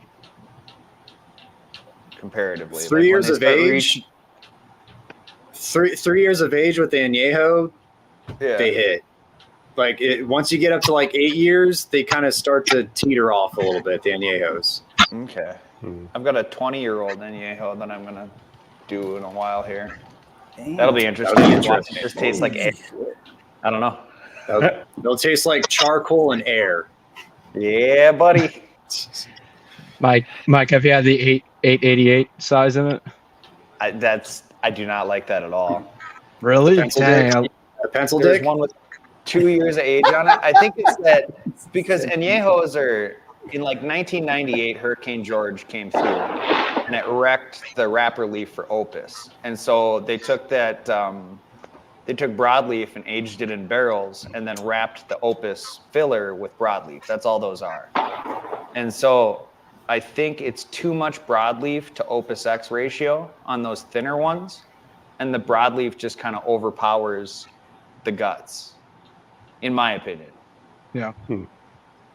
comparatively. 3 Like, years when of they start age. 3 years of age with the Añejo, yeah. they hit. Like once you get up to like 8 years, they kind of start to teeter off a little bit. The Añejos. Okay. Hmm. I've got a 20-year-old Añejo that I'm going to do in a while here. Damn. That'll be interesting. That'll be Watch interesting. it just tastes like air. I don't know. They'll taste like charcoal and air. Yeah, buddy. Mike, have you had the 888 size in it? I do not like that at all. Really? Pencil Dang. dick? A pencil There's dick. one with 2 years of age on it. I think it's that because Añejos are in like 1998, Hurricane George came through and it wrecked the wrapper leaf for Opus. And so they took that, they took broadleaf and aged it in barrels and then wrapped the Opus filler with broadleaf. That's all those are. And so I think it's too much broadleaf to Opus X ratio on those thinner ones, and the broadleaf just kind of overpowers the guts, in my opinion. Yeah.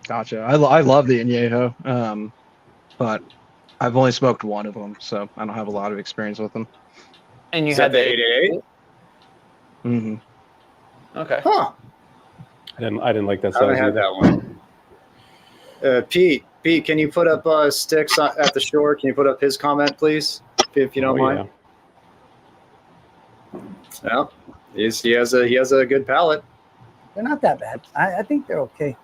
Gotcha. I love the Añejo, but I've only smoked one of them, so I don't have a lot of experience with them. And you Is had that the the 888? Mm-hmm. Okay. Huh. I didn't like that I haven't size had either. that one. Pete, can you put up Sticks at the shore? Can you put up his comment, please, if you don't mind? Yeah. He has a good palate. They're not that bad. I think they're okay.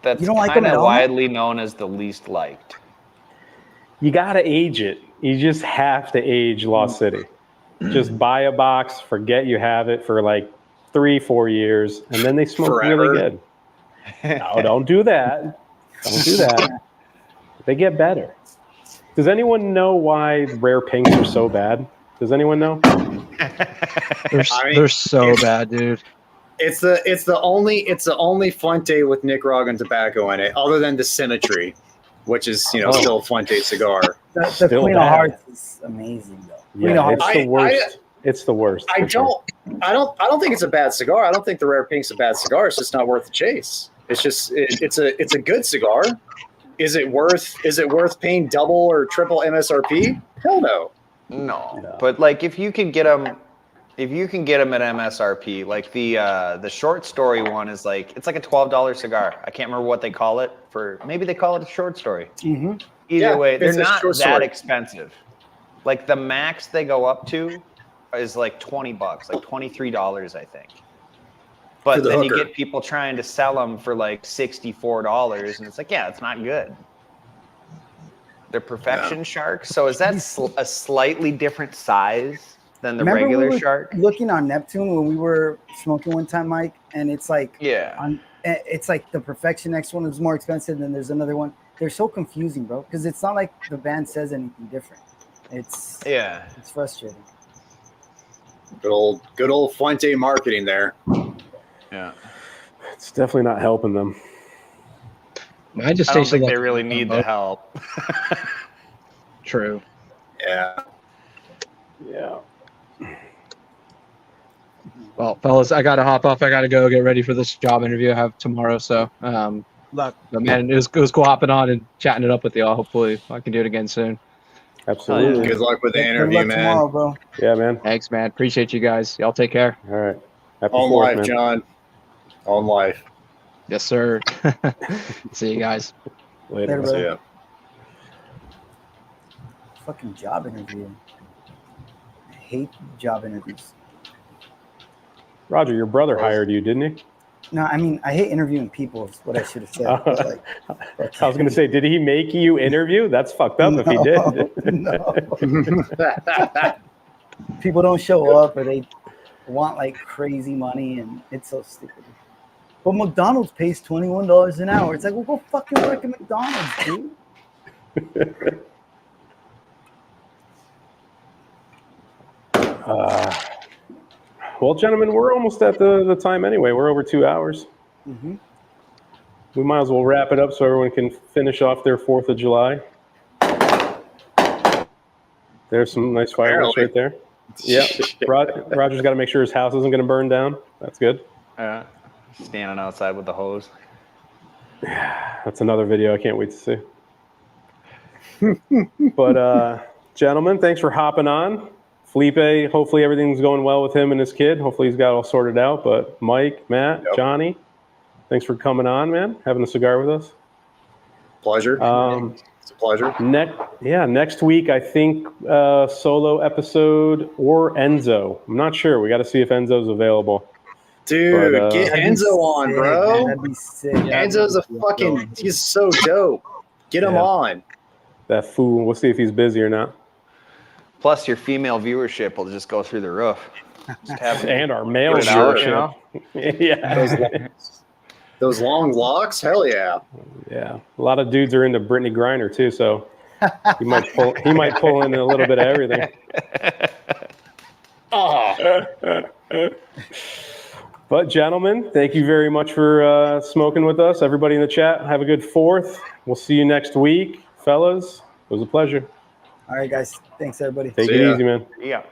That's You don't like them kind at of all? widely known as the least liked. You gotta age it. You just have to age Lost City. Just buy a box, forget you have it for like 3-4 years, and then they smoke really Forever. good. No, don't do that. Don't do that. They get better. Does anyone know why rare pinks are so bad? Does anyone know? They're so bad, dude. It's the only Fuente with Nicaraguan tobacco in it, other than the Symmetry, which is still a Fuente cigar. The Still Queen of bad. Hearts is amazing though. Queen of Yeah, Hearts. it's the worst. It's the worst. I for sure. don't think it's a bad cigar. I don't think the Rare Pink's a bad cigar. It's just not worth the chase. It's just it's a good cigar. Is it worth paying double or triple MSRP? Hell no. No, but like if you can get them at MSRP, like the short story one is it's like a $12 cigar. I can't remember what they call it maybe they call it a short story. Mm-hmm. Either way, they're it's a not short that story. expensive. Like the max they go up to is like $20, like $23, I think. But then you get people trying to sell them for like $64, and it's like, yeah, it's not good. They're Perfection Sharks. So is that a slightly different size than the Remember regular we were shark? looking on Neptune when we were smoking one time, Mike, and it's like it's like the Perfection X one is more expensive than there's another one. They're so confusing, bro, because it's not like the band says anything different. It's frustrating. Good old Fuente marketing there. Yeah. It's definitely not helping them. I just I don't tasted think like they really need the help. True. Yeah. Yeah. Well, fellas, I gotta hop off. I gotta go get ready for this job interview I have tomorrow. So, but man, it was cool hopping on and chatting it up with y'all. Hopefully, I can do it again soon. Absolutely. Good luck with the Good interview, luck man. tomorrow, bro. Yeah, man. Thanks, man. Appreciate you guys. Y'all take care. All right. Happy On 4th, life, man. John. On life. Yes, sir. See you guys. Later. Later, See ya. Fucking job interview. I hate job interviews. Roger, your brother hired you, didn't he? No, I mean I hate interviewing people. Is what I should have said. But, like, I was going to say, did he make you interview? That's fucked up if he did. No. People don't show up, or they want like crazy money, and it's so stupid. But McDonald's pays $21 an hour. It's like, well, go fucking work at McDonald's, dude. Well, gentlemen, we're almost at the time anyway. We're over 2 hours. Mm-hmm. We might as well wrap it up so everyone can finish off their 4th of July. There's some nice fireworks right there. Yeah. Roger's got to make sure his house isn't going to burn down. That's good. Standing outside with the hose. That's another video I can't wait to see. But, gentlemen, thanks for hopping on. Felipe, hopefully everything's going well with him and his kid. Hopefully he's got it all sorted out. But Mike, Matt, Johnny, thanks for coming on, man. Having a cigar with us. Pleasure. It's a pleasure. Next week, I think solo episode or Enzo. I'm not sure. We got to see if Enzo's available. Dude, But, get Enzo on, Sick, bro. man. That'd be sick. Enzo's he's so dope. Get him on. That fool. We'll see if he's busy or not. Plus, your female viewership will just go through the roof. And our male Put it out, viewership. Yeah. Those long locks? Hell yeah. Yeah. A lot of dudes are into Brittany Griner too, so he might pull in a little bit of everything. But gentlemen, thank you very much for smoking with us. Everybody in the chat, have a good 4th. We'll see you next week. Fellas, it was a pleasure. All right, guys. Thanks, everybody. Take See it ya. easy, man. Yeah.